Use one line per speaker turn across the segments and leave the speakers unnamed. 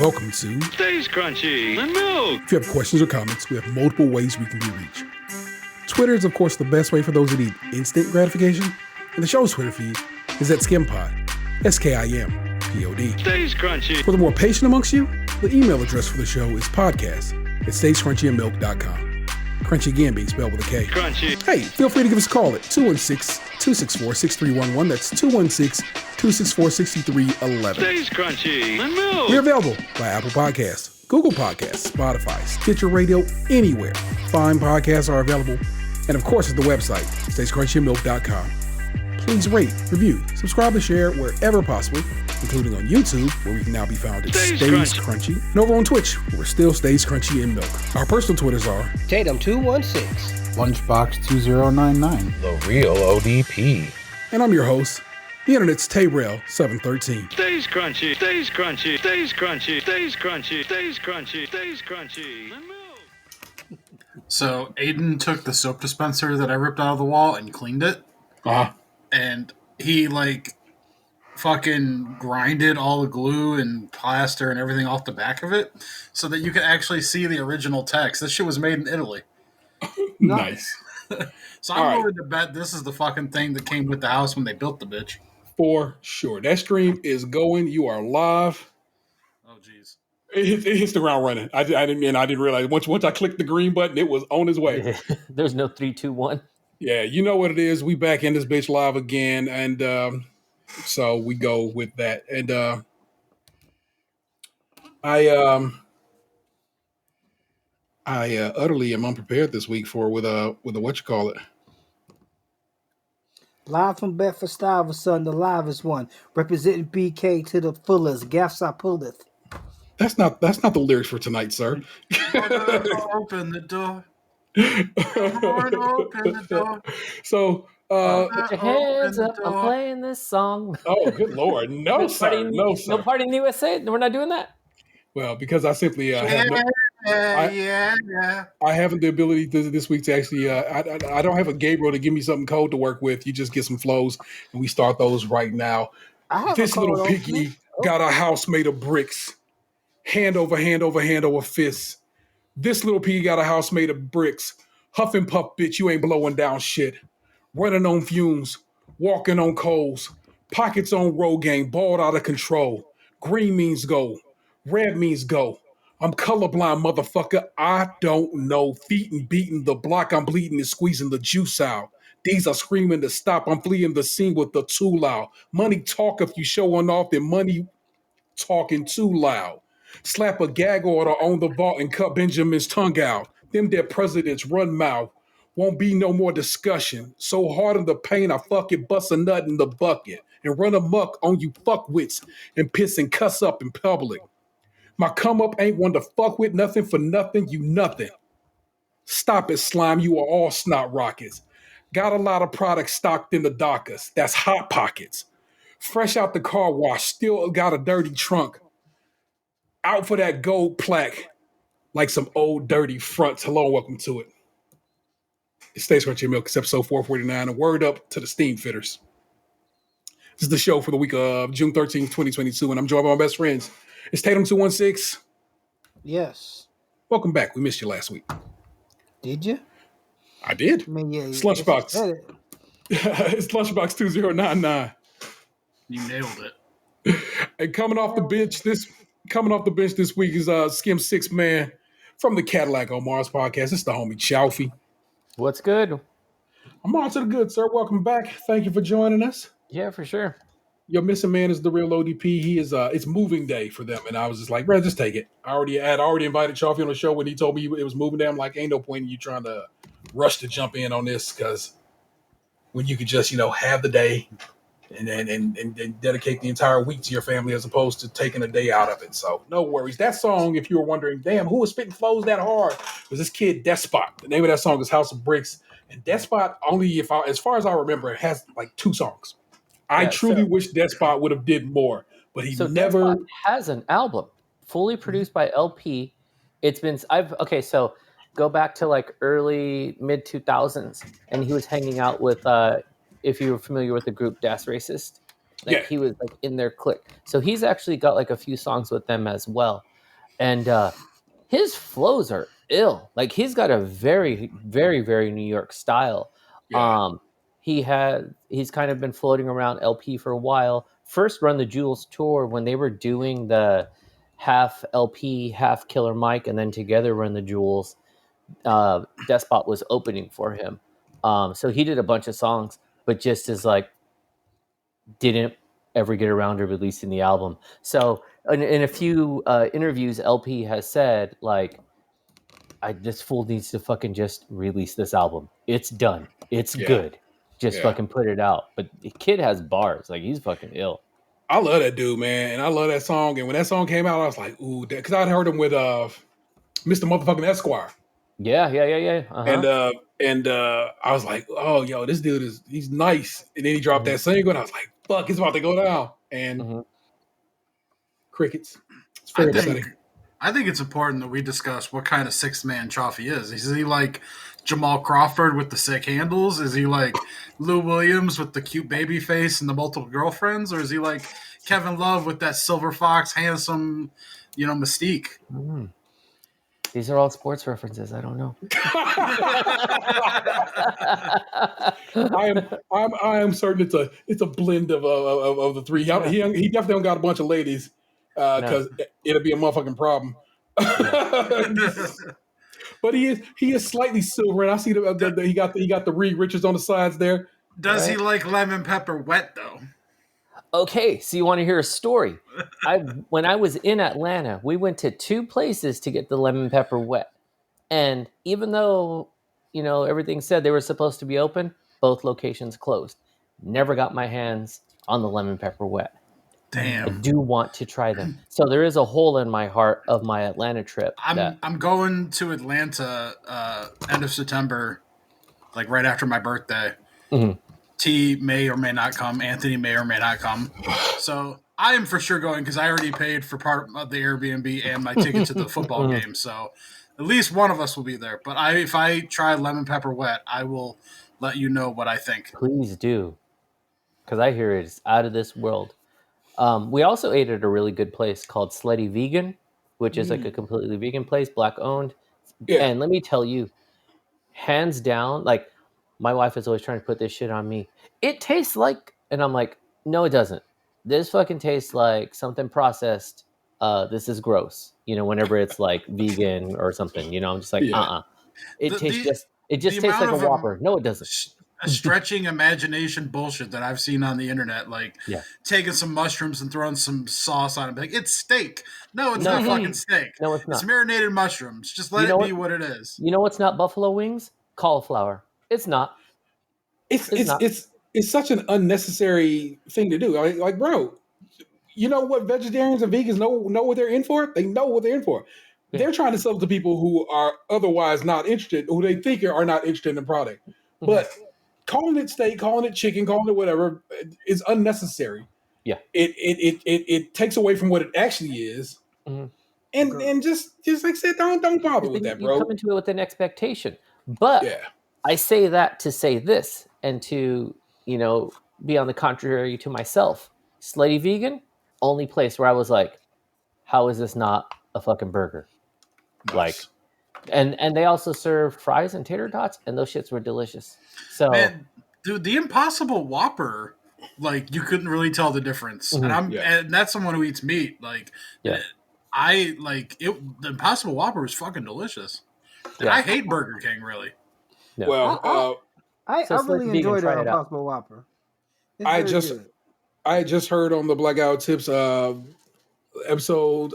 welcome to
Stays Crunchy and Milk.
If you have questions or comments, we have multiple ways we can be reached. Twitter is, of course, the best way for those who need instant gratification, and the show's Twitter feed is at SkimPod, SKIMPOD.
Stays Crunchy.
For the more patient amongst you, the email address for the show is podcast@stayscrunchyandmilk.com. Crunchy again being spelled with a K.
Crunchy.
Hey, feel free to give us a call at 216-264-6311. That's 216-264-6311.
Stays Crunchy and Milk.
We're available by Apple Podcasts, Google Podcasts, Spotify, Stitcher Radio, anywhere fine podcasts are available. And of course, at the website, stayscrunchyandmilk.com. Please rate, review, subscribe, and share wherever possible, including on YouTube, where we can now be found at Stays Crunchy. And over on Twitch, where we're still Stays Crunchy and Milk. Our personal Twitters are
Tatum 216,
Lunchbox 2099,
The Real ODP.
And I'm your host, the Internet's Tayrell 713.
Stays Crunchy. Stays Crunchy. Stays Crunchy. Stays Crunchy. Stays Crunchy. Stays Crunchy and Milk.
So Aiden took the soap dispenser that I ripped out of the wall and cleaned it. And he fucking grinded all the glue and plaster and everything off the back of it so that you could actually see the original text. This shit was made in Italy.
Nice.
So I'm willing to bet this is the fucking thing that came with the house when they built the bitch.
For sure. That stream is going. You are live.
Oh, jeez.
It hits the ground running. I didn't realize. Once I clicked the green button, it was on its way.
There's no 3, 2, 1.
Yeah, you know what it is. We back in this bitch live again, and so we go with that. And I utterly am unprepared this week with a what you call it.
Live from Bedford Stuyvesant, the livest one, representing BK to the fullest. Gaffs I pulleth.
That's not the lyrics for tonight, sir.
Open the door. Open the door.
So,
put your hands up. I'm playing this song.
Oh, good Lord. No, sir. No, sir.
No party in the USA? We're not doing that?
Well, because I simply I haven't the ability this week to actually, I don't have a Gabriel to give me something cold to work with. You just get some flows, and we start those right now. This little piggy got a house made of bricks. Hand over hand over hand over fist. This little piggy got a house made of bricks. Huff and puff, bitch, you ain't blowing down shit. Running on fumes, walking on coals. Pockets on Rogaine, balled out of control. Green means go. Red means go. I'm colorblind, motherfucker. I don't know. Feet and beating the block. I'm bleeding and squeezing the juice out. These are screaming to stop. I'm fleeing the scene with the too loud. Money talk if you showing off, then money talking too loud. Slap a gag order on the vault and cut Benjamin's tongue out. Them dead presidents run mouth. Won't be no more discussion. So hard in the pain, I fucking bust a nut in the bucket and run amok on you fuckwits and piss and cuss up in public. My come up ain't one to fuck with, nothing for nothing, you nothing. Stop it, slime, you are all snot rockets. Got a lot of products stocked in the dockers. That's Hot Pockets. Fresh out the car wash, still got a dirty trunk. Out for that gold plaque, like some old dirty fronts. Hello and welcome to it. It Stays Crunchy Milk. It's episode 449. A word up to the steam fitters. This is the show for the week of June 13th, 2022, and I'm joined by my best friends. It's Tatum 216.
Yes.
Welcome back. We missed you last week.
Did you?
I did.
I mean, yeah.
It's Lunchbox. It's Lunchbox 2099.
You nailed it.
And coming off the bench this week is Skim 6 Man from the Cadillac on Mars podcast. It's the homie Chowfie.
What's good?
I'm on to the good, sir. Welcome back. Thank you for joining us.
Yeah, for sure.
Your missing man is the real ODP. He is it's moving day for them, and I was just like, bro, just take it. I already invited Chowfie on the show when he told me it was moving day. I'm like, ain't no point in you trying to rush to jump in on this because when you could just have the day and dedicate the entire week to your family as opposed to taking a day out of it. So no worries. That song, if you were wondering, damn, who was spitting flows that hard, was this kid Despot. The name of that song is House of Bricks. And Despot only, as far as I remember, it has like 2 songs. I truly wish Despot would have did more, but he never
Despot has an album fully produced by LP. It's been so go back to like early mid 2000s, and he was hanging out with if you were familiar with the group Das Racist, he was like in their clique. So he's actually got like a few songs with them as well. and his flows are ill. Like he's got a very, very, very New York style.
Yeah.
He's kind of been floating around LP for a while. First Run the Jewels tour when they were doing the half LP, half Killer Mike, and then together Run the Jewels. Despot was opening for him. So he did a bunch of songs, but just as like didn't ever get around to releasing the album. So in a few interviews, LP has said like, this fool needs to fucking just release this album. It's done. It's good. Just fucking put it out. But the kid has bars. Like he's fucking ill.
I love that dude, man, and I love that song. And when that song came out, I was like, ooh, because I'd heard him with Mr. Motherfucking Esquire.
Yeah.
Uh-huh. And I was like, oh, yo, this dude he's nice. And then he dropped that single, and I was like, fuck, it's about to go down. And crickets. It's very upsetting.
I think it's important that we discuss what kind of six-man Chaffee is. Is he like Jamal Crawford with the sick handles? Is he like Lou Williams with the cute baby face and the multiple girlfriends? Or is he like Kevin Love with that silver fox, handsome, mystique?
Mm. These are all sports references. I don't know.
I am certain it's a blend of the three. He definitely don't got a bunch of ladies because it'll be a motherfucking problem. But he is slightly silver, and I see he got the Reed Richards on the sides there.
Does he like lemon pepper wet though?
Okay, so you want to hear a story? When I was in Atlanta, we went to 2 places to get the lemon pepper wet, and even though everything said they were supposed to be open, both locations closed. Never got my hands on the lemon pepper wet.
Damn.
I do want to try them. So there is a hole in my heart of my Atlanta trip.
I'm going to Atlanta end of September, like right after my birthday. Mm-hmm. T may or may not come. Anthony may or may not come. So I am for sure going because I already paid for part of the Airbnb and my ticket to the football game. So at least one of us will be there. But if I try lemon pepper wet, I will let you know what I think.
Please do, because I hear it's out of this world. We also ate at a really good place called Slutty Vegan, which is like a completely vegan place, Black owned. Yeah. And let me tell you, hands down, like my wife is always trying to put this shit on me. It tastes like, and I'm like, no, it doesn't. This fucking tastes like something processed. This is gross. Whenever it's like vegan or something, I'm just like, It tastes tastes like a Whopper. No, it doesn't.
Stretching imagination bullshit that I've seen on the internet, like taking some mushrooms and throwing some sauce on it. Like, it's steak. No, it's not fucking steak.
No, it's not.
It's marinated mushrooms. Just let it be what it is.
You know what's not buffalo wings? Cauliflower. It's not.
It's such an unnecessary thing to do. Like, bro, you know what vegetarians and vegans know what they're in for? They know what they're in for. Yeah. They're trying to sell to people who are otherwise not interested, who they think are not interested in the product. Mm-hmm. But calling it steak, calling it chicken, calling it whatever is unnecessary.
Yeah.
It takes away from what it actually is. Mm-hmm. And just like I said, don't bother with that, bro.
You come into it with an expectation. But I say that to say this and to, be on the contrary to myself. Slutty Vegan, only place where I was like, how is this not a fucking burger? Nice. Like, and they also serve fries and tater tots, and those shits were delicious. So,
man, dude, the Impossible Whopper, like, you couldn't really tell the difference. Mm-hmm. And that's someone who eats meat. Like, I like it. The Impossible Whopper was fucking delicious. And I hate Burger King, really.
No. Well,
I really enjoyed the Impossible Whopper.
I just heard on the Blackout Tips episode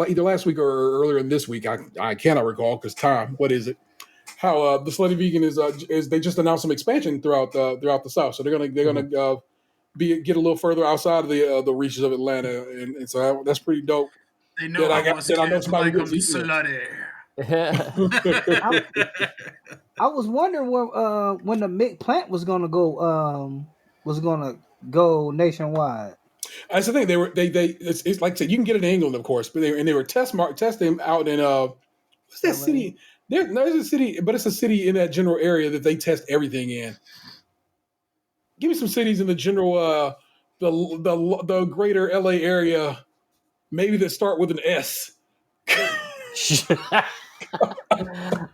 either last week or earlier in this week. I cannot recall because time. What is it? How the Slutty Vegan is they just announced some expansion throughout the South, so they're gonna get a little further outside of the reaches of Atlanta, and so that's pretty dope.
They know I know somebody like slutty.
I was wondering when the McPlant was gonna go nationwide.
That's the thing. It's like I said, you can get it in England, of course, but they were testing out in what's that city? There's a city, but it's a city in that general area that they test everything in. Give me some cities in the general the greater LA area, maybe that start with an S.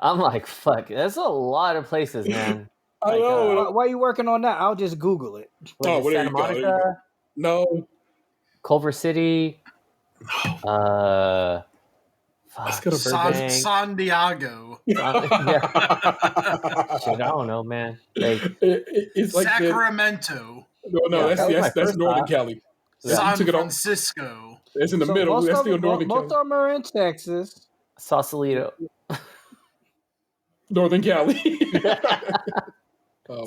I'm like, fuck. That's a lot of places, man.
I know.
Why are you working on that? I'll just Google it.
Well, there
Santa
you go. There you
Monica,
go. No,
Culver City.
that's gonna
Burbank.
San Diego.
Yeah. Shit, I don't know, man. Like,
it's like
Sacramento.
no,
Yeah, that was my
that's
first
Northern
thought.
Cali.
Yeah.
San
You took it off.
Francisco.
It's in the middle.
Most
That's
of
still
them,
Northern
most of
Cali.
them are in Texas.
Sausalito.
Northern Cali.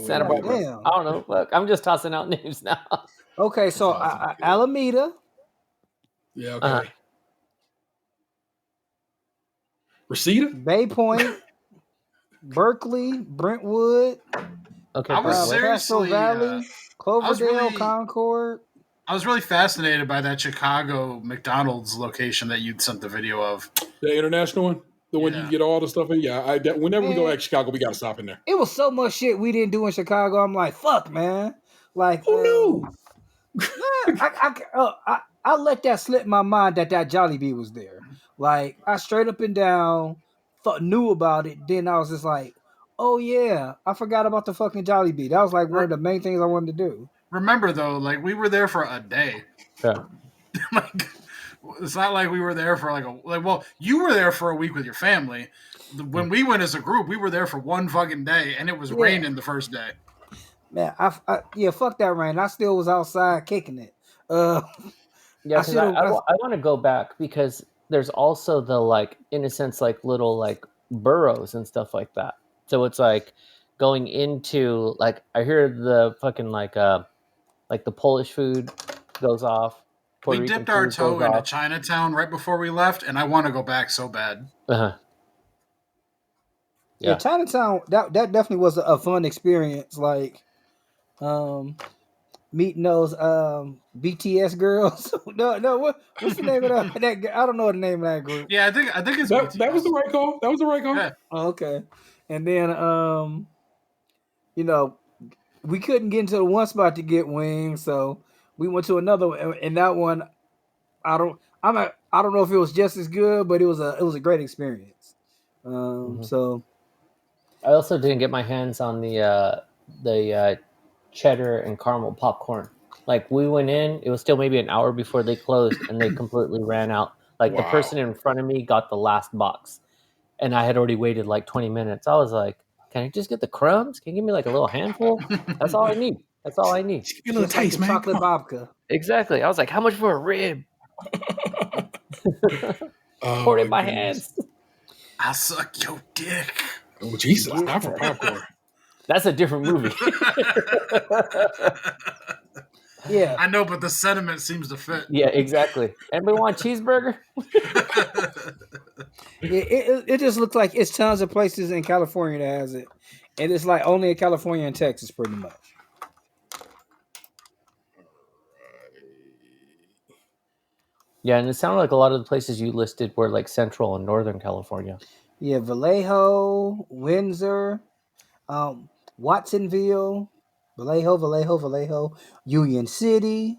Santa
man.
Barbara.
Damn.
I don't know. Look, I'm just tossing out names now.
Okay, so Alameda,
Yeah, okay. Reseda?
Bay Point, Berkeley, Brentwood,
Okay,
I was
Brentwood.
Castro
seriously.
Valley, Cloverdale,
really-
Concord.
I was really fascinated by that Chicago McDonald's location that you'd sent the video of.
The international one? The one you
Yeah.
get all the stuff in? Yeah, whenever we go
Man.
back to Chicago, we got to stop in there.
It was so much shit we didn't do in Chicago. I'm like, fuck, man. Like,
Oh,
man, I let that slip my mind that Jollibee was there. Like, I straight up and down knew about it. Then I was just like, oh yeah, I forgot about the fucking Jollibee. That was like one of the main things I wanted to do.
Remember though, like we were there for a day.
Yeah.
Like, it's not like we were there for well, you were there for a week with your family. When we went as a group, we were there for one fucking day, and it was raining the first day.
Man, fuck that rain. I still was outside kicking it.
Yeah, because I want to go back because there's also the, like, in a sense, like little like burrows and stuff like that. So it's like going into, like, I hear the fucking like the Polish food goes off. Puerto
We
Rican
dipped our
food
toe
goes
into
off.
Chinatown right before we left, and I want to go back so bad.
Uh-huh.
Yeah, Chinatown. That definitely was a fun experience. Like, meeting those BTS girls. no, what's the name of that? I don't know the name of that group.
Yeah, I think it's
that was the right call. That was the right call.
Yeah.
Oh, okay, and then we couldn't get into the one spot to get wings, so we went to another one, and that one, I don't know if it was just as good, but it was a great experience. So
I also didn't get my hands on the cheddar and caramel popcorn. Like, we went in, it was still maybe an hour before they closed, and they completely ran out. Like, the person in front of me got the last box, and I had already waited like 20 minutes. I was like, can I just get the crumbs? Can you give me like a little handful? That's all I need. That's all I need.
Give me a little taste, man.
Chocolate babka.
Exactly. I was like, how much for a rib? Pour it in my hands.
I'll suck your dick.
Oh, Jesus. Not for popcorn.
That's a different movie.
Yeah.
I know, but the sentiment seems to fit.
Yeah, exactly. Anybody want a cheeseburger?
It just looks like it's tons of places in California that has it. And it's like only in California and Texas, pretty much.
Yeah, and it sounded like a lot of the places you listed were like Central and Northern California.
Yeah, Vallejo, Windsor, Watsonville, Vallejo, Union City,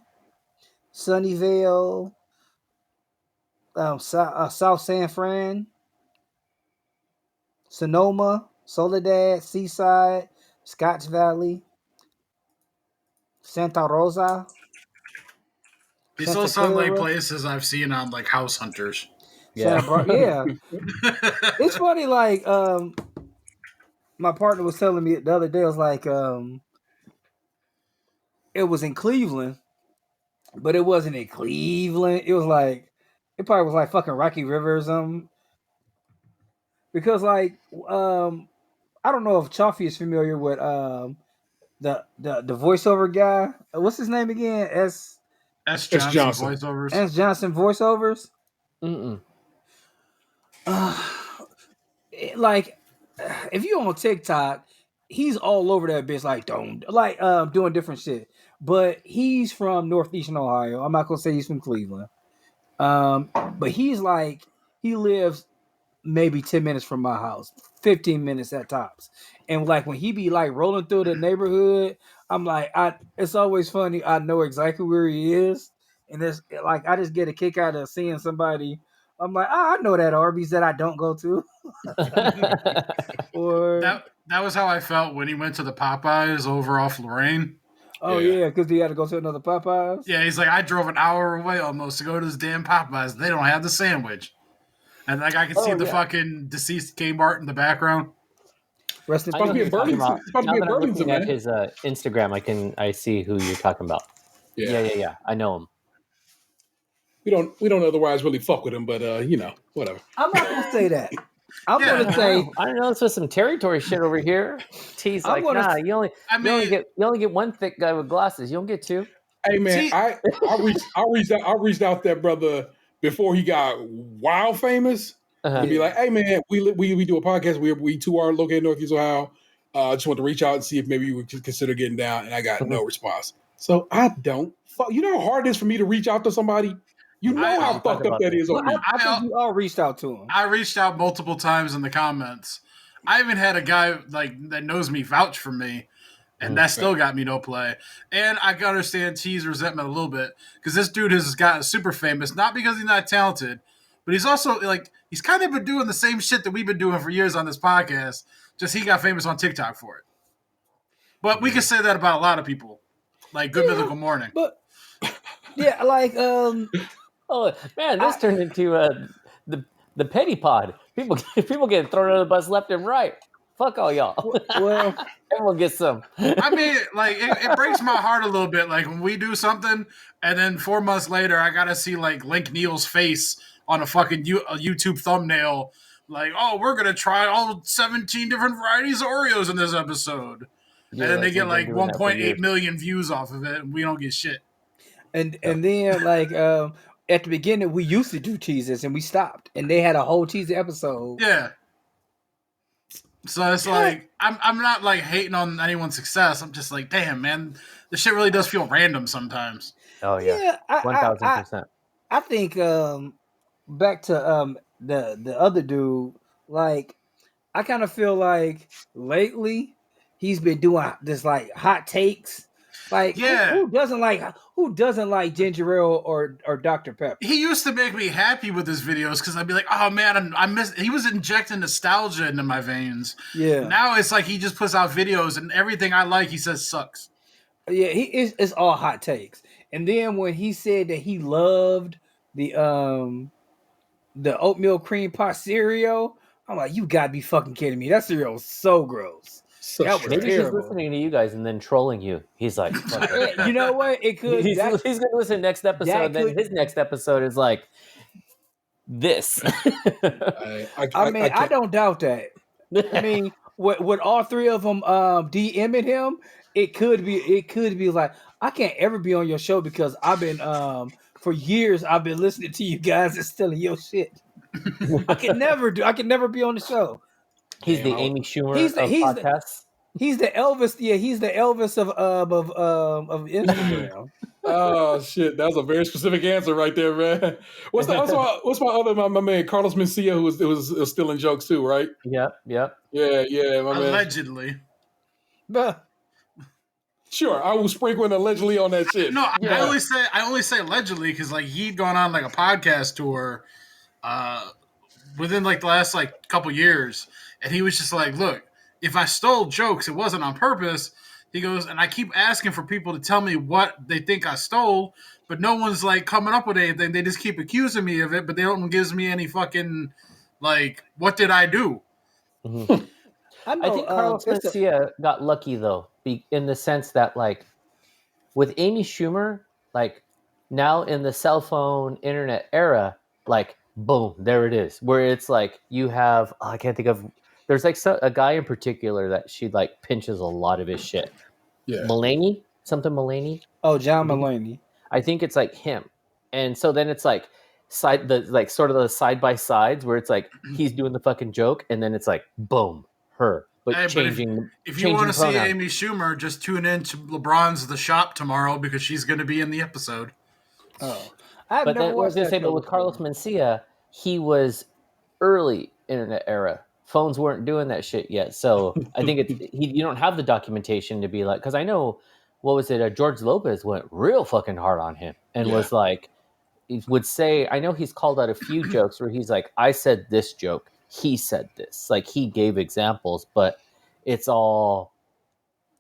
Sunnyvale, South San Fran, Sonoma, Soledad, Seaside, Scotts Valley, Santa Rosa.
These all sound like places I've seen on like House Hunters.
Yeah.
Yeah. It's funny, like, my partner was telling me the other day, it was like, it was in Cleveland, but it wasn't in Cleveland. It was like, it probably was like fucking Rocky River or something. Because, like, I don't know if Chaffee is familiar with the voiceover guy. What's his name again? S.
Johnson voiceovers.
S. Johnson voiceovers.
Mm-mm.
Like, if you on TikTok, he's all over that bitch, like doing different shit. But he's from Northeastern Ohio. I'm not gonna say he's from Cleveland. But he's like, he lives maybe 10 minutes from my house, 15 minutes at tops. And like when he be like rolling through the neighborhood, I'm like, it's always funny. I know exactly where he is. And it's like, I just get a kick out of seeing somebody I'm like, I know that Arby's that I don't go to. Or
that was how I felt when he went to the Popeyes over off Lorraine.
yeah, because he had to go to another Popeyes.
Yeah, he's like, I drove an hour away almost to go to this damn Popeyes. They don't have the sandwich. And like I can see the fucking deceased Kmart in the background.
Rest in
I know who
peace.
you're talking about.
It's about to
Now
be
that
in
I'm
Burlington,
looking at
man.
his Instagram, I see who you're talking about. Yeah. I know him.
We don't otherwise really fuck with him, but whatever.
I'm not gonna say that. I'm
Yeah.
gonna say
I don't know. This was some territory shit over here. T's
I'm
like,
gonna
nah.
s-
You only get one thick guy with glasses. You don't get two.
Hey man,
See-
I reached out that brother before he got wild famous to be like, hey man, we do a podcast. We too are located in Northeast Ohio. Just want to reach out and see if maybe you would consider getting down, and I got no response. So I don't. You know how hard it is for me to reach out to somebody. You know how fucked up that is on me.
I think you all reached out to him.
I reached out multiple times in the comments. I even had a guy like that knows me vouch for me, and that still got me no play. And I can understand T's resentment a little bit because this dude has gotten super famous, not because he's not talented, but he's also like he's kind of been doing the same shit that we've been doing for years on this podcast. Just he got famous on TikTok for it. But we can say that about a lot of people, like Good Mythical Morning.
But yeah, like
Oh man, this turned into the petty pod. People getting thrown under the bus left and right. Fuck all y'all.
well,
Everyone gets some.
I mean, like it breaks my heart a little bit. Like when we do something, and then 4 months later, I gotta see like Link Neal's face on a fucking YouTube thumbnail. Like, oh, we're gonna try all 17 different varieties of Oreos in this episode, and then they get like 1.8 million views off of it, and we don't get shit.
and then like at the beginning we used to do cheeses and we stopped, and they had a whole cheese episode.
Yeah. So it's like I'm not like hating on anyone's success. I'm just like, damn, man, this shit really does feel random sometimes.
Oh yeah, 1000%.
I think back to the other dude, like I kind of feel like lately he's been doing this like hot takes. Like who doesn't like ginger ale or Dr. Pepper?
He used to make me happy with his videos because I'd be like, oh man, I miss. He was injecting nostalgia into my veins.
Yeah.
Now it's like he just puts out videos and everything I like he says sucks.
Yeah, it's all hot takes. And then when he said that he loved the oatmeal cream pie cereal, I'm like, you gotta be fucking kidding me. That cereal was so gross. That was
Maybe
terrible.
he's listening to you guys and then trolling you. He's like, fuck it.
You know what? It could.
He's going to listen next episode, and then his next episode is like this.
I don't doubt that. I mean, with all three of them DMing him, it could be like, I can't ever be on your show because I've been for years I've been listening to you guys and stealing your shit. I can never be on the show.
He's the Amy Schumer of podcasts.
He's the Elvis. Yeah, he's the Elvis of Instagram.
Oh shit, that was a very specific answer right there, man. What's my man Carlos Mencia who was stealing jokes too, right?
Yep.
Yeah, my man.
Allegedly.
Sure, I will sprinkle an allegedly on that shit.
No, I only say allegedly because like he'd gone on like a podcast tour within like the last like couple years, and he was just like, look, if I stole jokes, it wasn't on purpose. He goes, and I keep asking for people to tell me what they think I stole, but no one's like coming up with anything. They just keep accusing me of it, but they don't give me any fucking like, what did I do?
Mm-hmm. I think Carlos Mencia got lucky though, in the sense that like with Amy Schumer, like now in the cell phone internet era, like boom, there it is. Where it's like you have, I can't think of. There's like a guy in particular that she like pinches a lot of his shit. Yeah, Mulaney.
Oh, John Mulaney.
I think it's like him, and so then it's like sort of the side by sides where it's like he's doing the fucking joke, and then it's like boom, her. But changing.
If you want to see Amy Schumer, just tune in to LeBron's The Shop tomorrow because she's going to be in the episode.
Oh,
but then I was going to say, but with Carlos Mencia, he was early internet era. Phones weren't doing that shit yet, so I think you don't have the documentation to be like, because I know, what was it? George Lopez went real fucking hard on him and was like, would say, I know he's called out a few jokes where he's like, I said this joke, he said this. Like, he gave examples, but it's all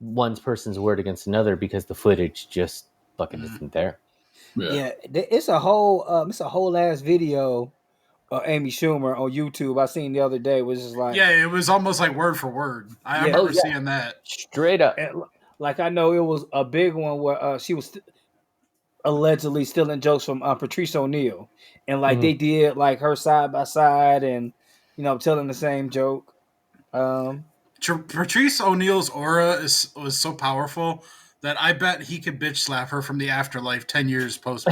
one person's word against another because the footage just fucking isn't there.
Yeah, it's a whole ass video of Amy Schumer on YouTube I seen the other day, was just like,
yeah, it was almost like word for word. I remember seeing that
straight up.
And, like, I know it was a big one where she was allegedly stealing jokes from Patrice O'Neal, and like they did like her side by side, and telling the same joke.
Patrice O'Neal's aura was so powerful that I bet he could bitch slap her from the afterlife 10 years post.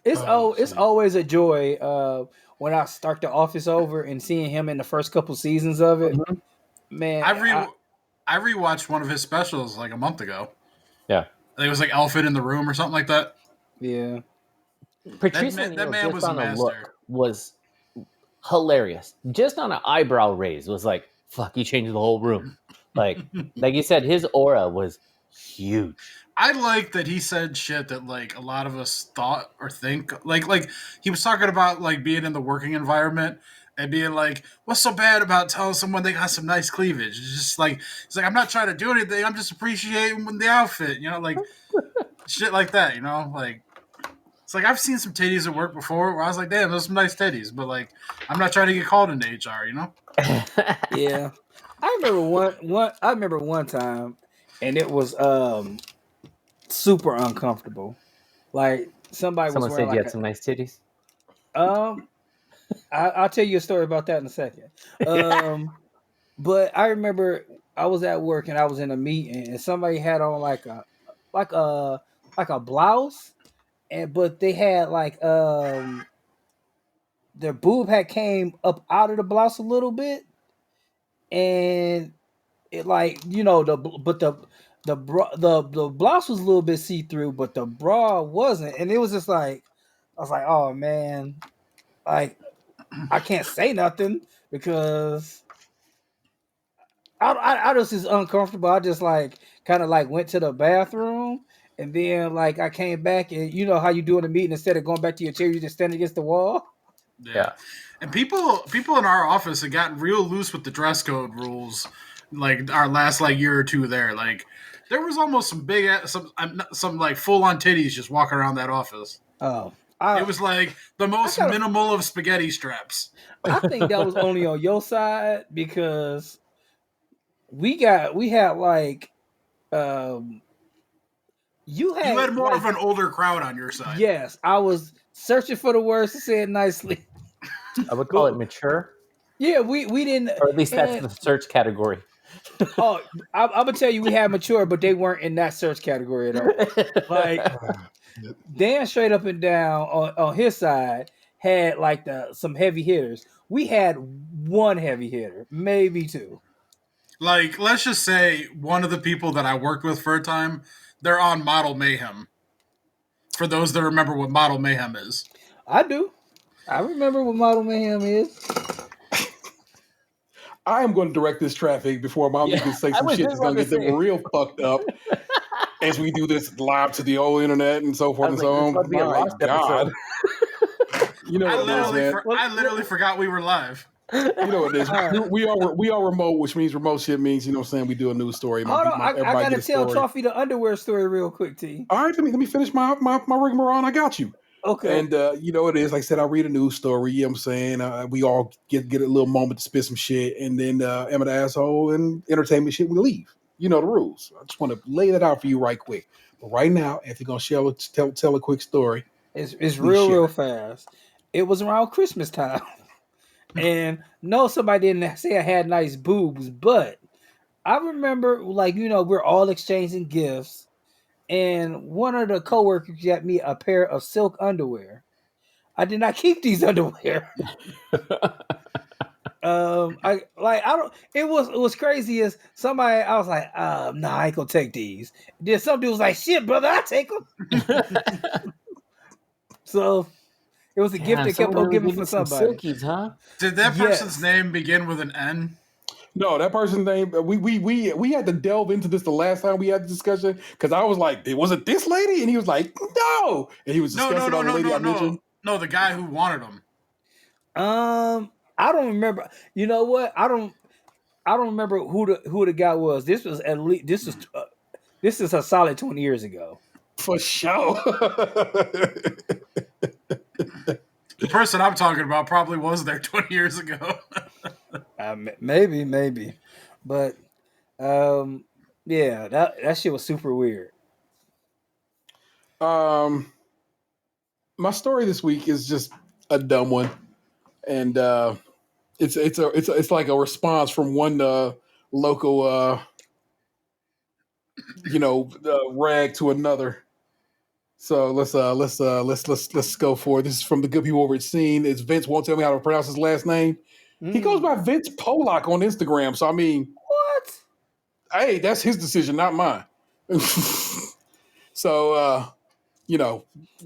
It's always a joy when I start The Office over and seeing him in the first couple seasons of it. Man,
I rewatched one of his specials like a month ago.
Yeah,
I think it was like Elephant in the Room or something like that.
Yeah,
Patrice O'Neal that man was on a look was hilarious. Just on an eyebrow raise was like, fuck, he changed the whole room. Like you said, his aura was huge.
I like that he said shit that like a lot of us thought or think. Like he was talking about like being in the working environment and being like, what's so bad about telling someone they got some nice cleavage? It's just like, it's like, I'm not trying to do anything. I'm just appreciating the outfit, like shit like that, like. It's like I've seen some titties at work before where I was like, damn, those are some nice titties, but like I'm not trying to get called into HR,
Yeah. I remember one time, and it was super uncomfortable. Like someone
said
like
you had some nice titties.
I'll tell you a story about that in a second. But I remember I was at work and I was in a meeting and somebody had on like a blouse. But they had like their boob had came up out of the blouse a little bit, and it like the blouse was a little bit see through, but the bra wasn't, and it was just like I was like, oh man, like I can't say nothing because I just is uncomfortable. I just like kind of like went to the bathroom. And then, like, I came back, and you know how you do in a meeting, instead of going back to your chair, you just stand against the wall.
Yeah. And people in our office have gotten real loose with the dress code rules, like our last like year or two there. Like, there was almost some like full on titties just walking around that office.
Oh,
it was like the most minimal of spaghetti straps.
I think that was only on your side because we had like. You had
more of an older crowd on your side.
Yes, I was searching for the words to say it nicely.
I would call it mature.
Yeah, we didn't,
or at least that's the search category.
I'm gonna tell you, we had mature, but they weren't in that search category at all. Like Dan, straight up and down on his side, had like some heavy hitters. We had one heavy hitter, maybe two.
Like, let's just say one of the people that I worked with for a time, they're on Model Mayhem. For those that remember what Model Mayhem is.
I do. I remember what Model Mayhem is.
I am going to direct this traffic before Mom can say some shit that's going to get them real fucked up as we do this live to the old internet and so forth and so on. My God. You know
I literally forgot we were live.
You know what it is. We are remote, which means remote shit means, you know what I'm saying, we do a news story.
Hold on, I gotta tell Toffee the underwear story real quick, T.
All right, let me finish my rigmarole. I got you.
Okay.
And you know what it is. Like I said, I read a news story, you know what I'm saying? We all get a little moment to spit some shit, and then am an asshole and entertainment shit, we leave. You know the rules. I just want to lay that out for you right quick. But right now, Anthony's gonna tell a quick story.
It's real fast. It was around Christmas time. And no, somebody didn't say I had nice boobs, but I remember, like, we're all exchanging gifts, and one of the coworkers got me a pair of silk underwear. I did not keep these underwear. It was crazy as somebody, I was like, nah, I ain't gonna take these. Then some dude was like, shit, brother, I take them. So it was a gift that kept on giving for somebody.
Silkies, huh?
Did that person's name begin with an N?
No, that person's name. We had to delve into this the last time we had the discussion because I was like, "Was it this lady?" And he was like, "No," and he was discussing on the lady I mentioned.
No, the guy who wanted him.
I don't remember. You know what? I don't remember who the guy was. This was at least this is a solid 20 years ago.
For sure.
The person I'm talking about probably was there 20 years ago.
Maybe, but yeah, that shit was super weird.
My story this week is just a dumb one, and it's like a response from one local rag to another. So let's go for it. This is from the good people over at Scene. It's Vince won't tell me how to pronounce his last name. He goes by Vince Polak on Instagram. So I mean,
what?
Hey, that's his decision, not mine. So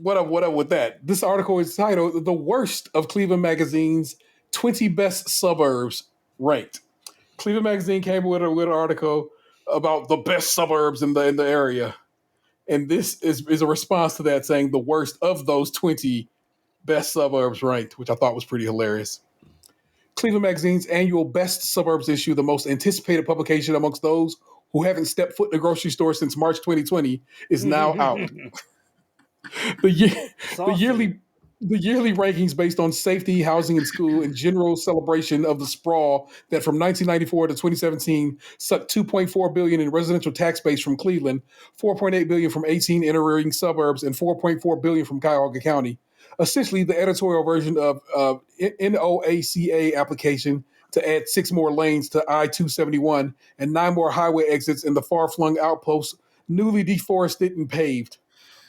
what up with that? This article is titled "The Worst of Cleveland Magazine's 20 Best Suburbs Ranked." Cleveland Magazine came with an article about the best suburbs in the area. And this is a response to that, saying the worst of those 20 best suburbs ranked, which I thought was pretty hilarious. Cleveland Magazine's annual Best Suburbs issue, the most anticipated publication amongst those who haven't stepped foot in a grocery store since March 2020, is now out. The yearly rankings based on safety, housing, and school, and general celebration of the sprawl that from 1994 to 2017 sucked $2.4 billion in residential tax base from Cleveland, $4.8 billion from 18 entering suburbs, and $4.4 billion from Cuyahoga County. Essentially, the editorial version of NOACA application to add 6 more lanes to I-271 and 9 more highway exits in the far-flung outposts, newly deforested and paved,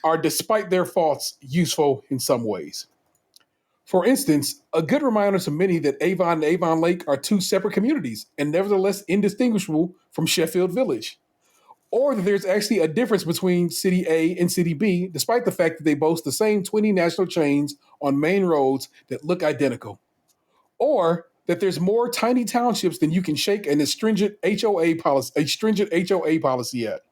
are, despite their faults, useful in some ways. For instance, a good reminder to many that Avon and Avon Lake are 2 separate communities and nevertheless indistinguishable from Sheffield Village. Or that there's actually a difference between City A and City B, despite the fact that they boast the same 20 national chains on main roads that look identical. Or that there's more tiny townships than you can shake an stringent HOA policy at.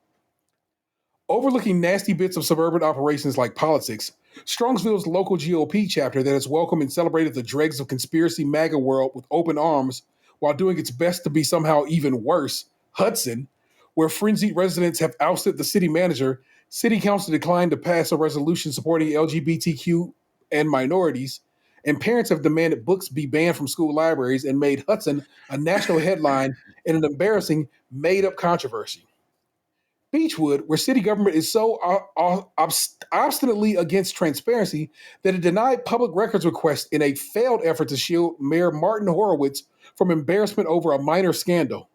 Overlooking nasty bits of suburban operations like politics, Strongsville's local GOP chapter that has welcomed and celebrated the dregs of conspiracy MAGA world with open arms while doing its best to be somehow even worse, Hudson, where frenzied residents have ousted the city manager, city council declined to pass a resolution supporting LGBTQ and minorities, and parents have demanded books be banned from school libraries and made Hudson a national headline in an embarrassing made-up controversy. Beechwood, where city government is so obstinately against transparency that it denied public records requests in a failed effort to shield Mayor Martin Horowitz from embarrassment over a minor scandal.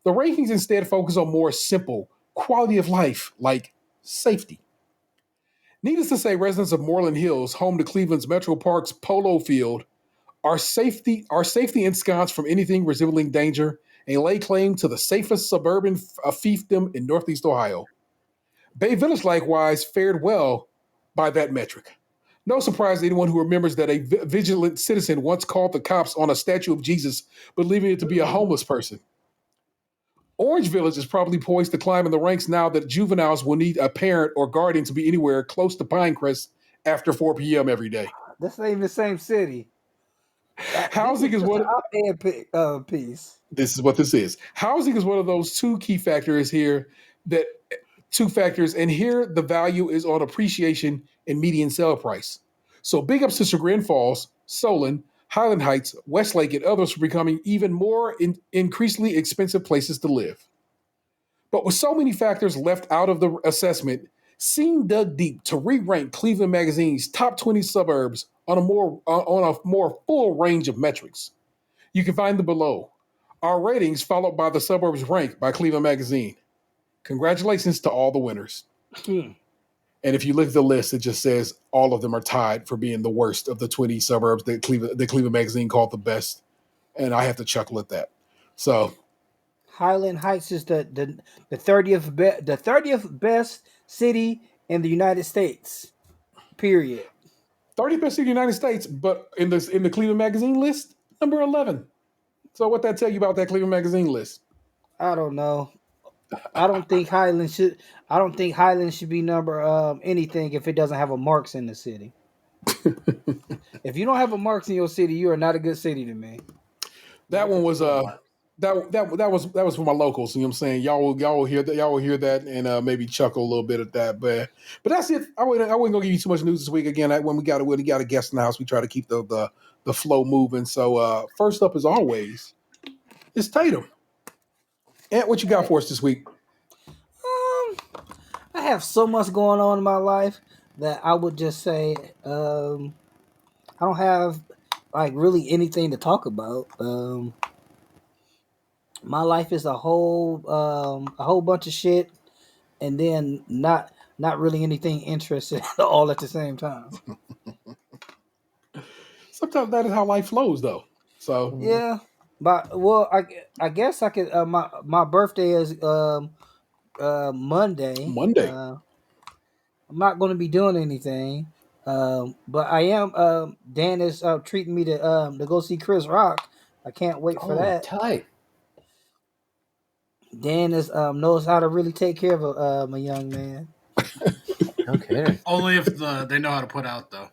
The rankings instead focus on more simple quality of life, like safety. Needless to say, residents of Moreland Hills, home to Cleveland's Metro Parks polo field, are safety ensconced from anything resembling danger and lay claim to the safest suburban fiefdom in Northeast Ohio. Bay Village likewise fared well by that metric. No surprise to anyone who remembers that a vigilant citizen once called the cops on a statue of Jesus, believing it to be a homeless person. Orange Village is probably poised to climb in the ranks now that juveniles will need a parent or guardian to be anywhere close to Pinecrest after 4 p.m. every day.
That's not even the same city.
Housing is what
piece.
This is what this is. Housing is one of those two factors, and here the value is on appreciation and median sale price. So big ups to Chagrin Falls, Solon, Highland Heights, Westlake, and others for becoming even more increasingly expensive places to live. But with so many factors left out of the assessment, Scene dug deep to re-rank Cleveland Magazine's top 20 suburbs on a more full range of metrics. You can find them below. Our ratings followed by the suburbs ranked by Cleveland Magazine. Congratulations to all the winners. And if you look at the list, it just says all of them are tied for being the worst of the 20 suburbs that Cleveland Magazine called the best. And I have to chuckle at that. So
Highland Heights is the 30th best city in the United States. Period.
30th best city in the United States, but in the Cleveland Magazine list, number 11. So what that tell you about that Cleveland magazine list?
I don't know. I don't think Highland should. I don't think Highland should be number anything if it doesn't have a Marks in the city. If you don't have a Marks in your city, you are not a good city to me.
That one was that was for my locals. You know what I'm saying? Y'all will hear that. Y'all will hear that and maybe chuckle a little bit at that. But that's it. I wasn't gonna give you too much news this week. Again, when we got a guest in the house, we try to keep the flow moving. So first up, as always, is Tatum. Ant, what you got for us this week?
I have so much going on in my life that I would just say I don't have like really anything to talk about. My life is a whole bunch of shit, and then not really anything interesting all at the same time.
Sometimes that is how life flows, though. So
Yeah, but well, I guess I could. My birthday is Monday.
Monday.
I'm not going to be doing anything, but I am. Dan is treating me to go see Chris Rock. I can't wait for that.
Tight.
Dan is knows how to really take care of a young man.
Okay.
Only if they know how to put out, though.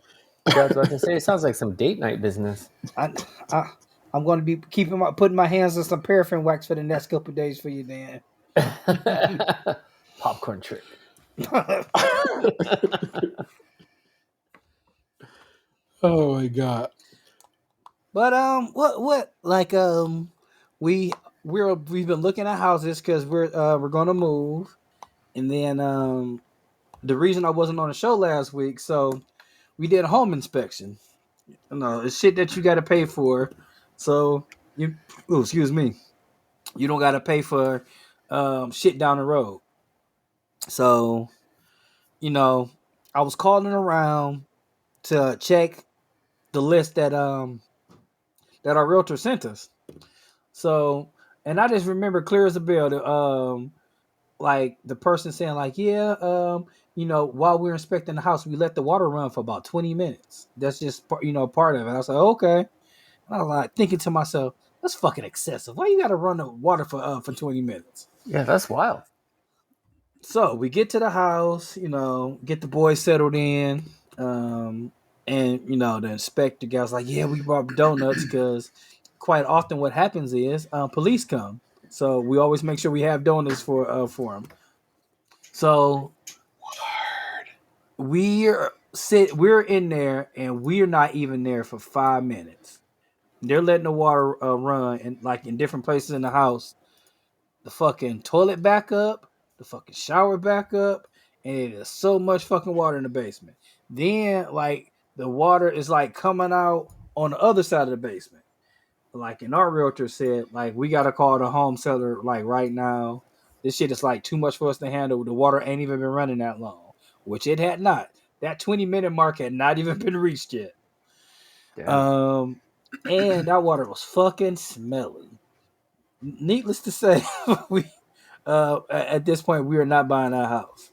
I was about to say, it sounds like some date night business.
I'm going to be putting my hands on some paraffin wax for the next couple of days for you, Dan.
Popcorn trick.
Oh my god!
But what like we've been looking at houses because we're gonna move, and then the reason I wasn't on the show last week, so we did a home inspection. No, it's shit that you got to pay for. So excuse me, you don't got to pay for shit down the road. So I was calling around to check the list that our realtor sent us. So, and I just remember clear as a bell, like the person saying like, yeah, while we're inspecting the house, we let the water run for about 20 minutes. That's just, part of it. I was like, okay. And I was like thinking to myself, that's fucking excessive. Why you got to run the water for 20 minutes?
Yeah, that's wild.
So we get to the house, get the boys settled in. And, the inspector guy was like, yeah, we brought donuts because quite often what happens is police come. So we always make sure we have donuts for them. So we're in there and we're not even there for 5 minutes. They're letting the water run and like in different places in the house. The fucking toilet back up, the fucking shower back up, and it is so much fucking water in the basement. Then like the water is like coming out on the other side of the basement. Like, and our realtor said, like, we got to call the home seller, like, right now. This shit is, like, too much for us to handle. The water ain't even been running that long, which it had not. That 20-minute mark had not even been reached yet. Damn. And that water was fucking smelly. Needless to say, we at this point, we are not buying our house.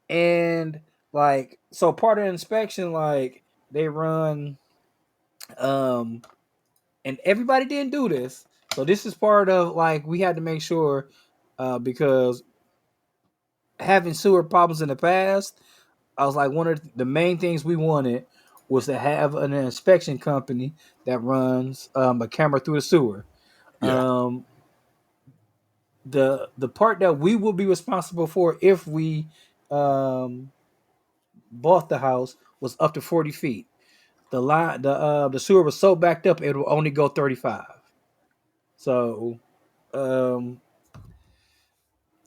And, like, so part of the inspection, like, they run, and everybody didn't do this. So this is part of like we had to make sure because having sewer problems in the past, I was like one of the main things we wanted was to have an inspection company that runs a camera through the sewer.
Yeah.
The part that we will be responsible for if we bought the house was up to 40 feet. The sewer was so backed up it will only go 35. So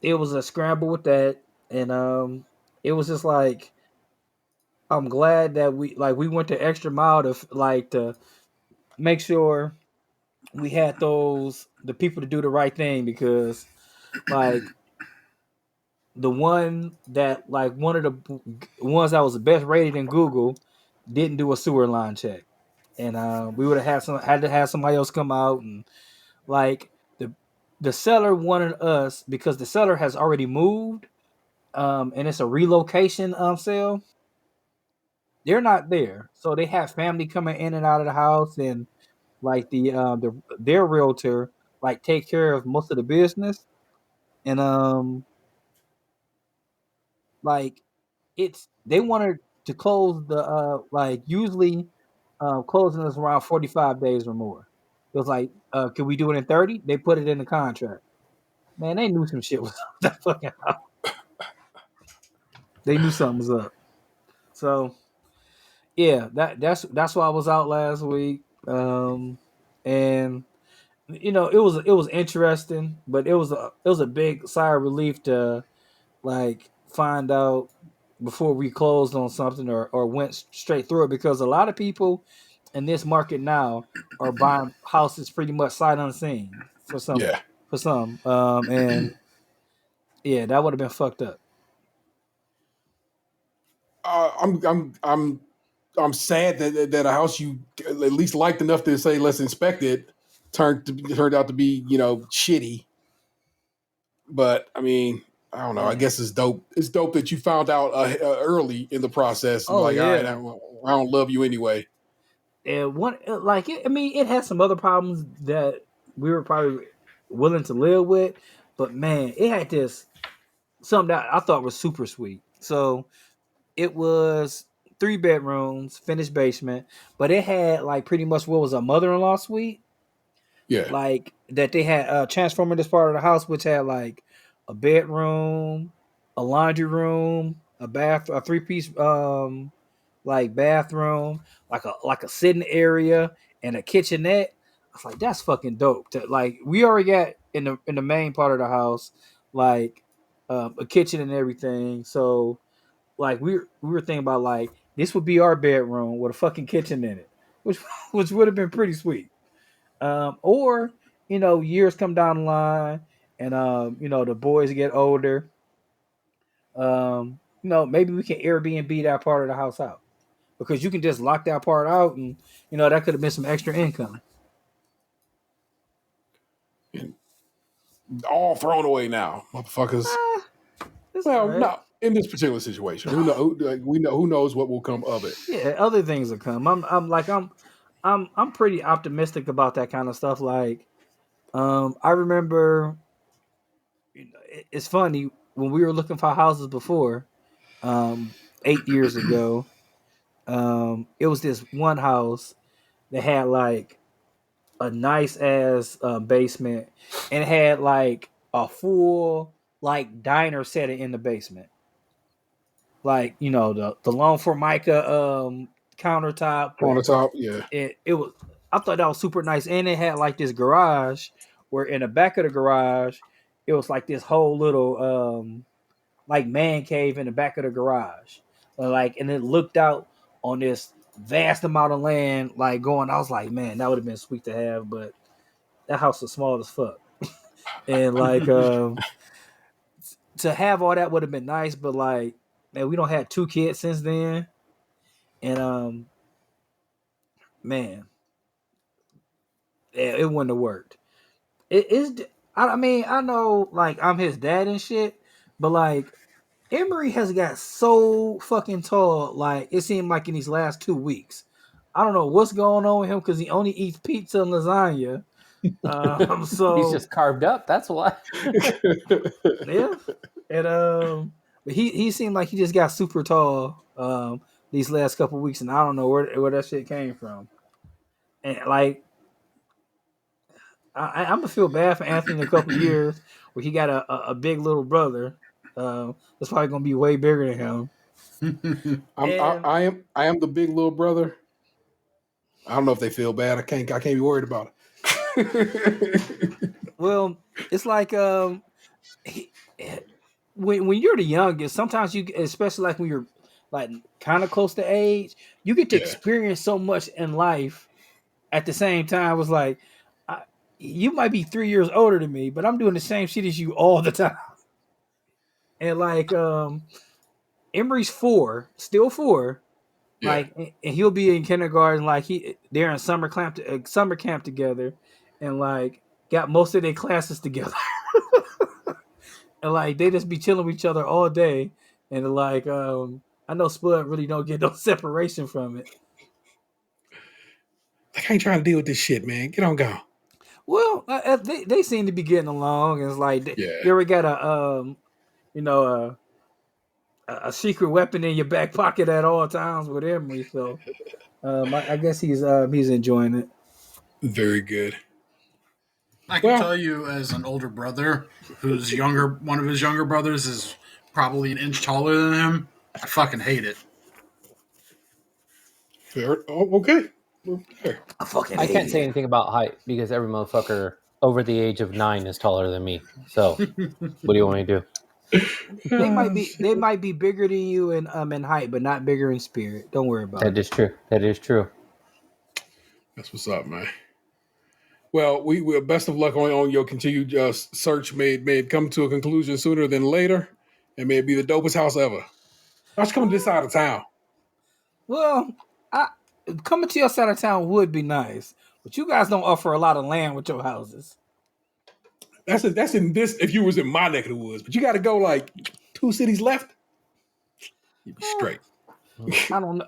it was a scramble with that, and it was just like I'm glad that we went the extra mile to make sure we had the people to do the right thing because like the one that like one of the ones that was the best rated in Google didn't do a sewer line check, and we would have had to have somebody else come out and like the seller wanted us because the seller has already moved. And it's a relocation sale. They're not there, so they have family coming in and out of the house, and like their realtor like take care of most of the business, and like they wanted to close the like usually closing is around 45 days or more. It was like, can we do it in 30? They put it in the contract. Man, they knew some shit was up that fucking house. They knew something was up. So yeah, that's why I was out last week. And it was interesting, but it was a big sigh of relief to like find out before we closed on something or went straight through it, because a lot of people in this market now are buying houses pretty much sight unseen for some
Yeah.
and yeah, that would have been fucked up.
I'm sad that a house you at least liked enough to say let's inspect it turned out to be shitty. But I mean, I don't know. I guess it's dope. It's dope that you found out early in the process. And
Oh
like, all right,
yeah.
I don't love you anyway.
And it had some other problems that we were probably willing to live with, but man, it had this something that I thought was super sweet. So it was 3 bedrooms, finished basement, but it had like pretty much what was a mother-in-law suite,
Yeah.
like that they had transformed this part of the house, which had like a bedroom, a laundry room, a 3-piece like bathroom, like a sitting area and a kitchenette. I was like, that's fucking dope. Like we already got in the main part of the house, like a kitchen and everything. So like we were thinking about like this would be our bedroom with a fucking kitchen in it, which which would have been pretty sweet. Or years come down the line, and the boys get older. Maybe we can Airbnb that part of the house out, because you can just lock that part out, and that could have been some extra income.
And all thrown away now, motherfuckers. Well,
Right.
not in this particular situation. Who knows what will come of it.
Yeah, other things will come. I'm pretty optimistic about that kind of stuff. Like, I remember, it's funny when we were looking for houses before, 8 years ago. It was this one house that had like a nice ass basement, and it had like a full like diner setting in the basement, like the long formica countertop.
On the top, yeah.
It was, I thought that was super nice, and it had like this garage where in the back of the garage it was like this whole little like man cave in the back of the garage, and it looked out on this vast amount of land, like going. I was like, man, that would have been sweet to have, but that house was small as fuck, and like to have all that would have been nice, but like, man, we don't have 2 kids since then, and man, it wouldn't have worked. It is. I mean, I know, like, I'm his dad and shit, but like, Emery has got so fucking tall. Like, it seemed like in these last 2 weeks. I don't know what's going on with him, because he only eats pizza and lasagna. So
He's just carved up. That's why.
yeah, and but he seemed like he just got super tall these last couple weeks, and I don't know where that shit came from. And like, I'm gonna feel bad for Anthony in a couple years where he got a big little brother. That's probably gonna be way bigger than him.
I am the big little brother. I don't know if they feel bad. I can't be worried about
it. Well, it's like when you're the youngest, sometimes you, especially like when you're like kind of close to age, you get to experience so much in life at the same time. It was like, you might be 3 years older than me, but I'm doing the same shit as you all the time. And like, Emery's 4, still 4. Yeah. Like, and he'll be in kindergarten. Like they're in summer camp together, and like got most of their classes together. And like they just be chilling with each other all day. And like, I know Spud really don't get no separation from it.
They I ain't trying to deal with this shit, man. Get on gone.
Well, they seem to be getting along. It's like they already got a secret weapon in your back pocket at all times with Emery. So I guess he's enjoying it.
Very good.
I can tell you, as an older brother, one of his younger brothers is probably an inch taller than him. I fucking hate it.
Fair. Oh, okay. Fair.
I can't say anything about height because every motherfucker over the age of 9 is taller than me. So, what do you want me to do?
They might be bigger than you in height, but not bigger in spirit. Don't worry about it.
That is true. That is true.
That's what's up, man. Well, we best of luck on your continued search. May it come to a conclusion sooner than later, and may it be the dopest house ever. I should come to this side of town.
Well, coming to your side of town would be nice, but you guys don't offer a lot of land with your houses.
That's in this. If you was in my neck of the woods, but you got to go like 2 cities left. You'd be straight.
I don't.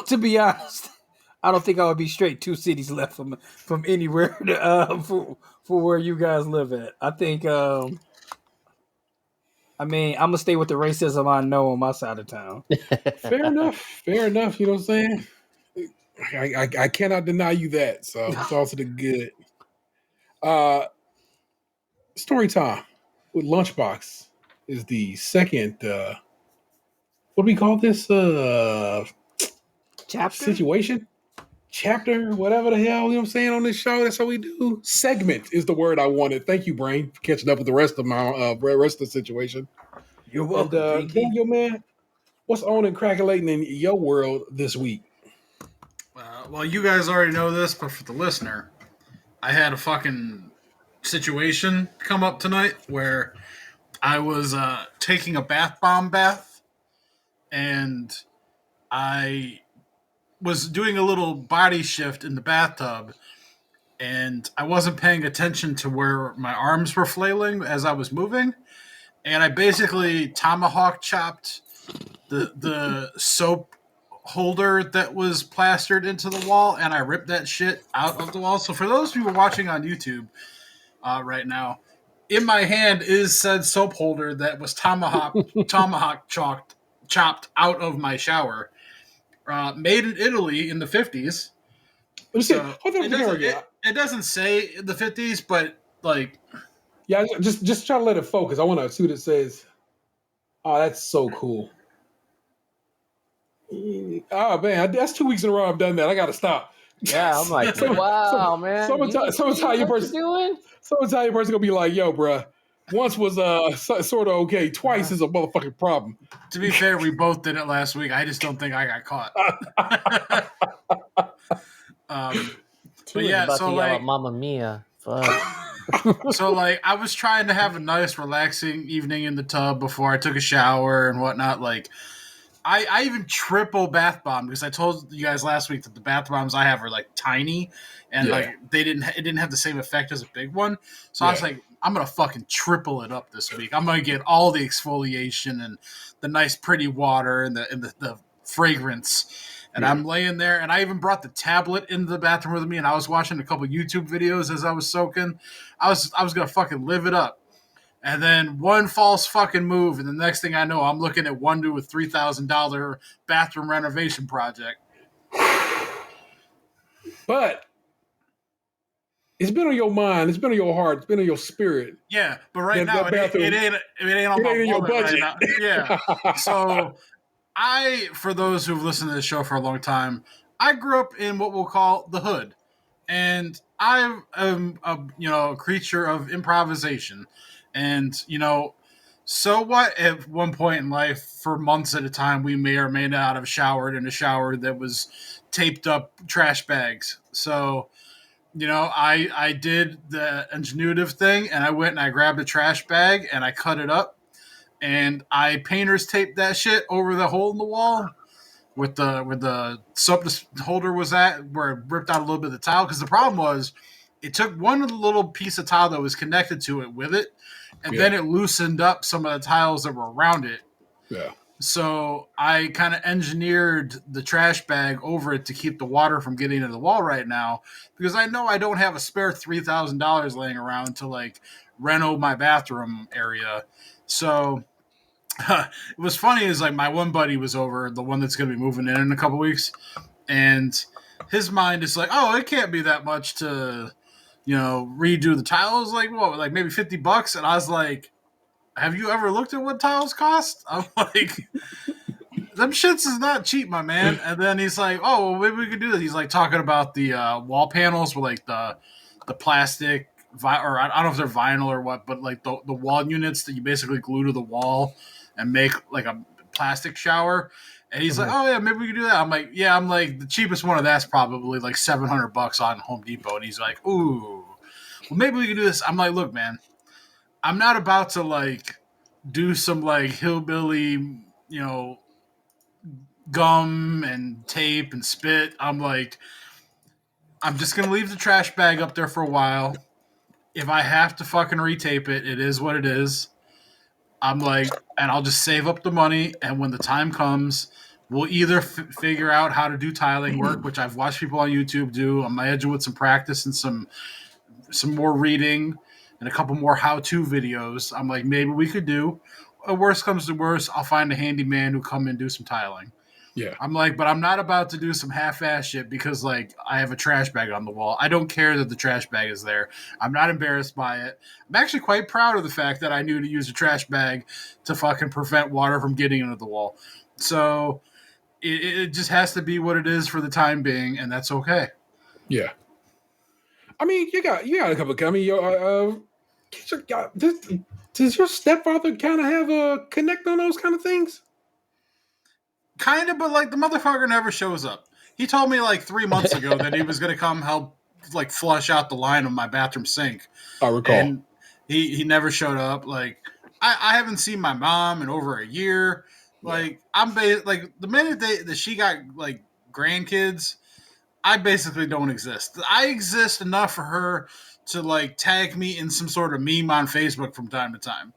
To be honest, I don't think I would be straight 2 cities left from anywhere for where you guys live at. I think. I'm gonna stay with the racism I know on my side of town.
Fair enough. You know what I'm saying? I cannot deny you that. So it's all to the good. Story time with Lunchbox is the second. What do we call this?
Chapter?
Situation? Chapter? Whatever the hell, you know what I'm saying, on this show. That's how we do. Segment is the word I wanted. Thank you, Brain, for catching up with the rest of my rest of the situation.
You're welcome.
And, Daniel, man, what's on and crackling in your world this week?
Well, you guys already know this, but for the listener, I had a fucking situation come up tonight where I was taking a bath bomb bath, and I was doing a little body shift in the bathtub, and I wasn't paying attention to where my arms were flailing as I was moving, and I basically tomahawk chopped the soap holder that was plastered into the wall, and I ripped that shit out of the wall. So for those of you watching on YouTube right now, in my hand is said soap holder that was tomahawk chopped out of my shower. Made in Italy in the 50s. So it doesn't say the 50s, but like...
Yeah, just try to let it focus. I want to see what it says. Oh, that's so cool. Oh, man, that's 2 weeks in a row I've done that. I got to stop.
Yeah, I'm like, wow, man.
Some Italian person going to be like, yo, bruh, once was sort of okay. Twice is a motherfucking problem.
To be fair, we both did it last week. I just don't think I got caught. But yeah, so like,
Mamma Mia, fuck.
So like, I was trying to have a nice, relaxing evening in the tub before I took a shower and whatnot. Like, I even triple bath bomb because I told you guys last week that the bath bombs I have are like tiny and like it didn't have the same effect as a big one. So I was like, I'm gonna fucking triple it up this week. I'm gonna get all the exfoliation and the nice, pretty water and the fragrance. And I'm laying there, and I even brought the tablet into the bathroom with me, and I was watching a couple YouTube videos as I was soaking. I was gonna fucking live it up. And then one false fucking move, and the next thing I know, I'm looking at one to a $3,000 bathroom renovation project.
But it's been on your mind, it's been on your heart, it's been on your spirit.
Yeah, but right now it ain't on my
your budget.
right now. Yeah. So for those who've listened to this show for a long time, I grew up in what we'll call the hood, and I am a creature of improvisation. And, so what, at one point in life, for months at a time, we may or may not have showered in a shower that was taped up trash bags. So, I did the ingenuitive thing, and I went and I grabbed a trash bag, and I cut it up, and I painter's taped that shit over the hole in the wall where the soap holder was at, where it ripped out a little bit of the tile. Because the problem was, it took one little piece of tile that was connected to it with it, and then it loosened up some of the tiles that were around it.
Yeah.
So I kind of engineered the trash bag over it to keep the water from getting into the wall right now, because I know I don't have a spare $3,000 laying around to like reno my bathroom area. So it was funny is like my one buddy was over, the one that's going to be moving in a couple weeks, and his mind is like, oh, it can't be that much to, redo the tiles. Like, what, like maybe $50? And I was like, have you ever looked at what tiles cost? I'm like, them shits is not cheap, my man. And then he's like, oh, well, maybe we could do this. He's like talking about the wall panels with like the plastic, or I don't know if they're vinyl or what, but like the wall units that you basically glue to the wall and make like a plastic shower. And he's like, oh yeah, maybe we could do that. I'm like, yeah, the cheapest one of that's probably like $700 on Home Depot. And he's like, ooh, well, maybe we could do this. I'm like, look, man, I'm not about to like do some like hillbilly, gum and tape and spit. I'm like, I'm just gonna leave the trash bag up there for a while. If I have to fucking retape it, it is what it is. I'm like, and I'll just save up the money, and when the time comes, we'll either figure out how to do tiling work, which I've watched people on YouTube do. I'm edging with some practice and some more reading and a couple more how-to videos. I'm like, maybe we could do. Worst comes to worst, I'll find a handyman who come and do some tiling.
Yeah.
I'm like, but I'm not about to do some half-ass shit because, like, I have a trash bag on the wall. I don't care that the trash bag is there. I'm not embarrassed by it. I'm actually quite proud of the fact that I knew to use a trash bag to fucking prevent water from getting into the wall. So it just has to be what it is for the time being, and that's okay.
Yeah. I mean, you got a couple of, does your stepfather kind of have a connect on those kind of things?
Kind of, but like the motherfucker never shows up. He told me like 3 months ago that he was going to come help like flush out the line of my bathroom sink.
I recall.
And he never showed up. Like I haven't seen my mom in over a year. Like like the minute that she got like grandkids, I basically don't exist. I exist enough for her to like tag me in some sort of meme on Facebook from time to time.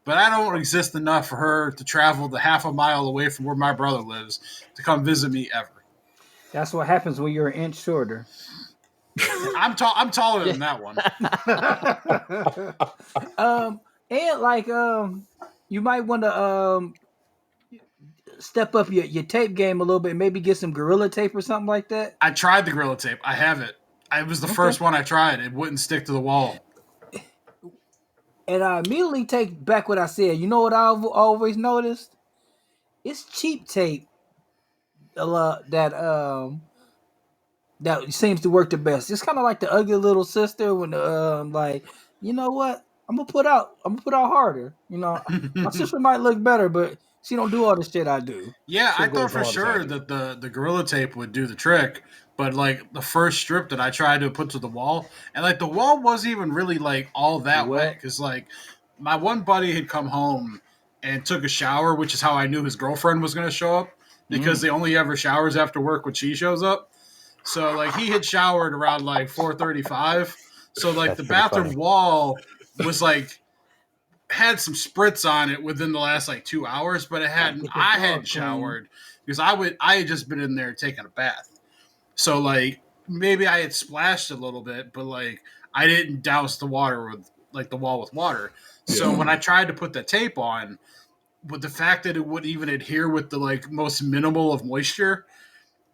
But I don't exist enough for her to travel the half a mile away from where my brother lives to come visit me ever.
That's what happens when you're an inch shorter.
I'm taller than that one.
And like you might want to step up your tape game a little bit. Maybe get some Gorilla Tape or something like that.
I tried the Gorilla Tape. I have it. It was the first one I tried. It wouldn't stick to the wall.
And I immediately take back what I said. You know what I've always noticed? It's cheap tape that seems to work the best. It's kind of like the ugly little sister when like, you know what? I'm gonna put out harder. You know, my sister might look better, but she don't do all the shit I do.
Yeah, I thought for sure that the Gorilla Tape would do the trick. But, like, the first strip that I tried to put to the wall, and, like, the wall wasn't even really, like, all that wet. Because, like, my one buddy had come home and took a shower, which is how I knew his girlfriend was going to show up. Because they only ever showers after work when she shows up. So, like, he had showered around, like, 4:35. So, like, the bathroom wall was, like, had some spritz on it within the last, like, 2 hours. But it hadn't. I had showered. Because I had just been in there taking a bath. So, like, maybe I had splashed a little bit, but, like, I didn't douse the water with, like, the wall with water. So when I tried to put the tape on, with the fact that it wouldn't even adhere with the, like, most minimal of moisture,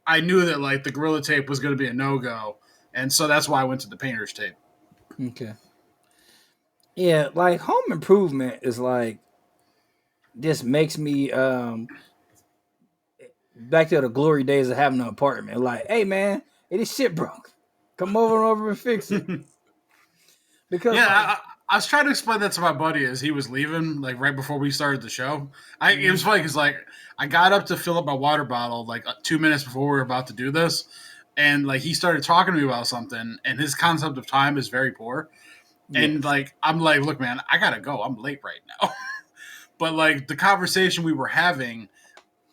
I knew that, like, the Gorilla Tape was going to be a no-go. And so that's why I went to the painter's tape.
Okay. Yeah, like, home improvement is, like, this makes me, back to the glory days of having an apartment. Like, hey man, it is shit broke. Come over and fix it. Because
I was trying to explain that to my buddy as he was leaving, like right before we started the show. It was funny because like I got up to fill up my water bottle like 2 minutes before we were about to do this, and like he started talking to me about something, and his concept of time is very poor. And like I'm like, look, man, I gotta go. I'm late right now. But like the conversation we were having,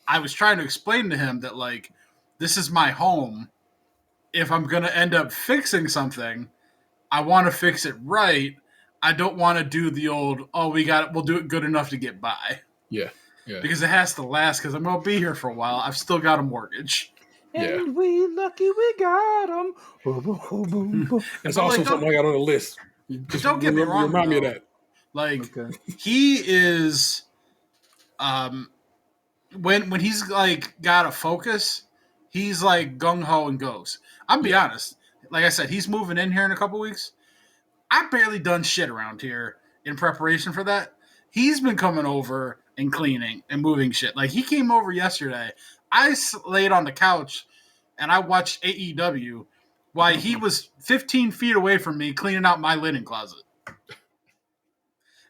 I was trying to explain to him that, like, this is my home. If I'm going to end up fixing something, I want to fix it right. I don't want to do the old, we'll do it good enough to get by.
Yeah.
because it has to last because I'm going to be here for a while. I've still got a mortgage.
And we lucky we got them.
That's also something I got on the list. Just
don't get me wrong,
remind me of that.
Like he is, when he's like got a focus, he's like gung ho and goes. I'm be honest. Like I said, he's moving in here in a couple weeks. I've barely done shit around here in preparation for that. He's been coming over and cleaning and moving shit. Like he came over yesterday. I laid on the couch and I watched AEW while he was 15 feet away from me cleaning out my linen closet.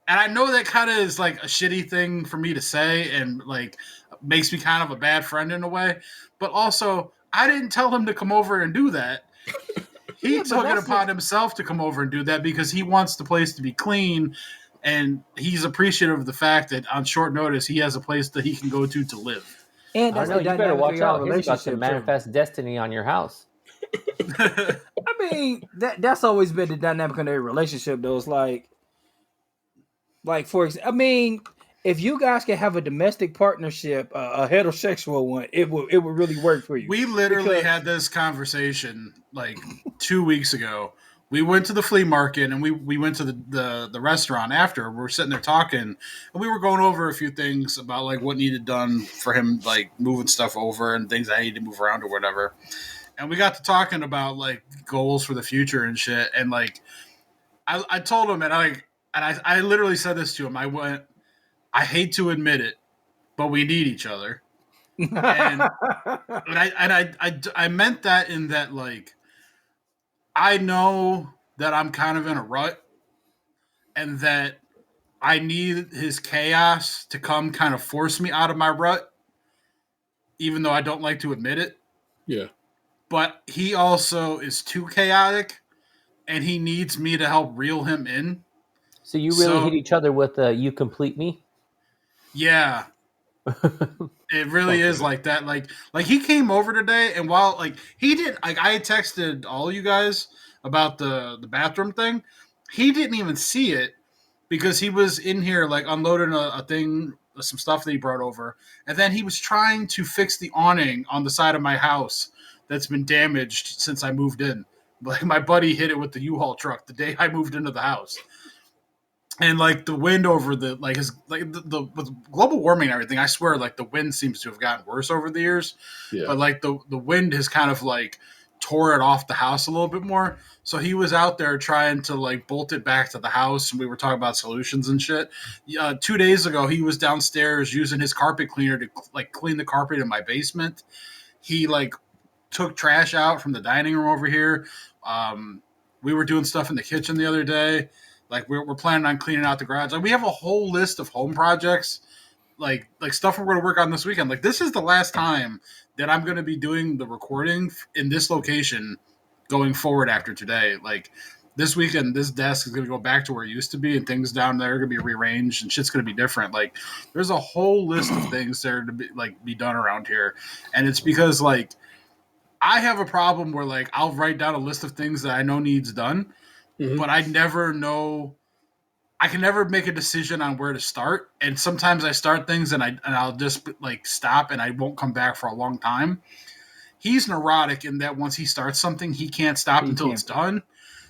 And I know that kind of is like a shitty thing for me to say and like makes me kind of a bad friend in a way. But also, I didn't tell him to come over and do that. He took it upon himself to come over and do that because he wants the place to be clean. And he's appreciative of the fact that on short notice, he has a place that he can go to live.
And that's you better watch out. He's about to manifest destiny on your house.
I mean, that's always been the dynamic in their relationship, though. It's like for example, I mean, if you guys can have a domestic partnership, a heterosexual one, it would really work for you.
We literally had this conversation like 2 weeks ago. We went to the flea market and we went to the restaurant after. We were sitting there talking and we were going over a few things about like what needed done for him, like moving stuff over and things I needed to move around or whatever. And we got to talking about like goals for the future and shit. And like, I told him and I literally said this to him. I went, I hate to admit it, but we need each other. And I meant that in that like, I know that I'm kind of in a rut and that I need his chaos to come kind of force me out of my rut, even though I don't like to admit it.
Yeah.
But he also is too chaotic and he needs me to help reel him in.
So you really hit each other with you complete me?
Yeah. It really is like that. Like he came over today, and while like he didn't like I texted all you guys about the bathroom thing, he didn't even see it because he was in here like unloading a thing, some stuff that he brought over, and then he was trying to fix the awning on the side of my house that's been damaged since I moved in. Like my buddy hit it with the U-Haul truck the day I moved into the house. And like the wind over the like his like the with global warming and everything, I swear like the wind seems to have gotten worse over the years. Yeah. But like the wind has kind of like tore it off the house a little bit more. So he was out there trying to like bolt it back to the house, and we were talking about solutions and shit. 2 days ago, he was downstairs using his carpet cleaner to like clean the carpet in my basement. He like took trash out from the dining room over here. We were doing stuff in the kitchen the other day. Like we're planning on cleaning out the garage. Like we have a whole list of home projects, like stuff we're going to work on this weekend. Like this is the last time that I'm going to be doing the recording in this location going forward after today. Like this weekend, this desk is going to go back to where it used to be, and things down there are going to be rearranged, and shit's going to be different. Like there's a whole list of things that are to be done around here, and it's because like I have a problem where like I'll write down a list of things that I know needs done. Mm-hmm. But I never know. I can never make a decision on where to start, and sometimes I start things and I'll just like stop and I won't come back for a long time. He's neurotic in that once he starts something, he can't stop until it's done.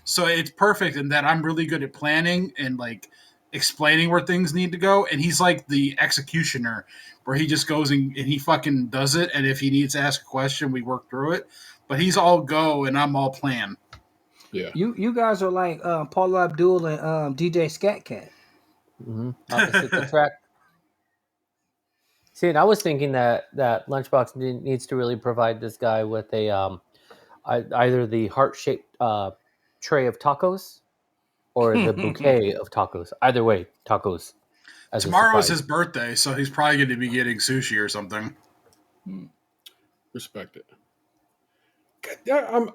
So it's perfect in that I'm really good at planning and like explaining where things need to go, and he's like the executioner where he just goes and he fucking does it. And if he needs to ask a question, we work through it. But he's all go and I'm all plan.
Yeah,
you guys are like Paula Abdul and DJ Scat Cat.
Mm-hmm. Opposite the track. See, and I was thinking that Lunchbox needs to really provide this guy with a either the heart-shaped tray of tacos or the bouquet of tacos. Either way, tacos.
Tomorrow's his birthday, so he's probably going to be getting sushi or something.
Respect it. I'm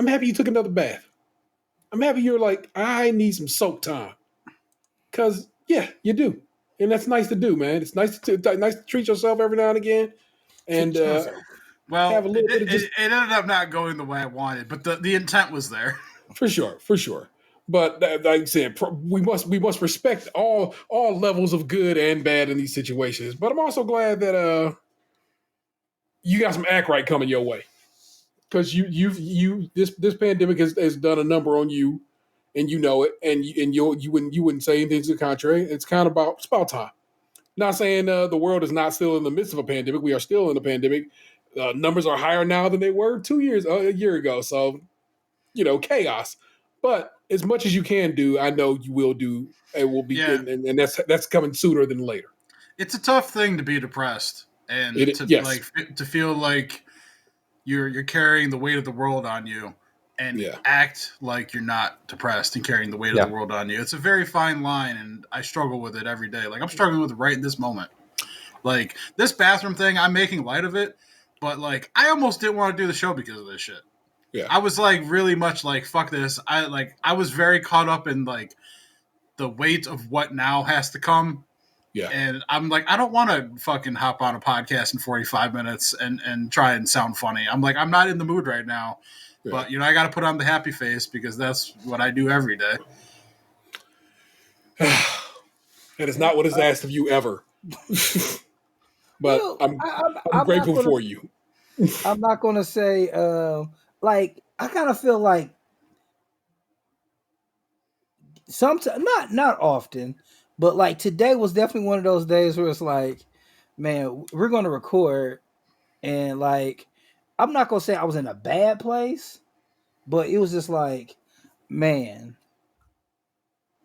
happy you took another bath. I'm happy you're like, I need some soak time. Because, yeah, you do. And that's nice to do, man. It's nice to treat yourself every now and again. And
well, have a little bit of just... it ended up not going the way I wanted, but the intent was there.
For sure. But like I said, we must respect all levels of good and bad in these situations. But I'm also glad that you got some act right coming your way, because this pandemic has done a number on you, and you know it, and you wouldn't say anything to the contrary. It's about time. Not saying the world is not still in the midst of a pandemic. We are still in a pandemic. Numbers are higher now than they were a year ago. So chaos. But as much as you can do, I know you will do. It will be, and that's coming sooner than later.
It's a tough thing to be depressed and to feel like you're carrying the weight of the world on you, and act like you're not depressed and carrying the weight of the world on you. It's a very fine line, and I struggle with it every day. Like, I'm struggling with it right in this moment. Like, this bathroom thing, I'm making light of it, but like, I almost didn't want to do the show because of this shit.
Yeah.
I was like really much like, fuck this. I was very caught up in like the weight of what now has to come.
Yeah.
And I'm like, I don't want to fucking hop on a podcast in 45 minutes and try and sound funny. I'm like, I'm not in the mood right now. Yeah. But, I got to put on the happy face because that's what I do every day.
That is not what is asked of you ever. But I'm grateful for you.
I'm not going to say, like, I kind of feel like sometimes, not often, but like today was definitely one of those days where it's like, man, we're going to record, and like, I'm not going to say I was in a bad place, but it was just like, man,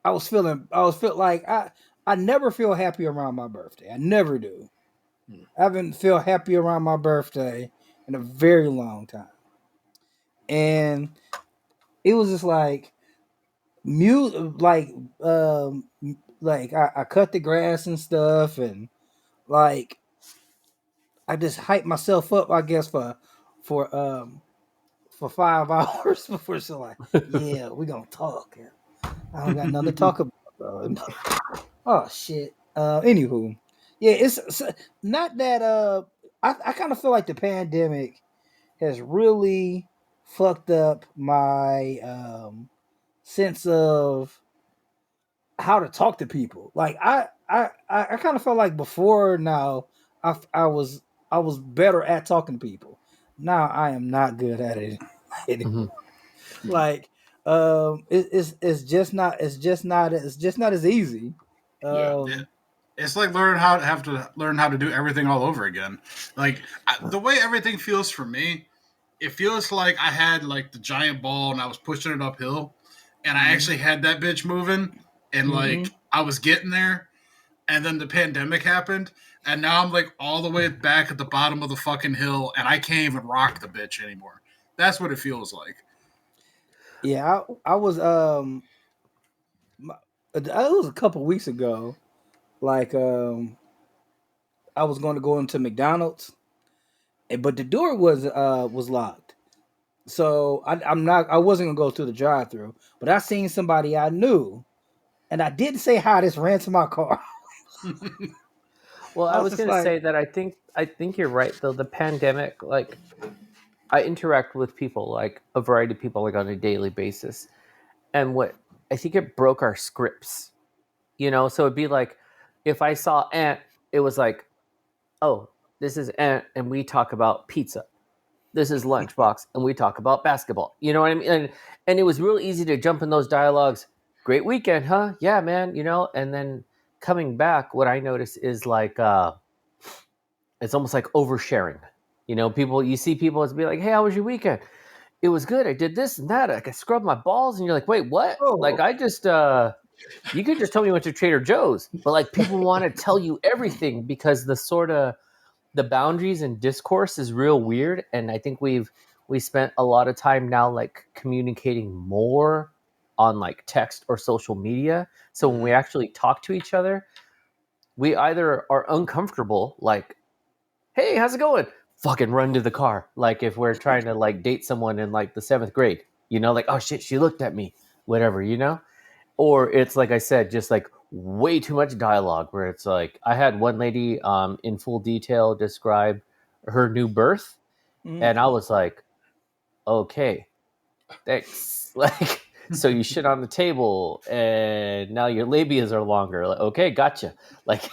I felt like I never feel happy around my birthday. I never do. I haven't felt happy around my birthday in a very long time. And it was just like I cut the grass and stuff, and like I just hyped myself up, I guess, for 5 hours before it's like, yeah, we're gonna talk. I don't got nothing to talk about, bro. Oh shit. Anywho, yeah, it's not that. I kind of feel like the pandemic has really fucked up my sense of how to talk to people. Like I kind of felt like before now I was better at talking to people. Now I am not good at it anymore. Mm-hmm. Like it's just not as easy.
Yeah. It's like learning how to do everything all over again. Like the way everything feels for me, it feels like I had like the giant ball and I was pushing it uphill, and I actually had that bitch moving, and like I was getting there, and then the pandemic happened, and now I'm like all the way back at the bottom of the fucking hill, and I can't even rock the bitch anymore. That's what it feels like.
Yeah, I was it was a couple weeks ago. Like I was going to go into McDonald's, but the door was locked. So I wasn't gonna go through the drive-through, but I seen somebody I knew, and I didn't say hi. I just ran to my car.
Well, I was gonna say that I think you're right though. The pandemic, like, I interact with people, like a variety of people, like on a daily basis, and what I think it broke our scripts. So it'd be like if I saw Ant, it was like, oh, this is Ant, and we talk about pizza. This is Lunchbox, and we talk about basketball. You know what I mean? And it was real easy to jump in those dialogues. Great weekend, huh? Yeah, man. And then coming back, what I notice is like it's almost like oversharing. You see people as be like, "Hey, how was your weekend?" It was good. I did this and that. I scrubbed my balls, and you're like, "Wait, what?" Oh. Like I just you could just tell me you went to Trader Joe's, but like people want to tell you everything because the boundaries and discourse is real weird, and I think we spent a lot of time now like communicating more on like text or social media. So when we actually talk to each other, we either are uncomfortable, like, "Hey, how's it going?" Fucking run to the car. Like if we're trying to like date someone in like the 7th grade, like, "Oh shit, she looked at me," whatever, Or it's like I said, just like way too much dialogue where it's like I had one lady in full detail describe her new birth, and I was like, okay, thanks. Like So you shit on the table, and now your labias are longer. Like, okay, gotcha. Like,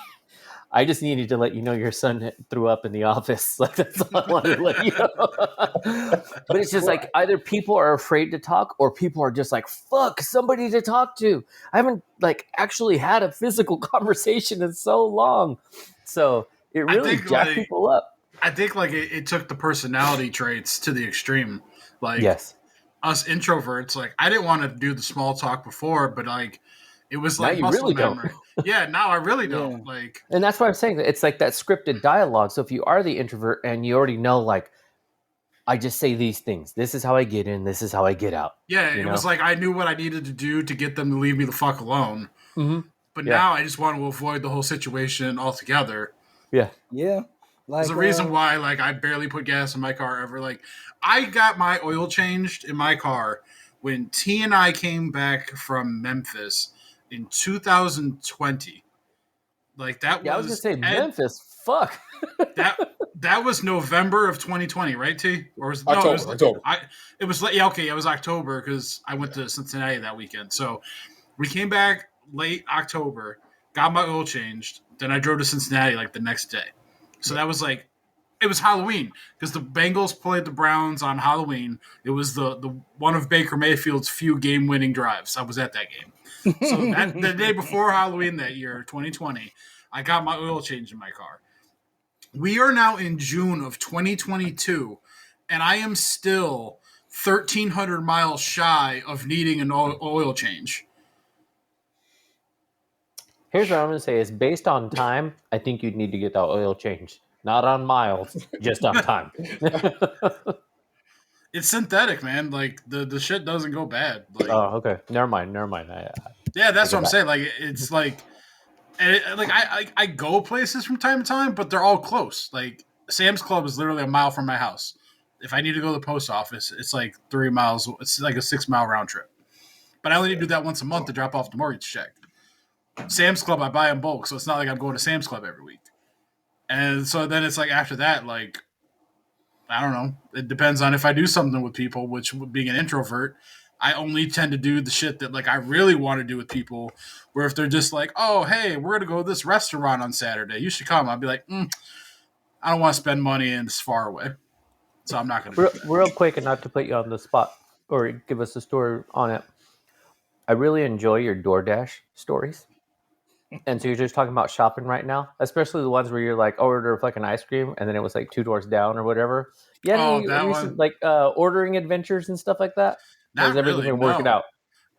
I just needed to let you know your son threw up in the office. Like, that's all I wanted to let you know. But it's just like either people are afraid to talk, or people are just like, fuck, somebody to talk to. I haven't like actually had a physical conversation in so long. So it really jacked people up.
I think like it took the personality traits to the extreme. Like,
yes,
us introverts, like I didn't want to do the small talk before, but like it was like
now you
muscle
really
memory. Yeah, now I really don't.
Yeah.
Like,
and that's why I'm saying that it's like that scripted dialogue. So if you are the introvert and you already know, like, I just say these things. This is how I get in. This is how I get out.
yeah,
you
it
know?
was like I knew what I needed to do to get them to leave me the fuck alone.
Mm-hmm.
But
Yeah.
now I just want to avoid the whole situation altogether.
Yeah.
Yeah.
There's a reason why, like, I barely put gas in my car ever. Like, I got my oil changed in my car when T and I came back from Memphis in 2020. Like, that
Yeah, I was gonna say Memphis. Fuck.
that was November of 2020, right, T? Or was
October?
No, it was
October.
It was yeah, okay, it was October because I went to Cincinnati that weekend. So we came back late October, got my oil changed, then I drove to Cincinnati like the next day. So that was like, it was Halloween because the Bengals played the Browns on Halloween. It was the one of Baker Mayfield's few game-winning drives. I was at that game. So that the day before Halloween that year, 2020, I got my oil change in my car. We are now in June of 2022, and I am still 1,300 miles shy of needing an oil change.
Here's what I'm going to say is based on time, I think you'd need to get that oil changed. Not on miles, just on time.
It's synthetic, man. Like, the shit doesn't go bad. Like,
oh, okay. Never mind.
Yeah, that's what I'm saying. Like, it's like, I go places from time to time, but they're all close. Like, Sam's Club is literally a mile from my house. If I need to go to the post office, it's like 3 miles. It's like a 6-mile round trip. But I only need to do that once a month to drop off the mortgage check. Sam's Club, I buy in bulk, so it's not like I'm going to Sam's Club every week. And so then it's like after that, like, I don't know. It depends on if I do something with people, which being an introvert, I only tend to do the shit that like I really want to do with people. Where if they're just like, oh, hey, we're going to go to this restaurant on Saturday. You should come. I'd be like, I don't want to spend money and it's far away. So I'm not going to do that.
Real quick, and not to put you on the spot or give us a story on it. I really enjoy your DoorDash stories. And so you're just talking about shopping right now, especially the ones where you're like, order a fucking ice cream, and then it was like 2 doors down or whatever. Yeah, any recent like ordering adventures and stuff like that?
Not
everything
really.
Been working out?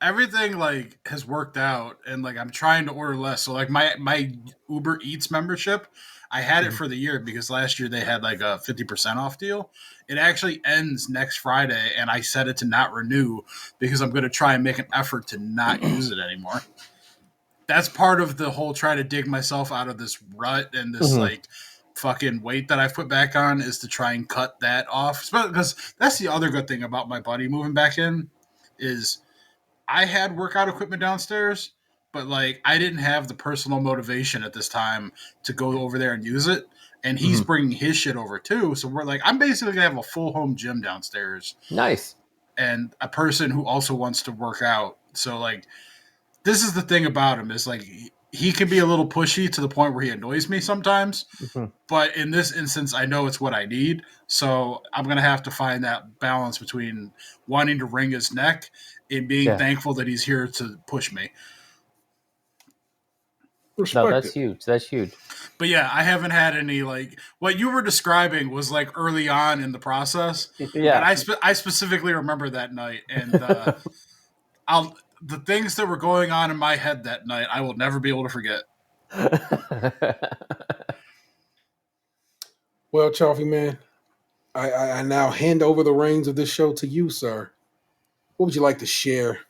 Everything like has worked out, and like I'm trying to order less. So like my Uber Eats membership, I had it for the year because last year they had like a 50% off deal. It actually ends next Friday, and I set it to not renew because I'm going to try and make an effort to not use it anymore. That's part of the whole try to dig myself out of this rut and this like fucking weight that I've put back on is to try and cut that off. Because that's the other good thing about my buddy moving back in is I had workout equipment downstairs, but like I didn't have the personal motivation at this time to go over there and use it. And he's bringing his shit over too. So we're like, I'm basically going to have a full home gym downstairs.
Nice.
And a person who also wants to work out. So like, this is the thing about him is like he can be a little pushy to the point where he annoys me sometimes. But in this instance, I know it's what I need. So I'm going to have to find that balance between wanting to wring his neck and being thankful that he's here to push me.
No, that's huge. That's huge.
But yeah, I haven't had any like what you were describing was like early on in the process.
Yeah.
And I specifically remember that night. And the things that were going on in my head that night, I will never be able to forget.
Well, Chaffee, man, I now hand over the reins of this show to you, sir. What would you like to share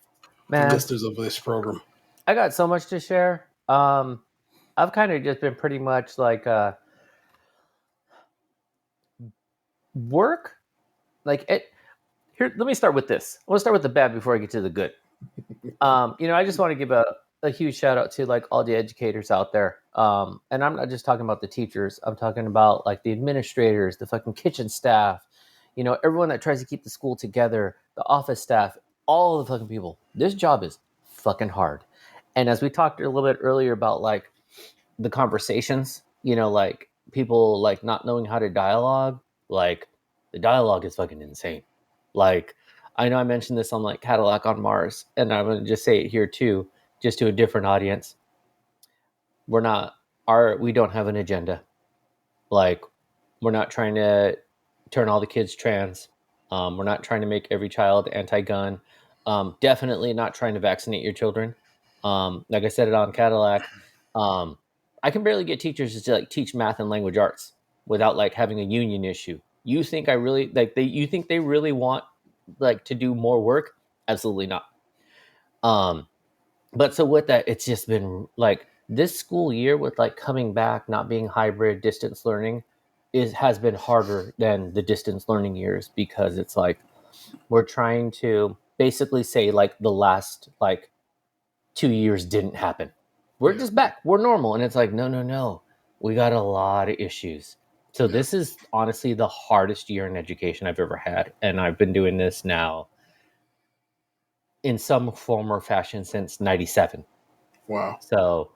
with the listeners of this program?
I got so much to share. I've kind of just been pretty much like work. Like here, let me start with this. I want to start with the bad before I get to the good. I just want to give a huge shout out to like all the educators out there. And I'm not just talking about the teachers. I'm talking about like the administrators, the fucking kitchen staff, everyone that tries to keep the school together, the office staff, all of the fucking people. This job is fucking hard. And as we talked a little bit earlier about like the conversations, you know, like people like not knowing how to dialogue, like the dialogue is fucking insane. Like I know I mentioned this on like Cadillac on Mars, and I'm gonna just say it here too, just to a different audience. We don't have an agenda. Like we're not trying to turn all the kids trans. We're not trying to make every child anti-gun. Definitely not trying to vaccinate your children. Like I said it on Cadillac, I can barely get teachers to like teach math and language arts without like having a union issue. You think I really like they? You think they really want like to do more work? Absolutely not. But so with that, it's just been like this school year with like coming back, not being hybrid, distance learning has been harder than the distance learning years because it's like we're trying to basically say like the last like 2 years didn't happen. We're just back. We're normal. And it's like, no. We got a lot of issues. So this is honestly the hardest year in education I've ever had. And I've been doing this now in some form or fashion since 97.
Wow.
So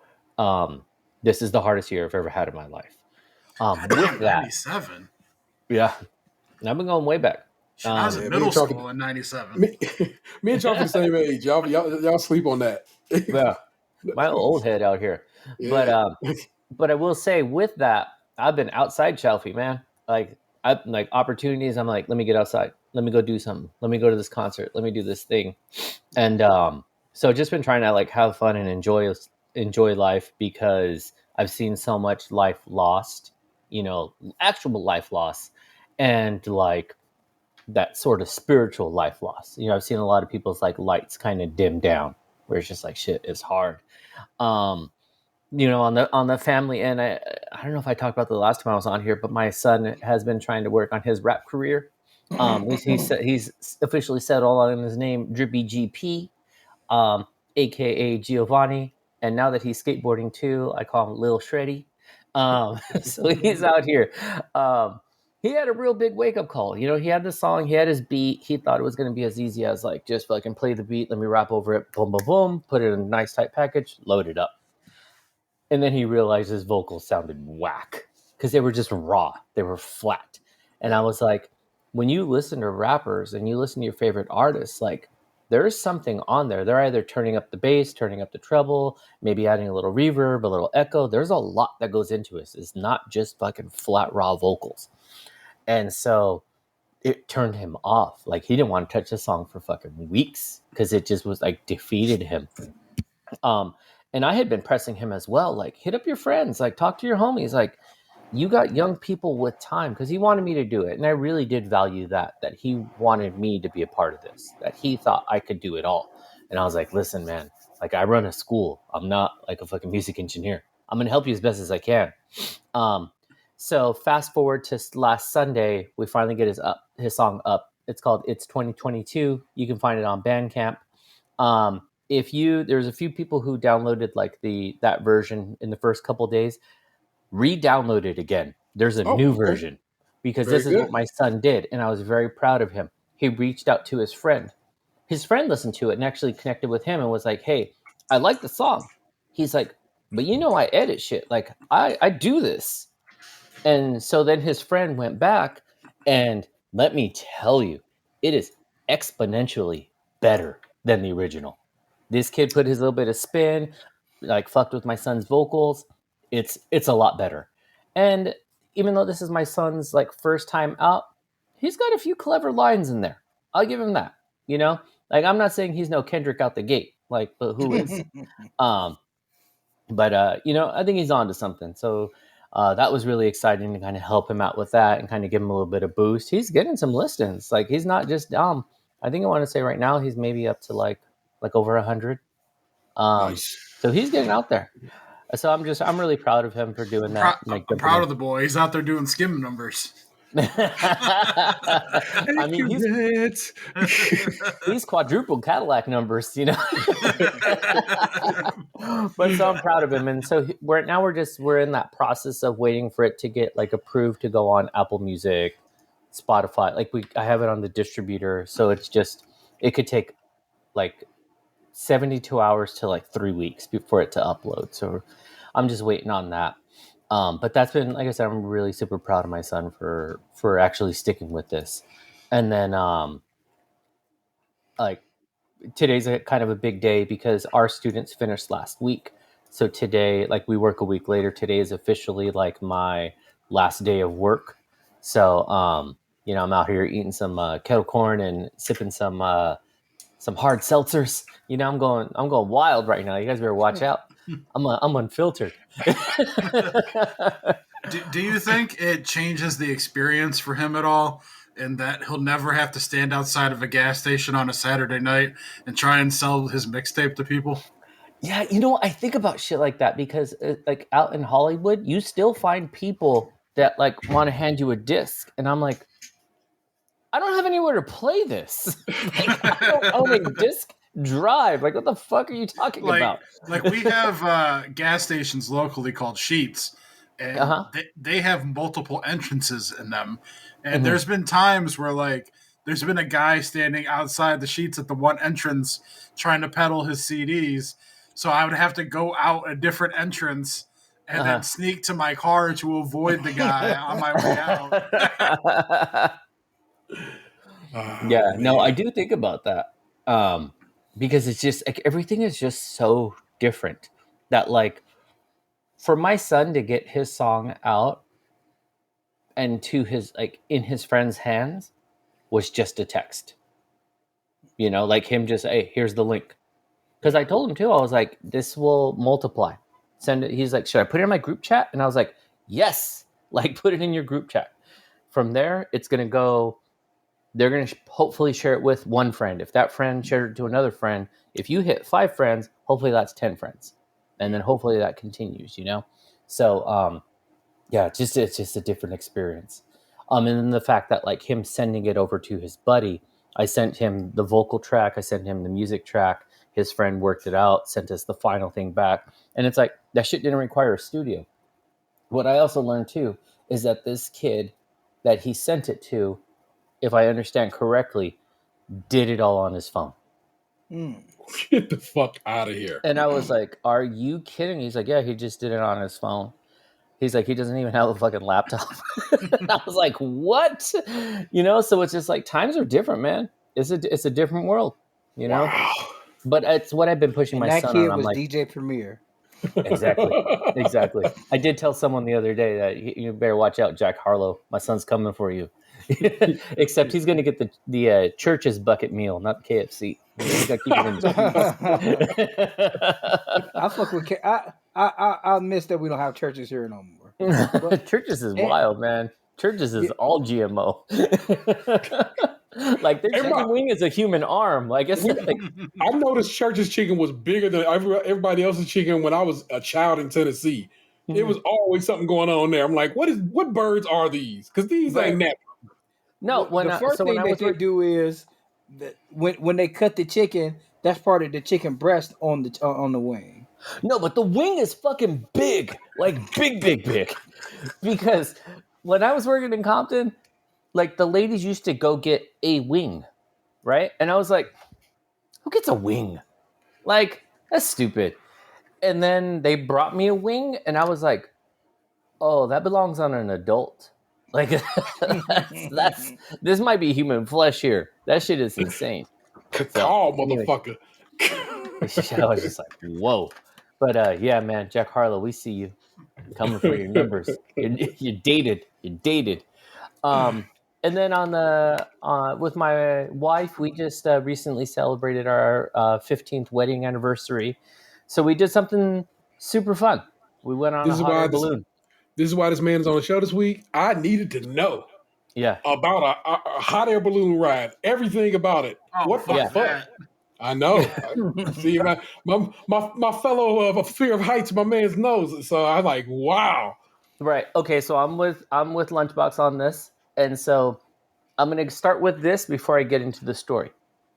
this is the hardest year I've ever had in my life. With that,
97.
yeah, I've been going way back.
I was in middle school in 97.
Me and Chalk are the same age. Y'all sleep on that.
Yeah, my old head out here.
Yeah.
But I will say with that, I've been outside Chalfie, man. Like I like opportunities. I'm like, let me get outside. Let me go do something. Let me go to this concert. Let me do this thing. And so just been trying to like have fun and enjoy life because I've seen so much life lost, you know, actual life loss, and like that sort of spiritual life loss. You know, I've seen a lot of people's like lights kind of dim down, where it's just like shit is hard. You know, on the family end, I don't know if I talked about the last time I was on here, but my son has been trying to work on his rap career. He's officially settled on his name, Drippy GP, aka Giovanni, and now that he's skateboarding too, I call him Lil Shreddy. So he's out here. He had a real big wake up call. You know, he had the song, he had his beat. He thought it was going to be as easy as like just fucking play the beat, let me rap over it, boom, boom, boom, put it in a nice tight package, load it up. And then he realized his vocals sounded whack because they were just raw. They were flat. And I was like, when you listen to rappers and you listen to your favorite artists, like there's something on there. They're either turning up the bass, turning up the treble, maybe adding a little reverb, a little echo. There's a lot that goes into it. It's not just fucking flat, raw vocals. And so it turned him off. Like he didn't want to touch the song for fucking weeks because it just was like defeated him. And I had been pressing him as well, like hit up your friends, like talk to your homies, like you got young people with time, because he wanted me to do it. And I really did value that he wanted me to be a part of this, that he thought I could do it all. And I was like, listen, man, like I run a school. I'm not like a fucking music engineer. I'm going to help you as best as I can. So fast forward to last Sunday, we finally get his song up. It's called It's 2022. You can find it on Bandcamp. There's a few people who downloaded like that version in the first couple of days, re-download it again. There's a new version because this is what my son did. And I was very proud of him. He reached out to his friend. His friend listened to it and actually connected with him and was like, hey, I like the song. He's like, but you know, I edit shit. Like I do this. And so then his friend went back and let me tell you, it is exponentially better than the original. This kid put his little bit of spin, like fucked with my son's vocals. It's a lot better. And even though this is my son's like first time out, he's got a few clever lines in there. I'll give him that. You know, like I'm not saying he's no Kendrick out the gate, like, but who is? But you know, I think he's on to something. So that was really exciting to kind of help him out with that and kind of give him a little bit of boost. He's getting some listens. Like he's not just I think I want to say right now he's maybe up to like over 100.
Nice.
So he's getting out there. So I'm really proud of him for doing that.
I'm proud of the boy. He's out there doing skim numbers.
I mean, he's quadrupled Cadillac numbers, you know. But so I'm proud of him, and so we're in that process of waiting for it to get like approved to go on Apple Music, Spotify. Like I have it on the distributor, so it's just it could take like 72 hours to like 3 weeks before it to upload. So I'm just waiting on that. But that's been, like I said, I'm really super proud of my son for actually sticking with this. And then like today's a kind of a big day because our students finished last week. So today, like we work a week later, today is officially like my last day of work. So you know, I'm out here eating some kettle corn and sipping some hard seltzers. You know, I'm going wild right now. You guys better watch out. I'm unfiltered.
Do you think it changes the experience for him at all? In that he'll never have to stand outside of a gas station on a Saturday night and try and sell his mixtape to people?
Yeah, you know, I think about shit like that because, like, out in Hollywood, you still find people that like want to hand you a disc, and I'm like, I don't have anywhere to play this. Like, I don't own a disc drive. Like, what the fuck are you talking about?
Like we have gas stations locally called Sheets, and they have multiple entrances in them. And there's been times where like there's been a guy standing outside the Sheets at the one entrance trying to peddle his CDs. So I would have to go out a different entrance and then sneak to my car to avoid the guy on my way out.
Yeah, no, I do think about that. Because it's just like everything is just so different that like for my son to get his song out and to his like in his friend's hands was just a text. You know, like him just, hey, here's the link. Because I told him too, I was like, this will multiply. Send it. He's like, should I put it in my group chat? And I was like, yes, like put it in your group chat. From there, it's going to go, they're going to hopefully share it with one friend. If that friend shared it to another friend, if you hit 5 friends, hopefully that's 10 friends. And then hopefully that continues, you know? So, yeah, it's just a different experience. And then the fact that like him sending it over to his buddy, I sent him the vocal track, I sent him the music track. His friend worked it out, sent us the final thing back. And it's like, that shit didn't require a studio. What I also learned too is that this kid that he sent it to, if I understand correctly, did it all on his phone.
Get the fuck out of here.
And I was like, are you kidding? He's like, yeah, he just did it on his phone. He's like, he doesn't even have a fucking laptop. I was like, what? You know, so it's just like times are different, man. It's a different world, you know? Wow. But it's what I've been pushing my son on.
That kid was
like,
DJ Premier.
Exactly. I did tell someone the other day that you better watch out, Jack Harlow. My son's coming for you. Except he's going to get the church's bucket meal, not the KFC. He's got to keep it in.
I fuck with. I miss that we don't have churches here no more.
But, churches is wild, man. Churches is all GMO. Like their chicken wing is a human arm. Like it's like
I noticed Church's chicken was bigger than everybody else's chicken when I was a child in Tennessee. Mm-hmm. It was always something going on there. I'm like, what birds are these? Because these ain't natural.
No,
the first thing that they do is that when they cut the chicken, that's part of the chicken breast on the wing.
No, but the wing is fucking big, like big. Because when I was working in Compton, like the ladies used to go get a wing, right? And I was like, who gets a wing? Like, that's stupid. And then they brought me a wing and I was like, oh, that belongs on an adult. Like, that's this might be human flesh here. That shit is insane.
Oh, motherfucker.
I was just like, whoa. But yeah, man, Jack Harlow, we see you coming for your numbers. You're dated. And then with my wife, we just recently celebrated our 15th wedding anniversary. So we did something super fun. We went on a hot air balloon.
This is why this man is on the show this week. I needed to know about a hot air balloon ride. Everything about it.
Oh,
what the fuck? I know. See, my fellow fear of heights, my man's knows. So I'm like, wow.
Right. Okay. So I'm with Lunchbox on this, and so I'm going to start with this before I get into the story.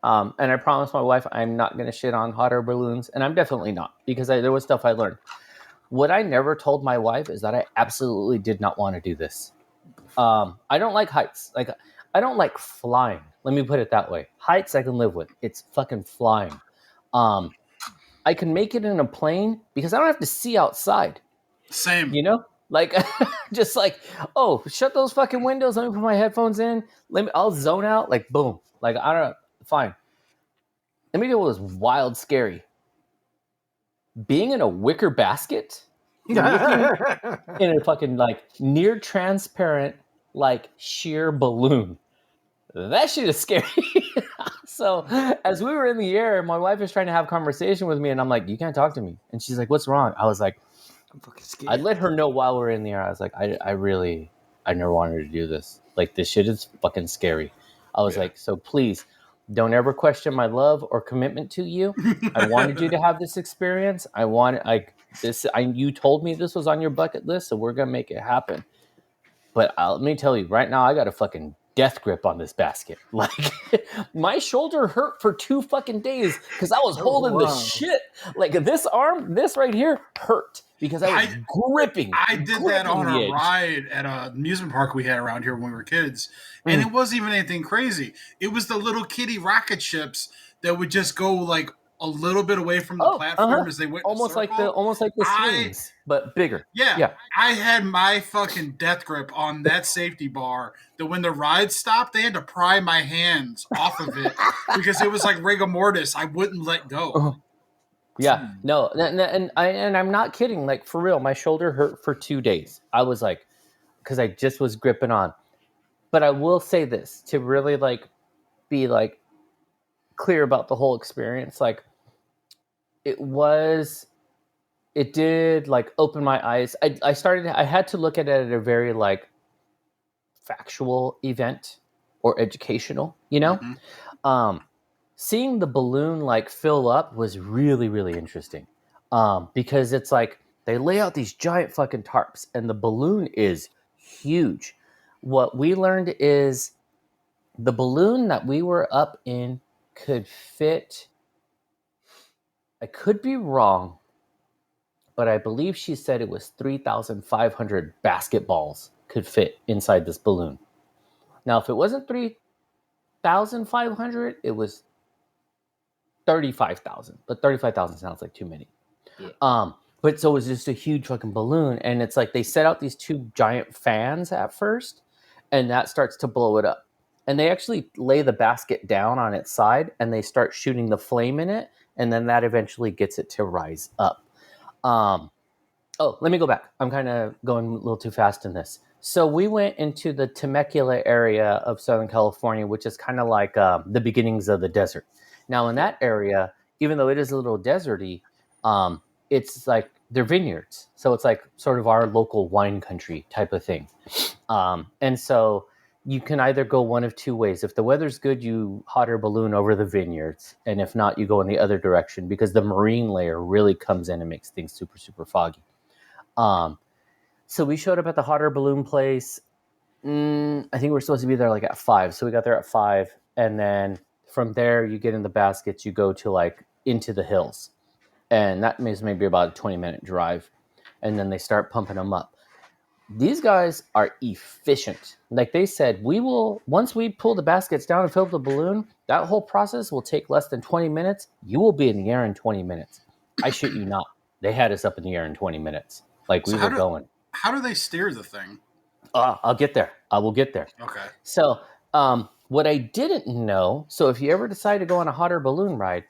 And I promised my wife I'm not going to shit on hot air balloons, and I'm definitely not because there was stuff I learned. What I never told my wife is that I absolutely did not want to do this. I don't like heights. Like I don't like flying. Let me put it that way. Heights I can live with. It's fucking flying. I can make it in a plane because I don't have to see outside.
Same.
You know? Like, just like, oh, shut those fucking windows. Let me put my headphones in. I'll zone out. Like, boom. Like, I don't know. Fine. Let me tell you what was wild scary. Being in a wicker basket, in a fucking, like, near transparent, like, sheer balloon. That shit is scary. So as we were in the air, my wife is trying to have a conversation with me, and I'm like, you can't talk to me. And she's like, what's wrong? I was like,
I'm fucking scared.
I let her know while we're in the air. I was like, I never wanted to do this. Like, this shit is fucking scary. I was like, so please don't ever question my love or commitment to you. I wanted you to have this experience. You told me this was on your bucket list, so we're going to make it happen. But let me tell you, right now, I got a fucking death grip on this basket. Like, my shoulder hurt for 2 fucking days because I was holding the shit. Like, this arm, this right here, hurt because I was gripping.
I did that on a ride at an amusement park we had around here when we were kids. And it wasn't even anything crazy. It was the little kiddie rocket ships that would just go, like, a little bit away from the platform as they went
almost like the swings, but bigger.
Yeah. I had my fucking death grip on that safety bar that when the ride stopped, they had to pry my hands off of it because it was like rigor mortis. I wouldn't let go.
Yeah, no, and I'm not kidding. Like, for real, my shoulder hurt for 2 days. I was like, because I just was gripping on. But I will say this to really like be like clear about the whole experience. Like, it did like open my eyes. I had to look at it at a very like factual event or educational, you know. Seeing the balloon like fill up was really, really interesting, because it's like they lay out these giant fucking tarps and the balloon is huge. What we learned is the balloon that we were up in could fit, I could be wrong, but I believe she said it was 3,500 basketballs could fit inside this balloon. Now, if it wasn't 3,500, it was 35,000. But 35,000 sounds like too many. Yeah. But so it was just a huge fucking balloon. And it's like they set out these 2 giant fans at first, and that starts to blow it up. And they actually lay the basket down on its side, and they start shooting the flame in it, and then that eventually gets it to rise up. Let me go back. I'm kind of going a little too fast in this. So we went into the Temecula area of Southern California, which is kind of like the beginnings of the desert. Now, in that area, even though it is a little deserty, it's like they're vineyards. So it's like sort of our local wine country type of thing. And so you can either go one of 2 ways. If the weather's good, you hot air balloon over the vineyards. And if not, you go in the other direction because the marine layer really comes in and makes things super, super foggy. So we showed up at the hot air balloon place. I think we're supposed to be there like at 5. So we got there at 5. And then from there, you get in the baskets, you go to like into the hills. And that is maybe about a 20-minute drive. And then they start pumping them up. These guys are efficient. Like they said, once we pull the baskets down and fill up the balloon, that whole process will take less than 20 minutes. You will be in the air in 20 minutes. I shit you not. They had us up in the air in 20 minutes. Like we were going.
How do they steer the thing?
I'll get there. I will get there.
Okay.
So what I didn't know, so if you ever decide to go on a hot air balloon ride,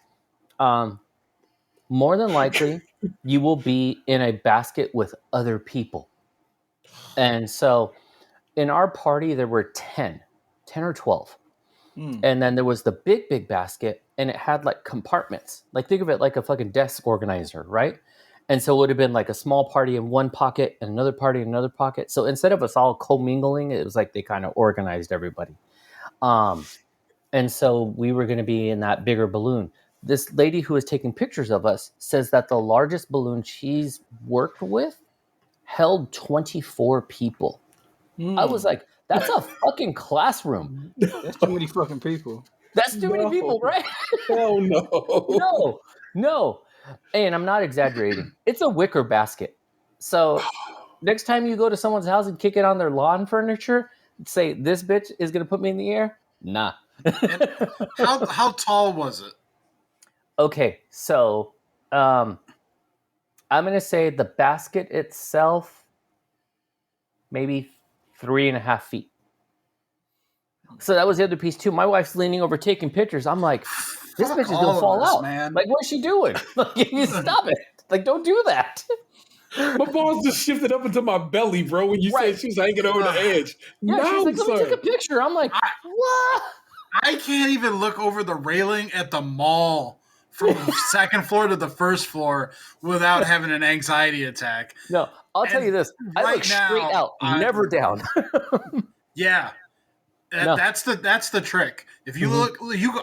more than likely you will be in a basket with other people. And so in our party, there were 10 or 12. And then there was the big basket, and it had like compartments. Like think of it like a fucking desk organizer, right? And so it would have been like a small party in one pocket and another party in another pocket. So instead of us all commingling, it was like they kind of organized everybody. And so we were going to be in that bigger balloon. This lady who was taking pictures of us says that the largest balloon she's worked with held 24 people. I was like, that's a fucking classroom.
That's too many fucking people.
That's too many people, right?
Oh, no.
No. And I'm not exaggerating. It's a wicker basket. So next time you go to someone's house and kick it on their lawn furniture, say, this bitch is going to put me in the air? Nah.
And how tall was it?
Okay, so I'm gonna say the basket itself, maybe 3.5 feet. So that was the other piece too. My wife's leaning over taking pictures. I'm like, this
Fuck
bitch is
all
gonna
of
fall
this,
out.
man.
Like, what's she doing? Like, you stop it. Like, don't do that.
My balls just shifted up into my belly, bro. When you said she was hanging over the edge.
Yeah,
No,
she's like, let me
sir.
take a picture. I'm like, what?
I can't even look over the railing at the mall from the second floor to the first floor without having an anxiety attack.
No, I'll tell
And
you this. I
right
look straight
now,
out, never down.
Yeah,
No.
that's the trick. If you look,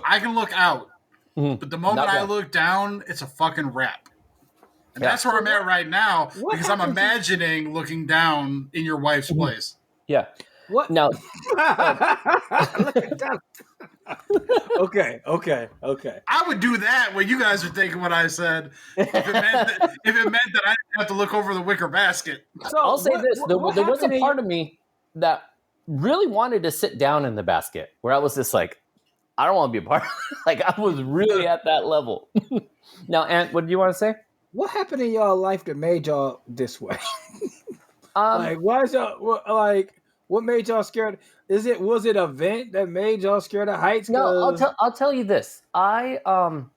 I can look out, but the moment
Not
I
down.
look down, it's a fucking wrap. And
Yeah.
that's where I'm at right now
what
because I'm
happens if-
imagining looking down in your wife's place.
Yeah.
What?
Now,
Look at that. Okay.
I would do that when you guys are thinking what I said. If it meant that I didn't have to look over the wicker basket.
So
I'll say this. There was a
happened in
part of me that really wanted to sit down in the basket where I was just like, I don't want to be a part of it. Like, I was really at that level. Now, Ant, what do you want to say?
What happened in y'all life that made y'all this way? Like, why is y'all like? What made y'all scared? Was it an event that made y'all scared of heights?
No, I'll tell you this. I don't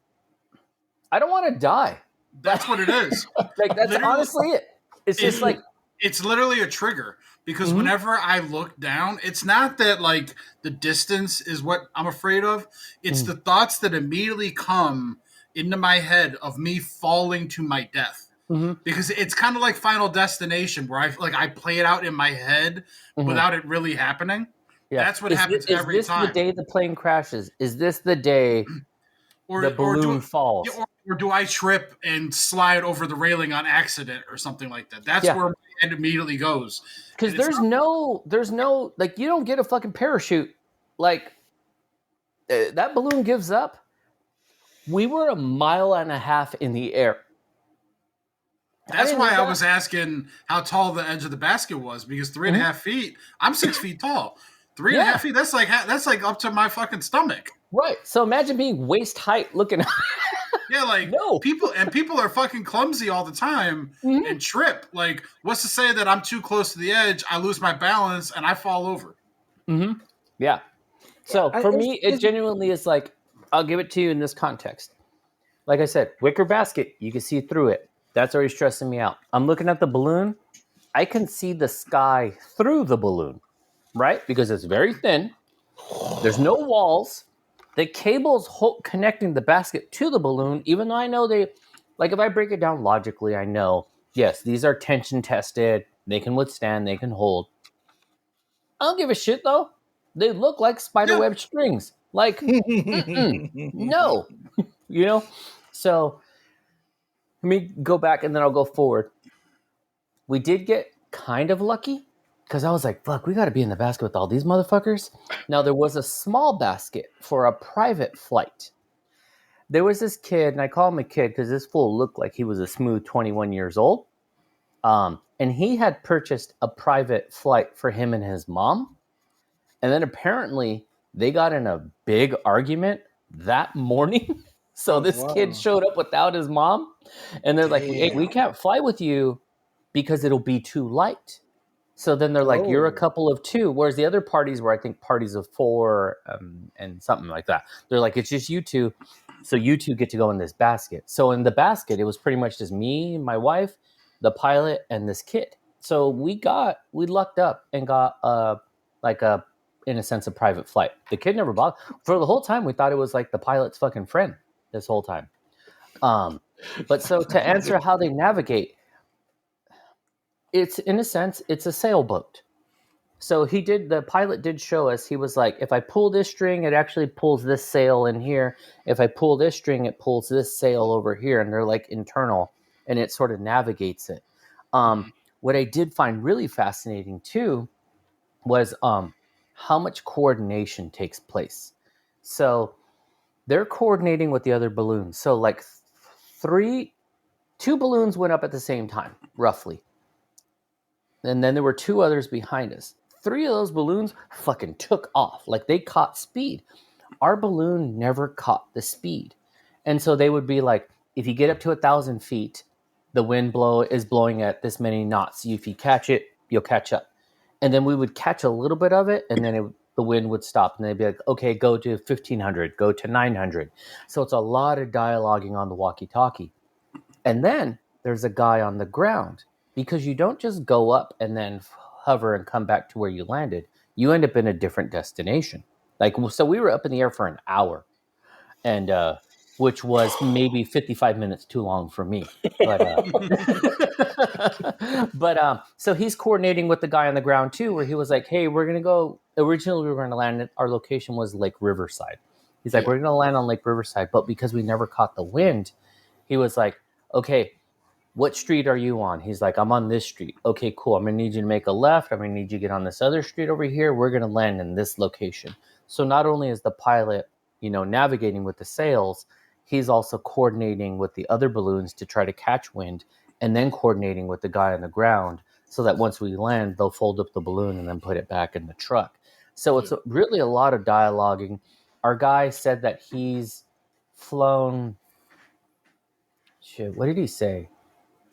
want to die.
That's what it is.
Like, that's
Literally-
honestly it. It's just like,
It's literally a trigger because whenever I look down, it's not that like the distance is what I'm afraid of. It's the thoughts that immediately come into my head of me falling to my death. Because it's kind of like Final Destination where I play it out in my head without it really happening.
yeah.
That's what happens every time.
Is this the day the plane crashes? Is this the day the balloon falls?
Or do I trip and slide over the railing on accident or something like that? That's
Yeah.
where my head immediately goes.
Because
And it's
there's no, like, you don't get a fucking parachute. Like, that balloon gives up. We were 1.5 miles in the air.
That's
didn't
why
know
I
that.
was asking how tall the edge of the basket was because 3.5 feet. I'm 6 feet tall. 3.5 feet. That's like up to my fucking stomach.
Right. So imagine being waist height looking.
Yeah, like
No.
people are fucking clumsy all the time and trip. Like, what's to say that I'm too close to the edge? I lose my balance and I fall over.
Yeah. So for me, it
it's-
genuinely is like, I'll give it to you in this context. Like I said, wicker basket, you can see through it. That's already stressing me out. I'm looking at the balloon. I can see the sky through the balloon, right? Because it's very thin. There's no walls. The cable's connecting the basket to the balloon, even though I know like if I break it down logically, I know, yes, these are tension tested. They can withstand, they can hold. I don't give a shit though. They look like spiderweb strings. Like, no, you know? So let me go back and then I'll go forward. We did get kind of lucky because I was like, fuck, we got to be in the basket with all these motherfuckers. Now, there was a small basket for a private flight. There was this kid, and I call him a kid because this fool looked like he was a smooth 21 years old. And he had purchased a private flight for him and his mom. And then apparently they got in a big argument that morning. So this kid showed up without his mom. And they're like, hey, we can't fly with you because it'll be too light. So then they're like, you're a couple of two. Whereas the other parties were, I think, parties of four and something like that. They're like, it's just you two. So you two get to go in this basket. So in the basket, it was pretty much just me, my wife, the pilot, and this kid. So we lucked up and got in a sense, a private flight. The kid never bothered. For the whole time, we thought it was like the pilot's fucking friend this whole time. But so to answer how they navigate, it's in a sense, it's a sailboat. So the pilot did show us, he was like, if I pull this string, it actually pulls this sail in here. If I pull this string, it pulls this sail over here. And they're like internal and it sort of navigates it. What I did find really fascinating too was how much coordination takes place. So they're coordinating with the other balloons. So like two balloons went up at the same time, roughly. And then there were two others behind us. 3 of those balloons fucking took off. Like they caught speed. our balloon never caught the speed. And so they would be like, if you get up to 1,000 feet, the wind is blowing at this many knots. If you catch it, you'll catch up. And then we would catch a little bit of it, and then the wind would stop, and they'd be like, okay, go to 1,500, go to 900. So it's a lot of dialoguing on the walkie-talkie. And then there's a guy on the ground, because you don't just go up and then hover and come back to where you landed. You end up in a different destination. Like, so we were up in the air for an hour, and which was maybe 55 minutes too long for me. But so he's coordinating with the guy on the ground too, where he was like, hey, we're going to go. Originally, we were going to land at our location was Lake Riverside. He's like, we're going to land on Lake Riverside. But because we never caught the wind, he was like, okay, what street are you on? He's like, I'm on this street. Okay, cool. I'm going to need you to make a left. I'm going to need you to get on this other street over here. We're going to land in this location. So not only is the pilot, navigating with the sails, he's also coordinating with the other balloons to try to catch wind, and then coordinating with the guy on the ground so that once we land, they'll fold up the balloon and then put it back in the truck. So it's really a lot of dialoguing. Our guy said that he's flown, what did he say?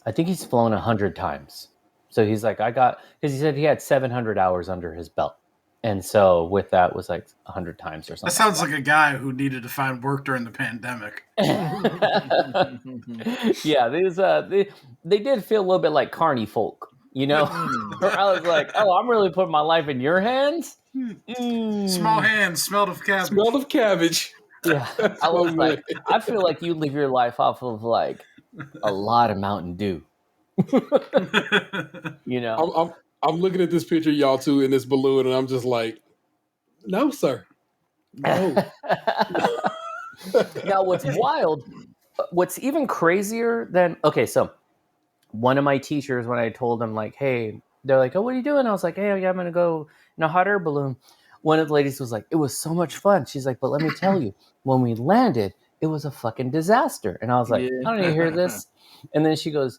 I think he's flown 100 times. So he's like, because he said he had 700 hours under his belt. And so with that was like 100 times or something.
That sounds like a guy who needed to find work during the pandemic.
Yeah, they did feel a little bit like carny folk, Where I was like, oh, I'm really putting my life in your hands?
Small hands, smelled of cabbage.
Smelled of cabbage.
Yeah, I was like, I feel like you live your life off of like a lot of Mountain Dew.
I'm looking at this picture, y'all too, in this balloon, and I'm just like, no, sir, no.
Now, what's even crazier than so one of my teachers, when I told them like, hey, they're like, oh, what are you doing? I was like, hey, I'm gonna go in a hot air balloon. One of the ladies was like, it was so much fun. She's like, but let me tell you, when we landed, it was a fucking disaster. And I was like, I don't need to hear this. And then she goes,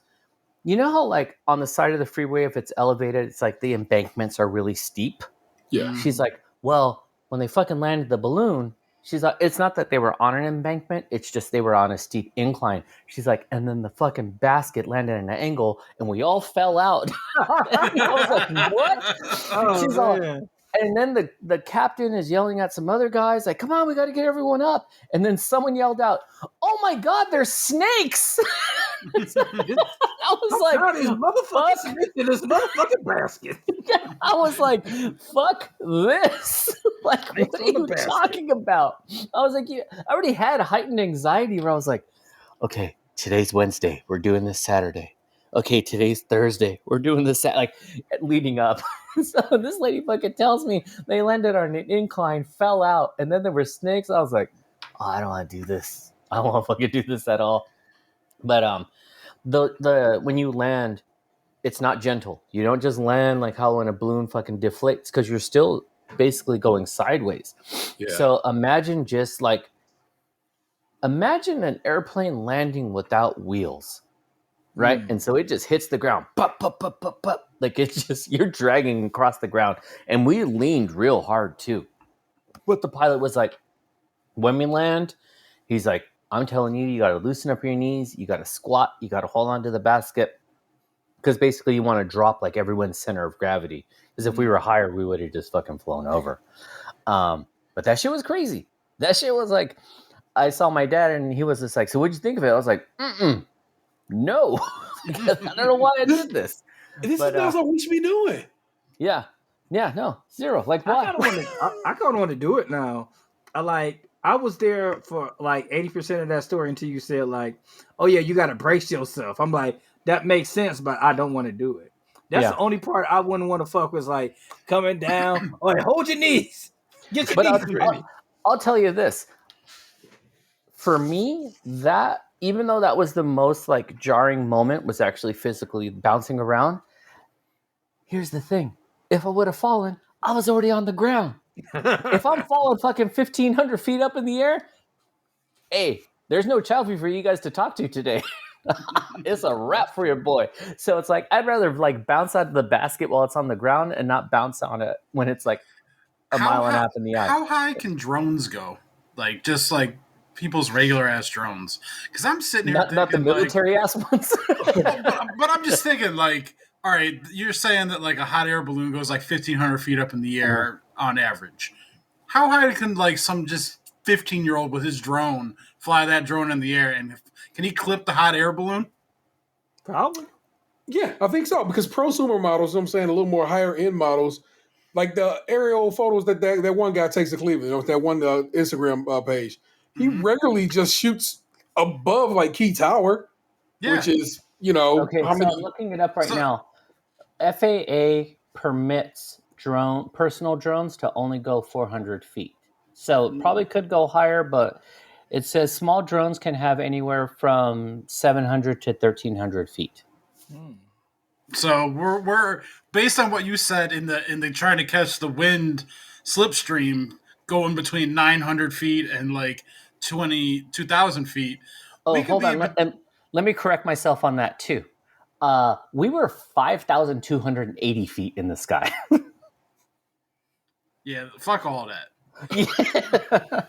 you know how like on the side of the freeway, if it's elevated, it's like the embankments are really steep?
Yeah.
She's like, well, when they fucking landed the balloon, she's like, it's not that they were on an embankment, it's just they were on a steep incline. She's like, and then the fucking basket landed at an angle and we all fell out. I was like, what? She's all, and then the captain is yelling at some other guys, like, come on, we got to get everyone up. And then someone yelled out, oh my God, there's snakes. I was like,
these motherfucking snakes in this motherfucking basket.
I was like, fuck this. Like, what are you talking about? I was like, I already had heightened anxiety where I was like, okay, today's Wednesday. We're doing this Saturday. Okay, today's Thursday. We're doing this like leading up. So this lady fucking tells me they landed on an incline, fell out, and then there were snakes. I was like, oh, I don't want to do this. I don't want to fucking do this at all. But the when you land, it's not gentle. You don't just land like how when a balloon fucking deflates, because you're still basically going sideways. Yeah. So imagine an airplane landing without wheels. Right. And so it just hits the ground. Pop, pop, pop, pop, pop. Like it's just, you're dragging across the ground. And we leaned real hard too. But the pilot was like, when we land, he's like, I'm telling you, you got to loosen up your knees. You got to squat. You got to hold on to the basket. Because basically you want to drop like everyone's center of gravity. Because if we were higher, we would have just fucking flown over. But that shit was crazy. That shit was like, I saw my dad and he was just like, so what'd you think of it? I was like, no, I don't know why I did this.
This is what we should be doing.
Yeah, no, zero. Like, why?
I kind of want to do it now. I was there for like 80% of that story until you said like, oh yeah, you got to brace yourself. I'm like, that makes sense, but I don't want to do it. That's the only part I wouldn't want to fuck with, like coming down. All right, hold your knees. Get your knees ready.
I'll tell you this. For me, that, even though that was the most like jarring moment, was actually physically bouncing around. Here's the thing. If I would have fallen, I was already on the ground. If I'm falling fucking 1,500 feet up in the air, hey, there's no Chalfie for you guys to talk to today. It's a wrap for your boy. So it's like, I'd rather like bounce out of the basket while it's on the ground and not bounce on it when it's like a mile and a half in the air.
How high can drones go? like just like people's regular ass drones. Because I'm sitting here
not the military ass ones.
but I'm just thinking like, all right, you're saying that like a hot air balloon goes like 1,500 feet up in the air on average. How high can like some just 15-year-old with his drone fly that drone in the air, and can he clip the hot air balloon?
Probably.
Yeah, I think so. Because prosumer models, I'm saying a little more higher end models, like the aerial photos that one guy takes to Cleveland, that one Instagram page, he regularly just shoots above like Key Tower, which is,
okay,
how
so
many?
I'm looking it up right now. FAA permits personal drones to only go 400 feet. So it probably could go higher, but it says small drones can have anywhere from 700 to 1,300 feet.
So we're based on what you said in the trying to catch the wind slipstream going between 900 feet and like 2,000 feet.
Oh, hold on. Let me correct myself on that too. We were 5,280 feet in the sky.
Yeah, fuck all that.
Yeah.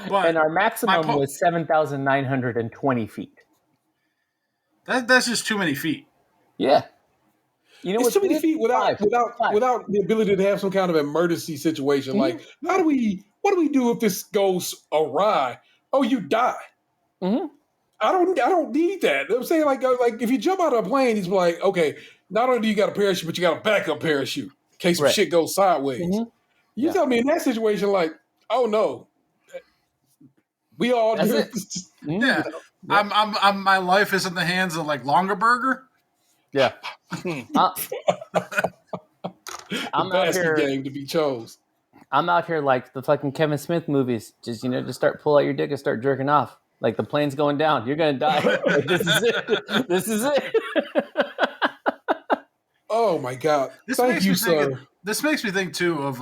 But
and our maximum was 7,920 feet.
That's just too many feet.
Yeah.
It's too many feet without the ability to have some kind of emergency situation. Like, what do we do if this goes awry? Oh, you die.
Mm-hmm.
I don't need that. I'm saying like if you jump out of a plane, he's like, okay, not only do you got a parachute, but you got a backup parachute in case some shit goes sideways.
Mm-hmm.
You tell me in that situation, like, oh no, we all do it.
Yeah. I'm my life is in the hands of like Longaberger.
Yeah.
I'm out here game to be chose.
I'm out here like the fucking Kevin Smith movies. Just just start pull out your dick and start jerking off. Like the plane's going down. You're gonna die. Like, this is it. This is it.
Oh my God. Thank you, sir.
This makes me think too of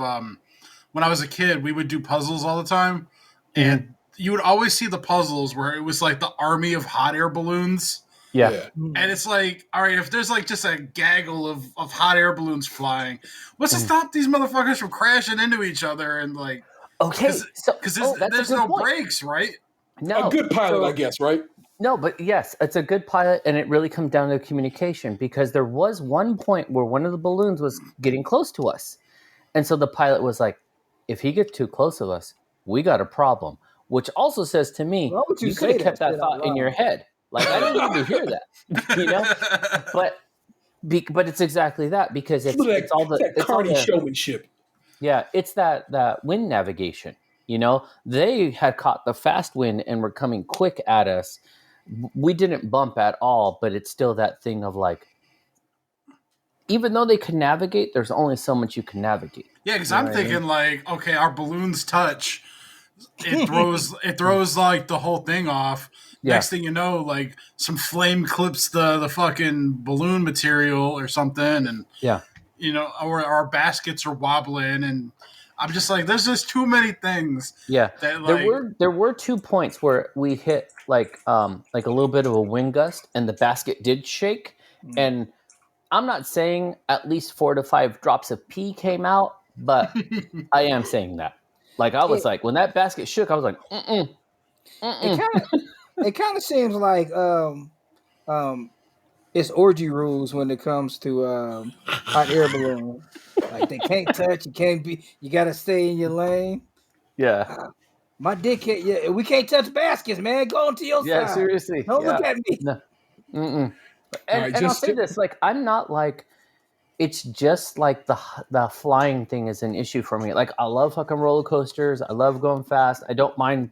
when I was a kid, we would do puzzles all the time. And you would always see the puzzles where it was like the army of hot air balloons.
Yeah.
And it's like, all right, if there's like just a gaggle of hot air balloons flying, what's to stop these motherfuckers from crashing into each other and like, because there's no brakes, right?
No,
a good pilot, I guess, right?
No, but yes, it's a good pilot, and it really comes down to communication because there was one point where one of the balloons was getting close to us. And so the pilot was like, if he gets too close to us, we got a problem. Which also says to me, you could have kept that thought in your head. Like, I didn't need to hear that, But it's exactly that because it's all the
showmanship.
Yeah, it's that wind navigation. They had caught the fast wind and were coming quick at us. We didn't bump at all, but it's still that thing of like, even though they could navigate, there's only so much you can navigate.
Yeah, because I'm thinking like, okay, our balloons touch. It throws like the whole thing off. Yeah. Next thing you know, like some flame clips the fucking balloon material or something, and our baskets are wobbling, and I'm just like, there's just too many things.
Yeah,
that, like,
there were 2 points where we hit like a little bit of a wind gust, and the basket did shake. And I'm not saying at least 4 to 5 drops of pee came out, but I am saying that. Like I was like, when that basket shook, I was like,
It kind of seems like it's orgy rules when it comes to hot air balloon. Like they can't touch, you got to stay in your lane.
Yeah.
My dick can't. We can't touch baskets, man. Go into your side.
Yeah, seriously.
Don't look at me.
No. And I'll say this: like, I'm not like. It's just like the flying thing is an issue for me. Like, I love fucking roller coasters. I love going fast. I don't mind,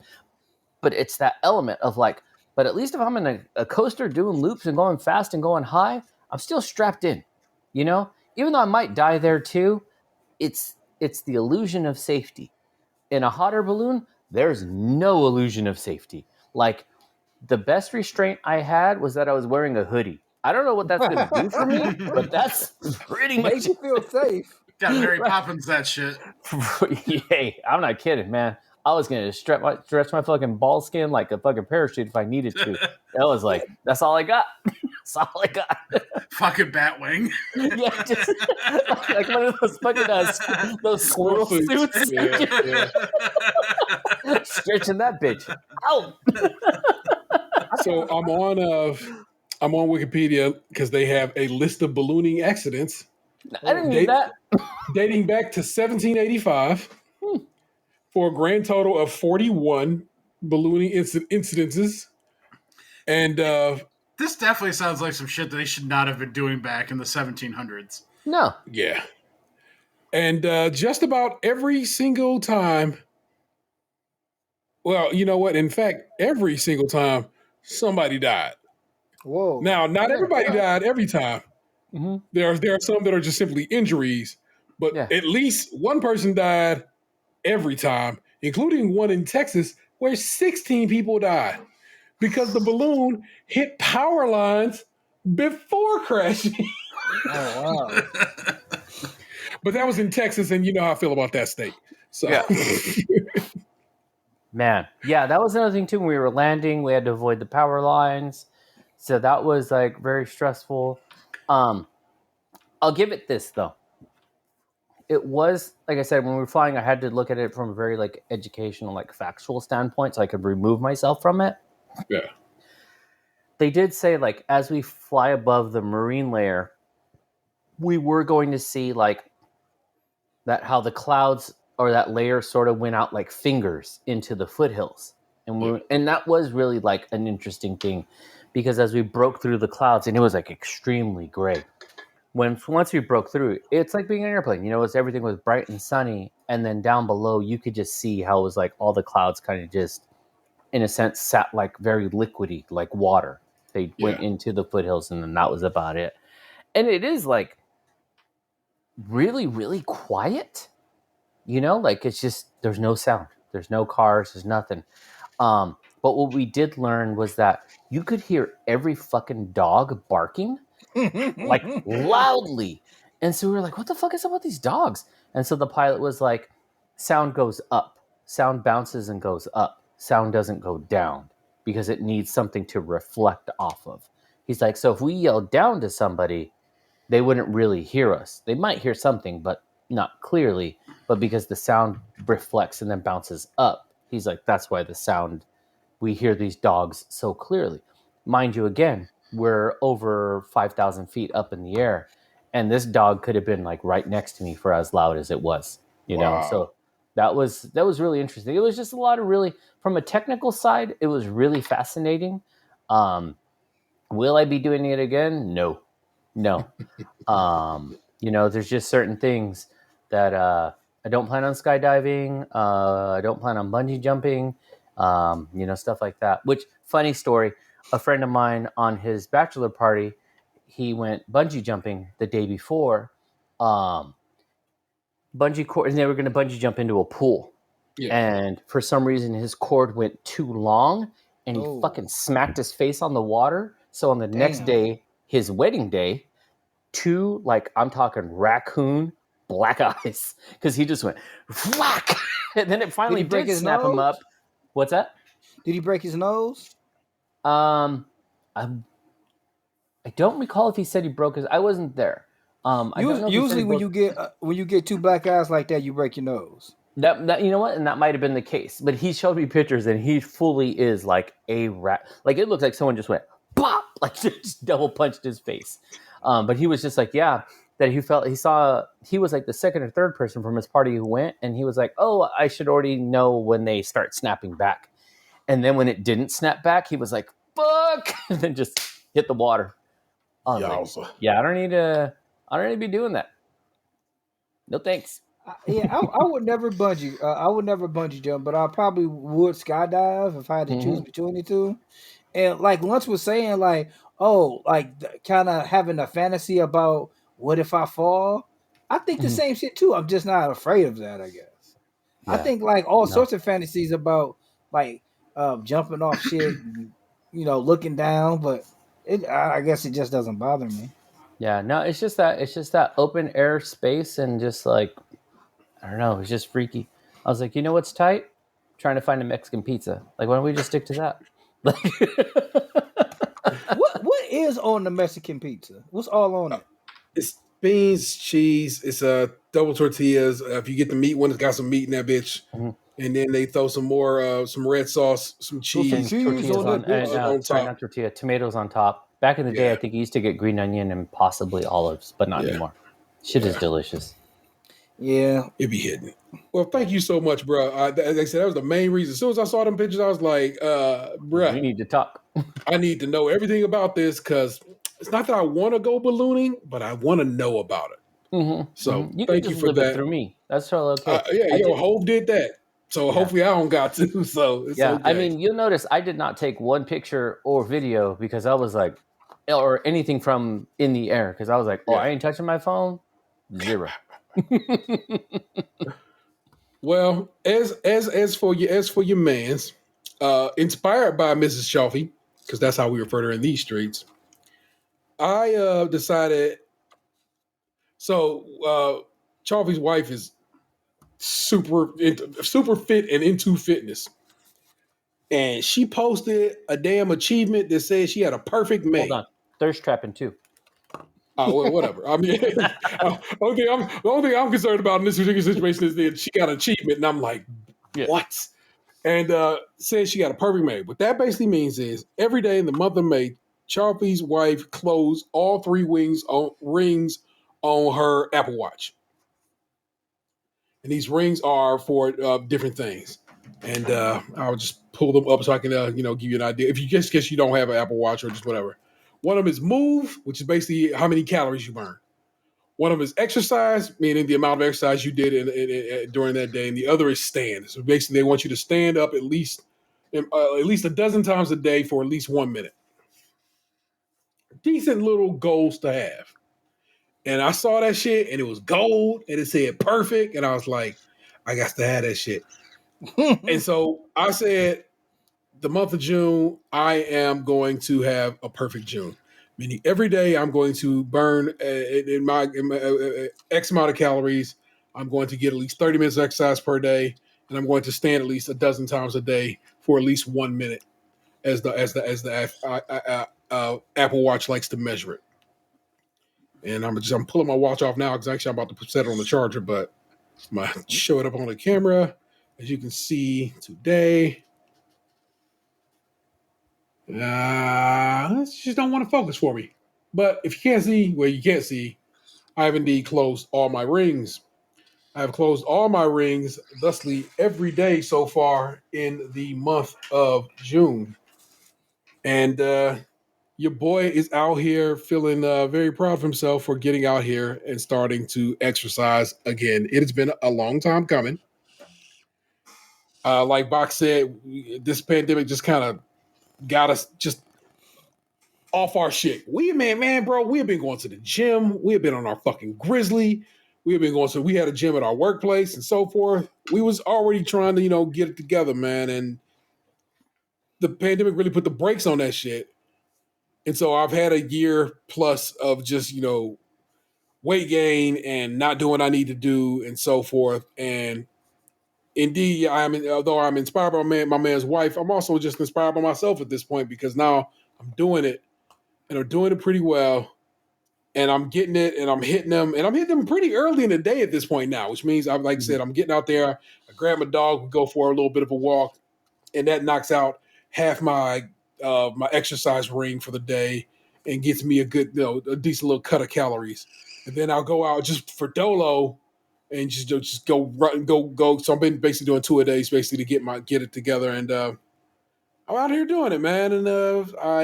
but it's that element of like. But at least if I'm in a coaster doing loops and going fast and going high, I'm still strapped in. Even though I might die there too, it's the illusion of safety. In a hot air balloon, there's no illusion of safety. Like, the best restraint I had was that I was wearing a hoodie. I don't know what that's going to do for me, but that's pretty much...
Makes you feel safe.
Got Mary Poppins that shit.
Hey, I'm not kidding, man. I was going to stretch my fucking ball skin like a fucking parachute if I needed to. That was like, that's all I got. That's all I got.
Fucking Batwing.
Yeah, just like one of those fucking those squirrel suits.
Yeah.
Stretching that bitch out.
So I'm on Wikipedia because they have a list of ballooning accidents
I didn't need that.
dating back to 1785 for a grand total of 41 ballooning incidences. And
this definitely sounds like some shit that they should not have been doing back in the 1700s.
No.
Yeah. And just about every single time, well, you know what? In fact, every single time somebody died.
Whoa.
Now, not everybody died every time.
Mm-hmm.
There are some that are just simply injuries, but at least one person died every time, including one in Texas where 16 people died because the balloon hit power lines before crashing.
Oh wow.
But that was in Texas, and you know how I feel about that state. So,
Man, that was another thing too. When we were landing, we had to avoid the power lines, so that was like very stressful. I'll give it this though. It was, like I said, when we were flying, I had to look at it from a very like educational, like factual standpoint, so I could remove myself from it.
Yeah.
They did say like as we fly above the marine layer, we were going to see like that how the clouds or that layer sort of went out like fingers into the foothills. And that was really like an interesting thing because as we broke through the clouds, and it was like extremely gray. Once we broke through, it's like being in an airplane. You know, everything was bright and sunny, and then down below, you could just see how it was like all the clouds kind of just, in a sense, sat like very liquidy, like water. They went into the foothills, and then that was about it. And it is like really, really quiet. You know, like it's just there's no sound, there's no cars, there's nothing. But what we did learn was that you could hear every fucking dog barking. Like loudly. And so we were like, what the fuck is up with these dogs? And so the pilot was like, sound goes up, sound bounces and goes up, sound doesn't go down because it needs something to reflect off of. He's like, so if we yelled down to somebody, they wouldn't really hear us. They might hear something, but not clearly. But because the sound reflects and then bounces up, he's like, that's why the sound, we hear these dogs so clearly. Mind you, again, we're over 5,000 feet up in the air, and this dog could have been like right next to me for as loud as it was, you know? So that was really interesting. It was just a lot of really, from a technical side, it was really fascinating. Will I be doing it again? No. You know, there's just certain things that I don't plan on skydiving. I don't plan on bungee jumping, you know, stuff like that. Which, funny story, a friend of mine on his bachelor party, he went bungee jumping the day before. Bungee cord, and they were going to bungee jump into a pool. Yeah. And for some reason, his cord went too long, and he fucking smacked his face on the water. So on the next day, his wedding day, two, like, I'm talking raccoon black eyes, because he just went whack, and then it finally did snap him up. What's that?
Did he break his nose?
I don't recall if he said he broke his. I wasn't there.
Usually, when you get two black eyes like that, you break your nose.
That you know what, and that might have been the case. But he showed me pictures, and he fully is like a rat. Like it looks like someone just went pop, like just double punched his face. But he was just like, yeah, that he was like the second or third person from his party who went, and he was like, oh, I should already know when they start snapping back. And then when it didn't snap back, he was like, fuck, and then just hit the water. Like, yeah, I don't need to be doing that. No thanks.
I would never bungee. I would never bungee jump, but I probably would skydive if I had to choose between the two. And like Lunch was saying, like, kind of having a fantasy about what if I fall. I think the same shit too. I'm just not afraid of that, I guess. Yeah. I think like all sorts of fantasies about like jumping off shit, and, you know, looking down, but I guess it just doesn't bother me.
Yeah, no, it's just that open air space, and just like, I don't know, it's just freaky. I was like, you know what's tight? Trying to find a Mexican pizza. Like, why don't we just stick to that? Like,
what is on the Mexican pizza? What's all on it?
It's beans, cheese. It's double tortillas. If you get the meat one, it's got some meat in that bitch. and then they throw some more some red sauce, some cheese
Tortillas
on
sorry,
top.
not tortilla, tomatoes on top. Back in the day, I think you used to get green onion and possibly olives, but not anymore. Shit is delicious.
Yeah,
it be hitting. Well, thank you so much, bro. Like I said, that was the main reason. As soon as I saw them pictures, I was like, bruh,
We need to talk.
I need to know everything about this because it's not that I want to go ballooning, but I want to know about it. So
You can
thank you
just
for
live it
that.
through me. That's totally okay.
Hove did that. So hopefully I don't got to. So it's okay.
I mean, you'll notice I did not take one picture or video because I was like, or anything from in the air because I was like, I ain't touching my phone. 0.
Well, as for your man's, inspired by Mrs. Chaffee, because that's how we refer to her in these streets. I decided. So Chaffee's wife is super fit and into fitness, and she posted a damn achievement that said she had a perfect May.
Hold on, thirst trapping too.
Oh, well, whatever. I mean, the only thing I'm concerned about in this particular situation is that she got an achievement, and I'm like, what? And says she got a perfect May. What that basically means is every day in the month of May, Chaffee's wife closed all 3 rings on her Apple Watch. And these rings are for different things. And I'll just pull them up so I can, give you an idea. If you guess you don't have an Apple Watch or just whatever. One of them is move, which is basically how many calories you burn. One of them is exercise, meaning the amount of exercise you did during that day. And the other is stand. So basically, they want you to stand up at least a dozen times a day for at least 1 minute. Decent little goals to have. And I saw that shit, and it was gold, and it said perfect. And I was like, I got to have that shit. And so I said, the month of June, I am going to have a perfect June. Meaning every day I'm going to burn in my X amount of calories. I'm going to get at least 30 minutes of exercise per day, and I'm going to stand at least a dozen times a day for at least 1 minute, as the Apple Watch likes to measure it. And I'm pulling my watch off now because actually I'm about to set it on the charger, but I'm gonna show it up on the camera. As you can see today. It just don't want to focus for me. But if you can't see, you can't see. I have indeed closed all my rings. I have closed all my rings, thusly, every day so far in the month of June. And your boy is out here feeling very proud of himself for getting out here and starting to exercise again. It has been a long time coming. Like Box said, this pandemic just kind of got us just off our shit. We have been going to the gym. We have been on our fucking Grizzly. We have been we had a gym at our workplace and so forth. We was already trying to, get it together, man. And the pandemic really put the brakes on that shit. And so I've had a year plus of just, weight gain and not doing what I need to do and so forth. And indeed, although I'm inspired by my man's wife, I'm also just inspired by myself at this point because now I'm doing it and I'm doing it pretty well. And I'm getting it and I'm hitting them. And I'm hitting them pretty early in the day at this point now, which means, like I said, I'm getting out there. I grab my dog, we go for a little bit of a walk. And that knocks out half my exercise ring for the day and gets me a good, a decent little cut of calories. And then I'll go out just for dolo and just go run, go. So I've been basically doing 2 a days basically to get it together. And I'm out here doing it, man. And I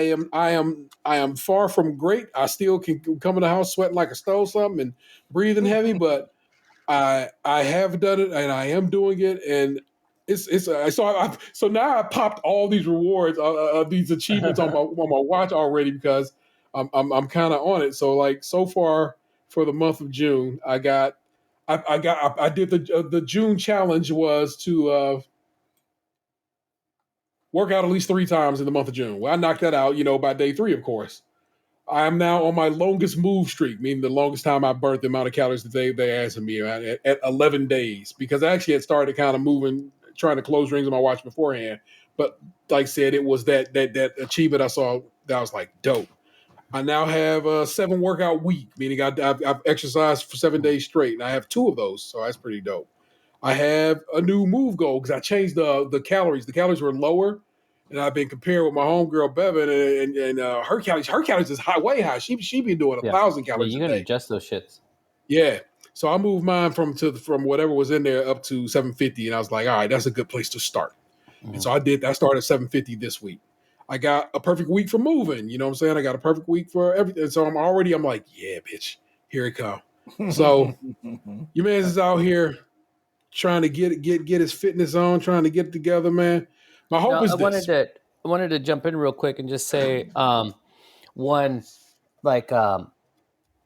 am far from great. I still can come in the house sweating like I stole something and breathing heavy, but I have done it and I am doing it. And so now I popped all these rewards, these achievements on my watch already because I'm kind of on it. So like so far for the month of June, I did the June challenge was to work out at least 3 times in the month of June. Well, I knocked that out, by day 3, of course. I am now on my longest move streak, meaning the longest time I burnt the amount of calories that they asked of me at 11 days, because I actually had started kind of moving, trying to close rings on my watch beforehand. But like I said, it was that achievement I saw that I was like, dope. I now have a 7 workout week, meaning I've exercised for 7 days straight, and I have 2 of those, so that's pretty dope. I have a new move goal because I changed the calories. The calories were lower, and I've been comparing with my homegirl Bevan, and her calories is way high. She been doing 1,000 calories
you
a
can
day.
adjust those shits.
Yeah. So I moved mine from whatever was in there up to 750, and I was like, all right, that's a good place to start. And so I did. I started at 750 this week. I got a perfect week for moving. You know what I'm saying? I got a perfect week for everything. So I'm like, yeah, bitch, here it come. So your man's is out here trying to get his fitness on, trying to get it together, man. My hope is this.
I wanted to jump in real quick and just say, one, like,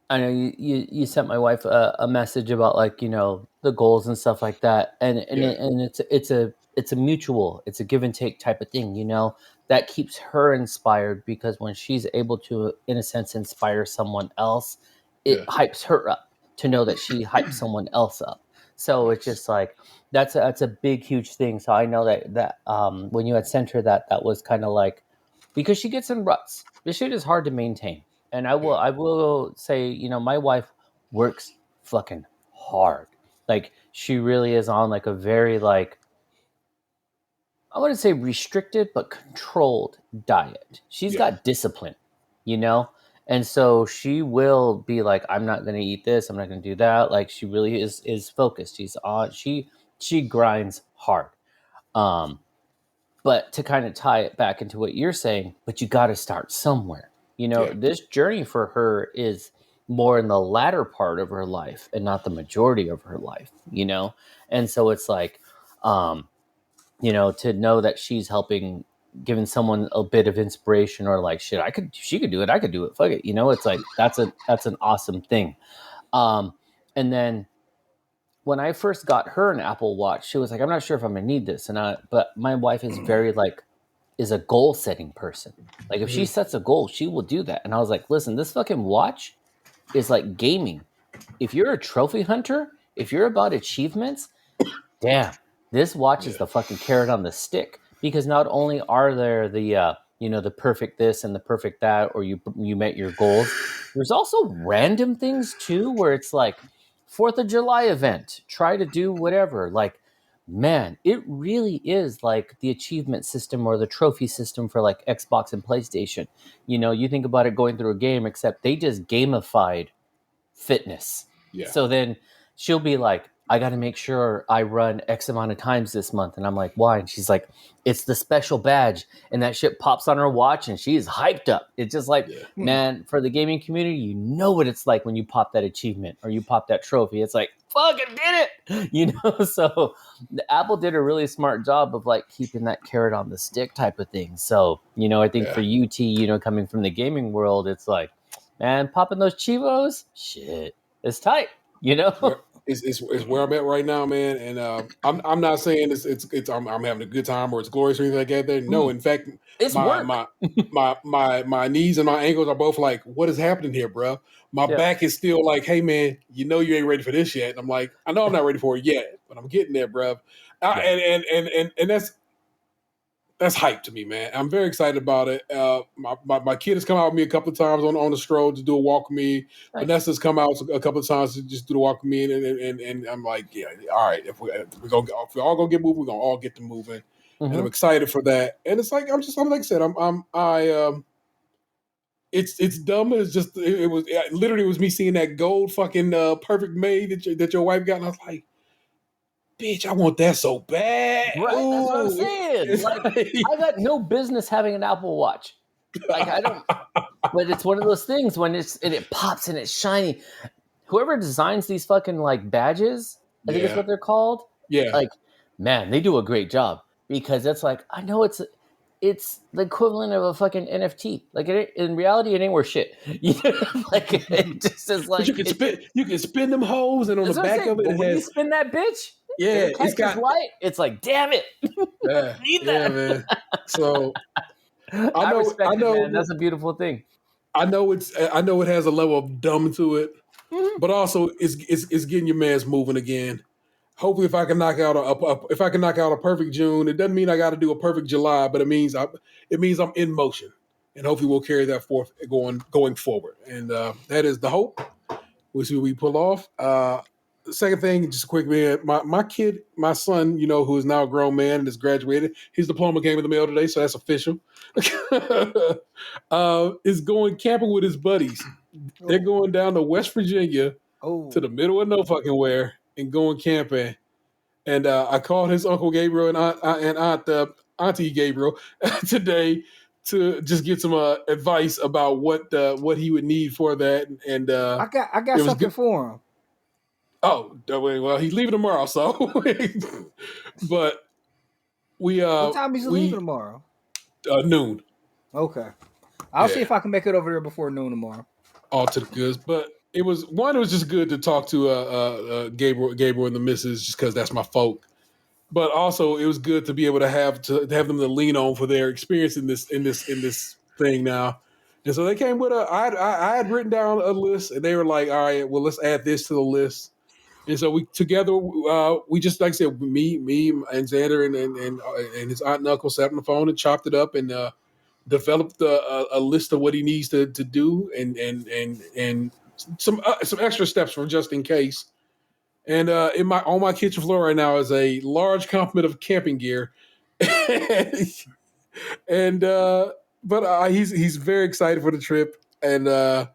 I know you sent my wife a message about, like, you know, the goals and stuff like that, and it's a mutual, it's a give and take type of thing, you know, that keeps her inspired, because when she's able to, in a sense, inspire someone else, it hypes her up to know that she hypes someone else up. So it's just like that's a big huge thing. So I know that when you had sent her that was kind of like, because she gets in ruts. This shit is hard to maintain. And I will say, you know, my wife works fucking hard. Like, she really is on like a very, like, I wouldn't say restricted, but controlled diet. She's got discipline, you know? And so she will be like, I'm not going to eat this. I'm not going to do that. Like, she really is focused. She grinds hard. But to kind of tie it back into what you're saying, but you got to start somewhere. You know, this journey for her is more in the latter part of her life and not the majority of her life, you know? And so it's like, you know, to know that she's helping, giving someone a bit of inspiration, or like, shit, she could do it. I could do it. Fuck it. You know, it's like, that's an awesome thing. And then when I first got her an Apple Watch, she was like, I'm not sure if I'm gonna need this. But my wife is very is a goal setting person. Like, if she sets a goal, she will do that. And I was like, listen, this fucking watch is like gaming. If you're a trophy hunter, if you're about achievements, damn, this watch is the fucking carrot on the stick. Because not only are there the you know, the perfect this and the perfect that, or you met your goals, there's also random things too, where it's like 4th of July event, try to do whatever. Like, man, it really is like the achievement system or the trophy system for like Xbox and PlayStation. You know, you think about it going through a game, except they just gamified fitness.
Yeah.
So then she'll be like, I got to make sure I run X amount of times this month. And I'm like, why? And she's like, it's the special badge. And that shit pops on her watch and she's hyped up. It's just like, man, for the gaming community, you know what it's like when you pop that achievement or you pop that trophy. It's like, fucking did it. You know, so the Apple did a really smart job of like keeping that carrot on the stick type of thing. So, you know, I think for UT, you know, coming from the gaming world, it's like, man, popping those Chivos, shit, it's tight, you know?
It's where I'm at right now, man. And I'm not saying I'm having a good time or it's glorious or anything like that. No, in fact,
it's
my knees and my ankles are both like, what is happening here, bro? My back is still like, hey man, you know you ain't ready for this yet. And I'm like, I know I'm not ready for it yet, but I'm getting there, bro. And that's hype to me, man. I'm very excited about it. My kid has come out with me a couple of times on the stroll to do a walk with me. Nice. Vanessa's come out a couple of times to just do the walk with me, and I'm like, yeah, all right. If we're all gonna get moving, we're gonna all get to moving, and I'm excited for that. And it's like I'm like I said, it's dumb. It's just it was literally it was me seeing that gold fucking perfect maid that your wife got, and I was like, bitch, I want that so bad.
Right, that's what I'm saying. Like, I got no business having an Apple Watch. Like, I don't. But it's one of those things when it pops and it's shiny. Whoever designs these fucking like badges, I think it's what they're called.
Yeah.
Like, man, they do a great job, because it's like, I know it's the equivalent of a fucking NFT. Like, in reality, it ain't worth shit. You know? Like, it just is like,
but you can spin them hoes, and on the back of it,
when you spin that bitch,
it's got
light. It's like, damn it. Need that.
Man. So
I respect it, man. That's a beautiful thing.
I know it has a level of dumb to it, but also it's getting your man's moving again. Hopefully, if I can knock out a perfect June, it doesn't mean I got to do a perfect July, but it means I'm in motion, and hopefully we'll carry that forth going forward. And that is the hope. We'll see what we pull off. second thing, just a quick man. My kid, my son, who is now a grown man and has graduated, his diploma came in the mail today, so that's official. Is going camping with his buddies. They're going down to West Virginia to the middle of no fucking where and going camping. And I called his uncle Gabriel and Auntie Gabriel today to just get some advice about what he would need for that. And
I got something for him.
Oh, well, he's leaving tomorrow, so. But we
what time is he leaving tomorrow?
Noon.
Okay, I'll see if I can make it over there before noon tomorrow.
All to the goods, but it was just good to talk to Gabriel and the missus, just because that's my folk. But also, it was good to be able to have them to lean on for their experience in this thing now. And so they came with I had written down a list, and they were like, "All right, well, let's add this to the list." And so we together, we just, like I said, me and Xander and his aunt and uncle sat on the phone and chopped it up and developed a list of what he needs to do and some extra steps for just in case. And on my kitchen floor right now is a large complement of camping gear, and but he's very excited for the trip, and I'm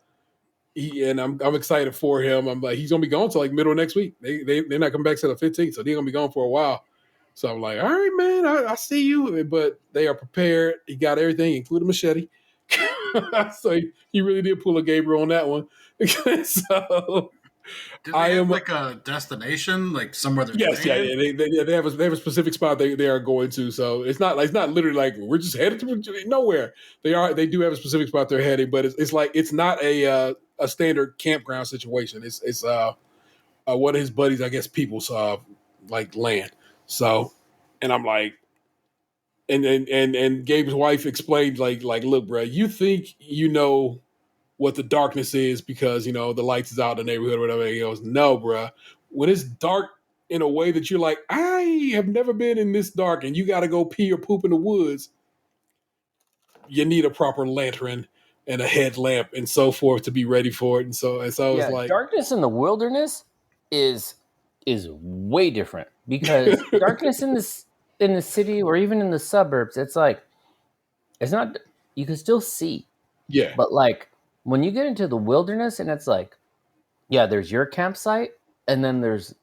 excited for him. I'm like, he's gonna be gone till like middle of next week. They're not coming back till the 15th, so they're gonna be gone for a while. So I'm like, all right, man, I see you, but they are prepared. He got everything, including machete. So he really did pull a Gabriel on that one. So.
Do they have like a destination, like somewhere they're
staying? Yeah. They have a specific spot they are going to. So it's not literally like we're just headed to nowhere. They do have a specific spot they're heading, but it's not a standard campground situation. It's one of his buddies, I guess, people's like land. So, and I'm like, and Gabe's wife explained like look, bro, you think you know what the darkness is because, the lights is out in the neighborhood or whatever. He goes, no, bro. When it's dark in a way that you're like, I have never been in this dark and you got to go pee or poop in the woods, you need a proper lantern and a headlamp and so forth to be ready for it. And so it's like
darkness in the wilderness is way different because darkness in the city or even in the suburbs, it's like, it's not, you can still see.
Yeah.
But like, when you get into the wilderness and it's like, yeah, there's your campsite and then there's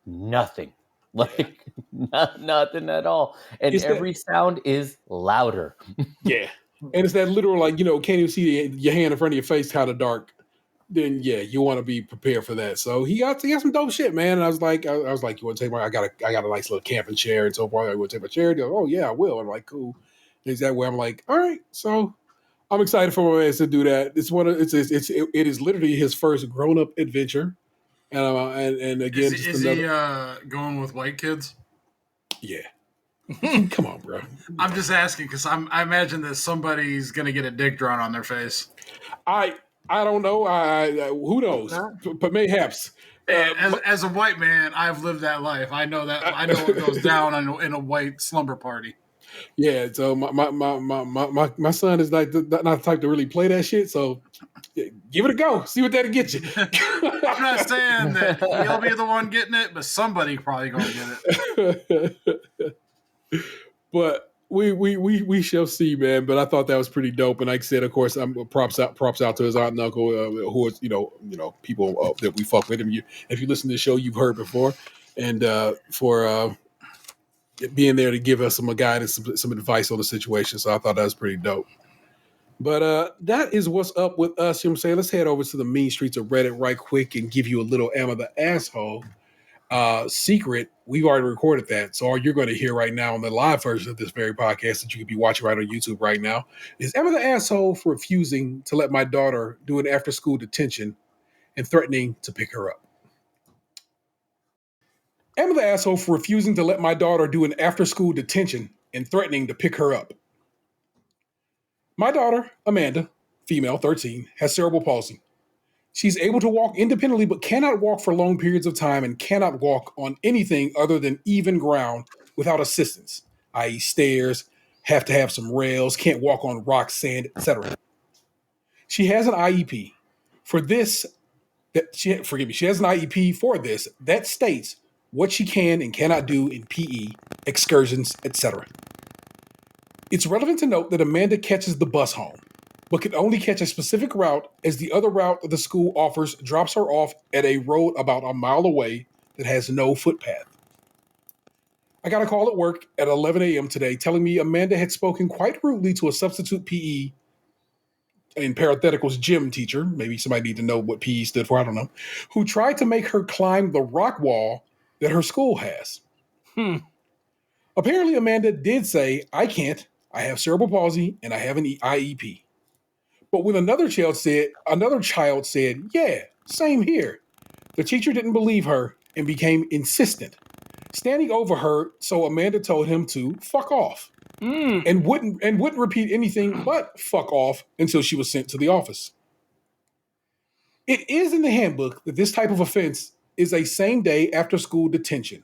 nothing, like nothing at all. And every sound is louder.
Yeah. And it's that literal, like, can't even see your hand in front of your face kind of dark. Then, yeah, you want to be prepared for that. So he got some dope shit, man. And I was like, you want to take I got a nice little camping chair and so forth. I want to take my chair. Goes, oh, yeah, I will. I'm like, cool. And it's that way. I'm like, all right, so I'm excited for my man to do that. It is literally his first grown up adventure, and again,
is he going with white kids?
Yeah, come on, bro.
I'm just asking because I imagine that somebody's gonna get a dick drawn on their face.
I don't know. Who knows? But mayhaps.
As a white man, I've lived that life. I know that. I know what goes down in a white slumber party.
Yeah, so my son is not the type to really play that shit. So give it a go, see what that'll get you.
I'm not saying that he'll be the one getting it, but somebody probably gonna get it.
But we shall see, man. But I thought that was pretty dope. And like I said, of course, props out to his aunt and uncle, who is people that we fuck with. If you listen to the show, you've heard before, and for being there to give us some guidance, some advice on the situation. So I thought that was pretty dope. But that is what's up with us. You know what I'm saying? Let's head over to the mean streets of Reddit right quick and give you a little Am of the Asshole secret. We've already recorded that. So all you're going to hear right now on the live version of this very podcast that you could be watching right on YouTube right now is Am of the Asshole for refusing to let my daughter do an after-school detention and threatening to pick her up. Am the asshole for refusing to let my daughter do an after-school detention and threatening to pick her up. My daughter, Amanda, female, 13, has cerebral palsy. She's able to walk independently but cannot walk for long periods of time and cannot walk on anything other than even ground without assistance, i.e. stairs, have to have some rails, can't walk on rocks, sand, etc. She has an IEP. For this, She has an IEP for this that states what she can and cannot do in PE, excursions, etc. It's relevant to note that Amanda catches the bus home, but can only catch a specific route as the other route the school offers drops her off at a road about a mile away that has no footpath. I got a call at work at 11 a.m. today telling me Amanda had spoken quite rudely to a substitute PE, in parentheticals, gym teacher, maybe somebody need to know what PE stood for, I don't know, who tried to make her climb the rock wall that her school has. Apparently, Amanda did say, I can't, I have cerebral palsy, and I have an IEP. But when another child said, yeah, same here, the teacher didn't believe her and became insistent, standing over her, so Amanda told him to fuck off. And wouldn't repeat anything but fuck off until she was sent to the office. It is in the handbook that this type of offense is a same day after school detention.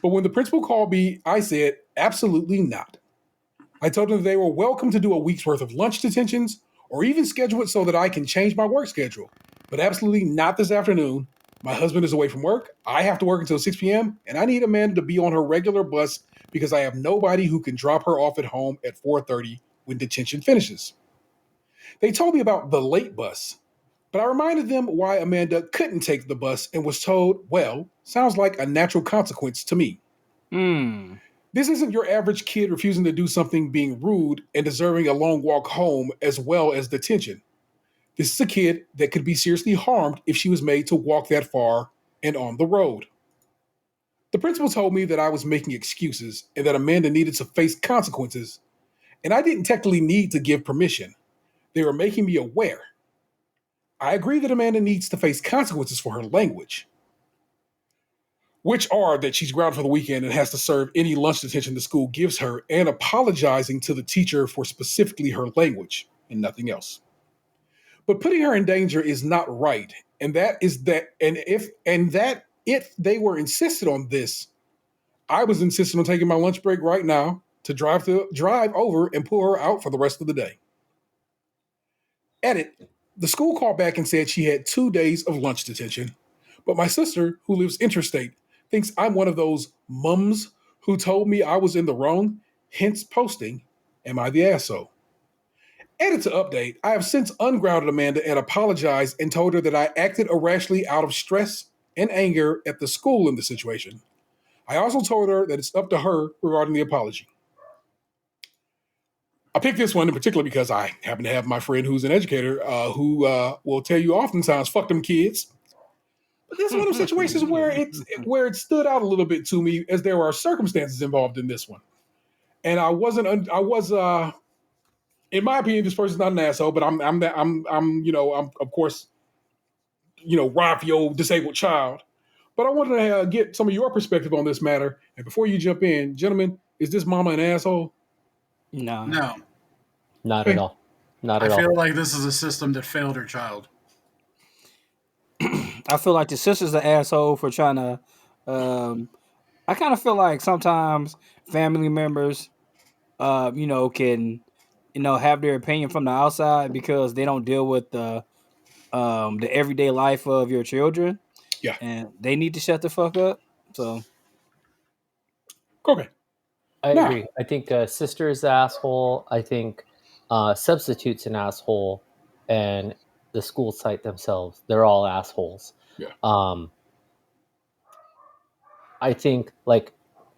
But when the principal called me, I said, absolutely not. I told them they were welcome to do a week's worth of lunch detentions or even schedule it so that I can change my work schedule. But absolutely not this afternoon. My husband is away from work. I have to work until 6 p.m. and I need Amanda to be on her regular bus because I have nobody who can drop her off at home at 4:30 when detention finishes. They told me about the late bus, but I reminded them why Amanda couldn't take the bus and was told, well, sounds like a natural consequence to me. This isn't your average kid refusing to do something, being rude, and deserving a long walk home as well as detention. This is a kid that could be seriously harmed if she was made to walk that far and on the road. The principal told me that I was making excuses and that Amanda needed to face consequences, and I didn't technically need to give permission. They were making me aware. I agree that Amanda needs to face consequences for her language, which are that she's grounded for the weekend and has to serve any lunch detention the school gives her, and apologizing to the teacher for specifically her language and nothing else. But putting her in danger is not right, and if they were insisted on this, I was insisting on taking my lunch break right now to drive over and pull her out for the rest of the day. Edit, the school called back and said she had 2 days of lunch detention, but my sister, who lives interstate, thinks I'm one of those mums who told me I was in the wrong, hence posting, am I the asshole? Edit to update, I have since ungrounded Amanda and apologized and told her that I acted irrationally out of stress and anger at the school in the situation. I also told her that it's up to her regarding the apology. I picked this one in particular because I happen to have my friend who's an educator who will tell you oftentimes, fuck them kids. But this is one of those situations where it stood out a little bit to me as there are circumstances involved in this one. And I was, in my opinion, this person's not an asshole, but I'm of course, rob your disabled child. But I wanted to get some of your perspective on this matter. And before you jump in, gentlemen, is this mama an asshole?
No.
Not at all. Not at all.
I feel like this is a system that failed her child.
I feel like the sister's an asshole for trying to. I kind of feel like sometimes family members, can, have their opinion from the outside because they don't deal with the everyday life of your children.
Yeah,
and they need to shut the fuck up. So,
okay.
I agree. I think sister is an asshole. I think substitute's an asshole, and the school site themselves, they're all assholes.
Yeah.
I think,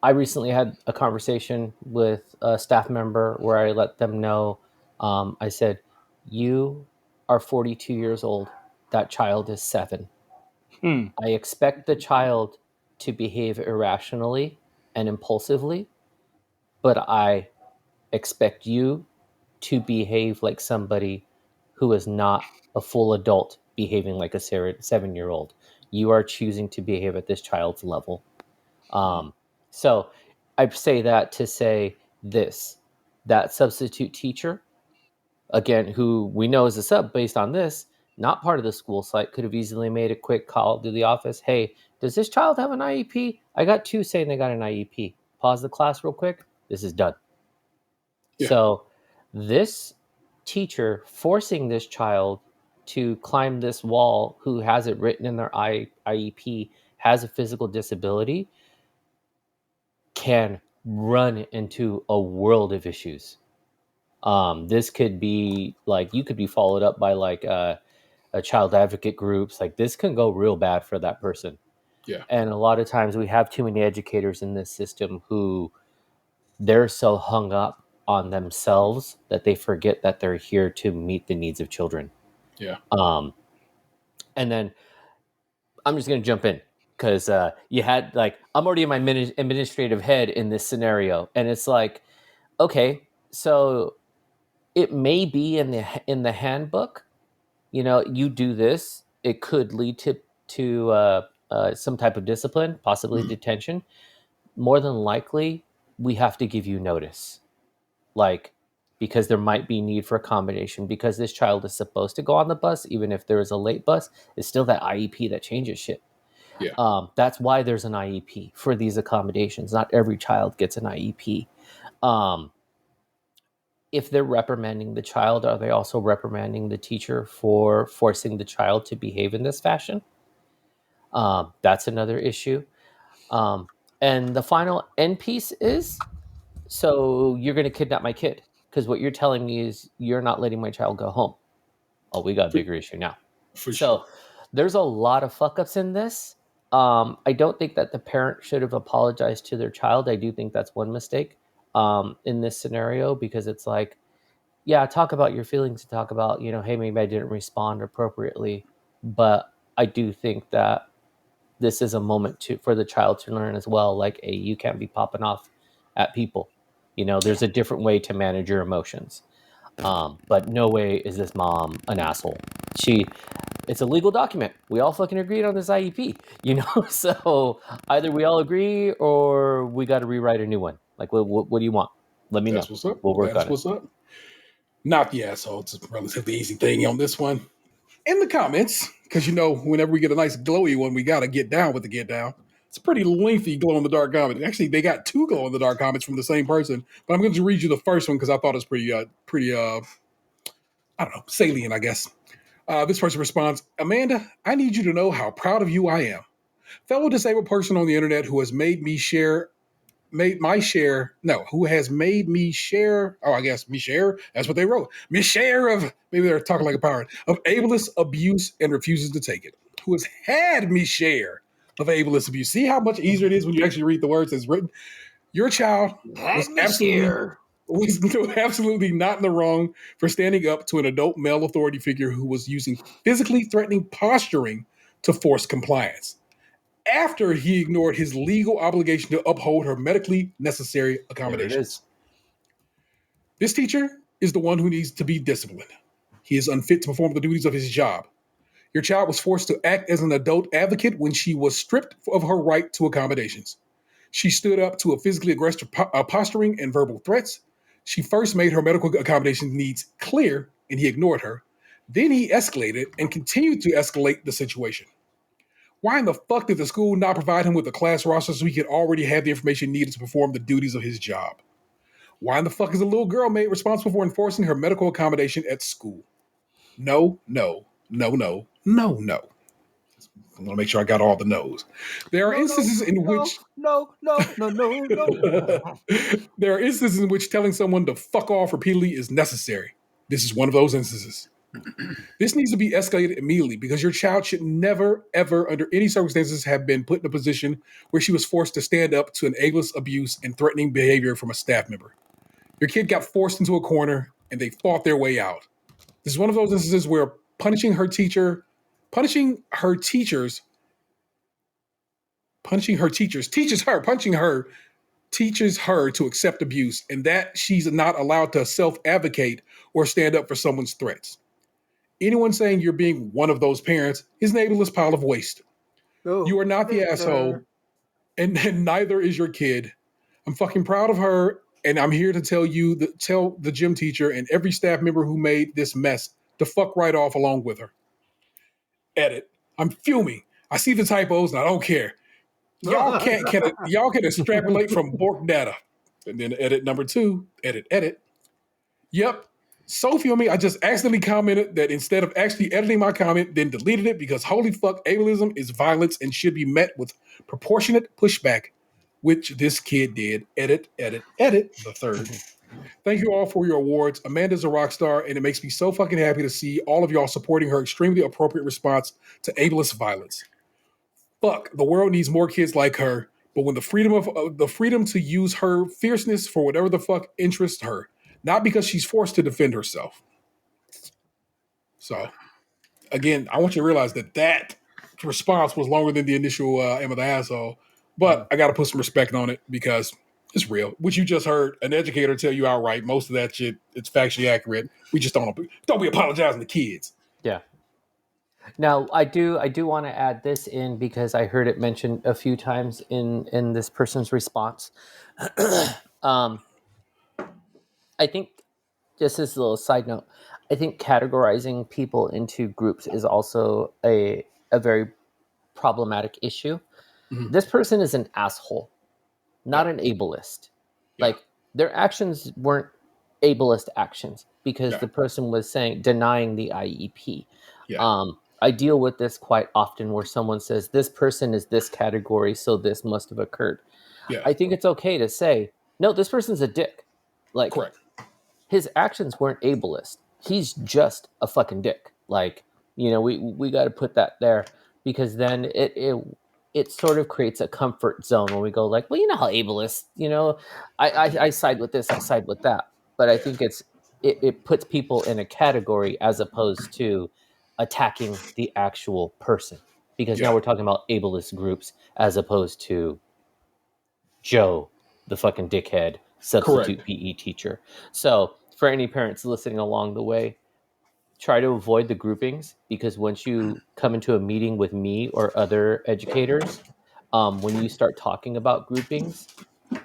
I recently had a conversation with a staff member where I let them know, I said, you are 42 years old. That child is 7. I expect the child to behave irrationally and impulsively, but I expect you to behave like somebody who is not a full adult behaving like a 7-year-old. You are choosing to behave at this child's level. So I say that to say this, that substitute teacher, again, who we know is a sub based on this, not part of the school site, could have easily made a quick call to the office. Hey, does this child have an IEP? I got 2 saying they got an IEP. Pause the class real quick. This is done. Yeah. So this teacher forcing this child to climb this wall who has it written in their IEP has a physical disability can run into a world of issues. This could be like, you could be followed up by like a child advocate groups. Like this can go real bad for that person.
Yeah.
And a lot of times we have too many educators in this system who they're so hung up on themselves that they forget that they're here to meet the needs of children.
Yeah.
And then I'm just going to jump in because you had like, I'm already in my administrative head in this scenario. And it's like, okay, so it may be in the handbook, you know, you do this, it could lead to some type of discipline, possibly detention. More than likely, we have to give you notice, like, because there might be need for accommodation because this child is supposed to go on the bus, even if there is a late bus. It's still that IEP that changes shit.
Yeah.
That's why there's an IEP for these accommodations. Not every child gets an IEP. If they're reprimanding the child, are they also reprimanding the teacher for forcing the child to behave in this fashion? That's another issue. And the final end piece is, so you're going to kidnap my kid because what you're telling me is you're not letting my child go home. Oh, we got a bigger issue now.
For
So
sure.
there's a lot of fuck ups in this. I don't think that the parent should have apologized to their child. I do think that's one mistake in this scenario, because it's like, yeah, talk about your feelings, talk about, you know, hey, maybe I didn't respond appropriately. But I do think that this is a moment for the child to learn as well. Like, hey, you can't be popping off at people. You know, there's a different way to manage your emotions. But no way is this mom an asshole. It's a legal document. We all fucking agreed on this IEP, you know? So either we all agree or we got to rewrite a new one. Like, what do you want? Let me know.
That's what's up.
We'll work
That's
on it.
what's up. Not the asshole. It's a relatively easy thing on this one. In the comments, because you know, whenever we get a nice glowy one, we got to get down with the get down. It's a pretty lengthy glow in the dark comment. Actually, they got two glow in the dark comments from the same person, but I'm going to read you the first one because I thought it was pretty, I don't know, salient, I guess. This person responds, Amanda, I need you to know how proud of you I am. Fellow disabled person on the internet who has made me share, who has made me share, that's what they wrote, me share of, maybe they're talking like a pirate, of ableist abuse and refuses to take it. Who has had me share of ableist abuse. See how much easier it is when you actually read the words as written? Your child was absolutely not in the wrong for standing up to an adult male authority figure who was using physically threatening posturing to force compliance, after he ignored his legal obligation to uphold her medically necessary accommodations.
There it is.
This teacher is the one who needs to be disciplined. He is unfit to perform the duties of his job. Your child was forced to act as an adult advocate when she was stripped of her right to accommodations. She stood up to a physically aggressive posturing and verbal threats. She first made her medical accommodation needs clear, and he ignored her. Then he escalated and continued to escalate the situation. Why in the fuck did the school not provide him with a class roster so he could already have the information needed to perform the duties of his job? Why in the fuck is a little girl made responsible for enforcing her medical accommodation at school? No. I want to make sure I got all the no's. There are instances in which
no.
there are instances in which telling someone to fuck off repeatedly is necessary. This is one of those instances. This needs to be escalated immediately because your child should never, ever, under any circumstances, have been put in a position where she was forced to stand up to an ableist abuse and threatening behavior from a staff member. Your kid got forced into a corner and they fought their way out. This is one of those instances where punishing her teachers teaches her to accept abuse and that she's not allowed to self-advocate or stand up for someone's threats. Anyone saying you're being one of those parents is an ableist pile of waste. You are not the asshole, and neither is your kid. I'm fucking proud of her, and I'm here to tell the gym teacher and every staff member who made this mess to fuck right off along with her. Edit. I'm fuming. I see the typos and I don't care. Y'all can extrapolate from Bork data. And then edit number 2, edit. Yep, Sophie on me, I just accidentally commented that instead of actually editing my comment, then deleted it because holy fuck, ableism is violence and should be met with proportionate pushback, which this kid did. Edit, the third. Thank you all for your awards. Amanda's a rock star, and it makes me so fucking happy to see all of y'all supporting her extremely appropriate response to ableist violence. Fuck, the world needs more kids like her, but when the freedom to use her fierceness for whatever the fuck interests her, not because she's forced to defend herself. So, again, I want you to realize that response was longer than the initial "am of the asshole," but I got to put some respect on it because it's real. Which you just heard an educator tell you outright. Most of that shit, it's factually accurate. We just don't be apologizing to kids.
Yeah. Now, I do want to add this in because I heard it mentioned a few times in this person's response. I think, just as a little side note, I think categorizing people into groups is also a very problematic issue. Mm-hmm. This person is an asshole, not an ableist. Yeah. Like, their actions weren't ableist actions because the person was denying the IEP. Yeah. I deal with this quite often where someone says, this person is this category, so this must have occurred. Yeah. I think it's okay to say, no, this person's a dick. Like, correct. His actions weren't ableist. He's just a fucking dick. Like, we got to put that there because then it sort of creates a comfort zone when we go like, well, you know how ableist, I side with this, I side with that. But I think it puts people in a category as opposed to attacking the actual person. Because now we're talking about ableist groups as opposed to Joe, the fucking dickhead, substitute correct. PE teacher. So for any parents listening along the way, try to avoid the groupings because once you come into a meeting with me or other educators, when you start talking about groupings,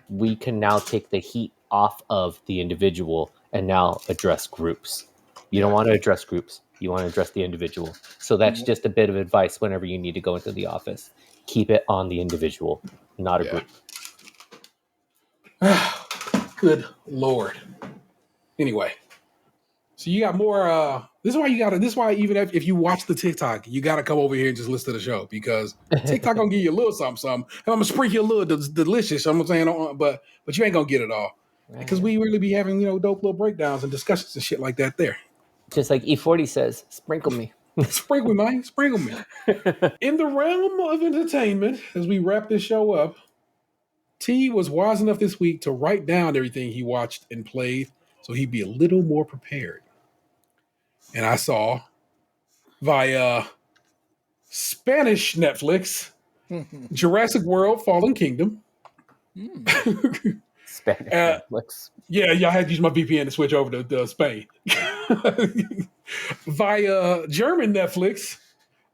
we can now take the heat off of the individual and now address groups. You don't want to address groups. You want to address the individual. So that's just a bit of advice whenever you need to go into the office. Keep it on the individual, not a group.
Good Lord. Anyway, so you got more. This is why even if you watch the TikTok, you got to come over here and just listen to the show because TikTok gonna give you a little something, and I'm gonna sprinkle you a little delicious. I'm saying, but you ain't gonna get it all because we really be having dope little breakdowns and discussions and shit like that there.
Just like E40 says, sprinkle me.
Sprinkle me, man. Sprinkle me. In the realm of entertainment, as we wrap this show up, T was wise enough this week to write down everything he watched and played so he'd be a little more prepared. And I saw via Spanish Netflix, Jurassic World Fallen Kingdom.
Spanish Netflix.
Yeah, I had to use my VPN to switch over to Spain. Via German Netflix,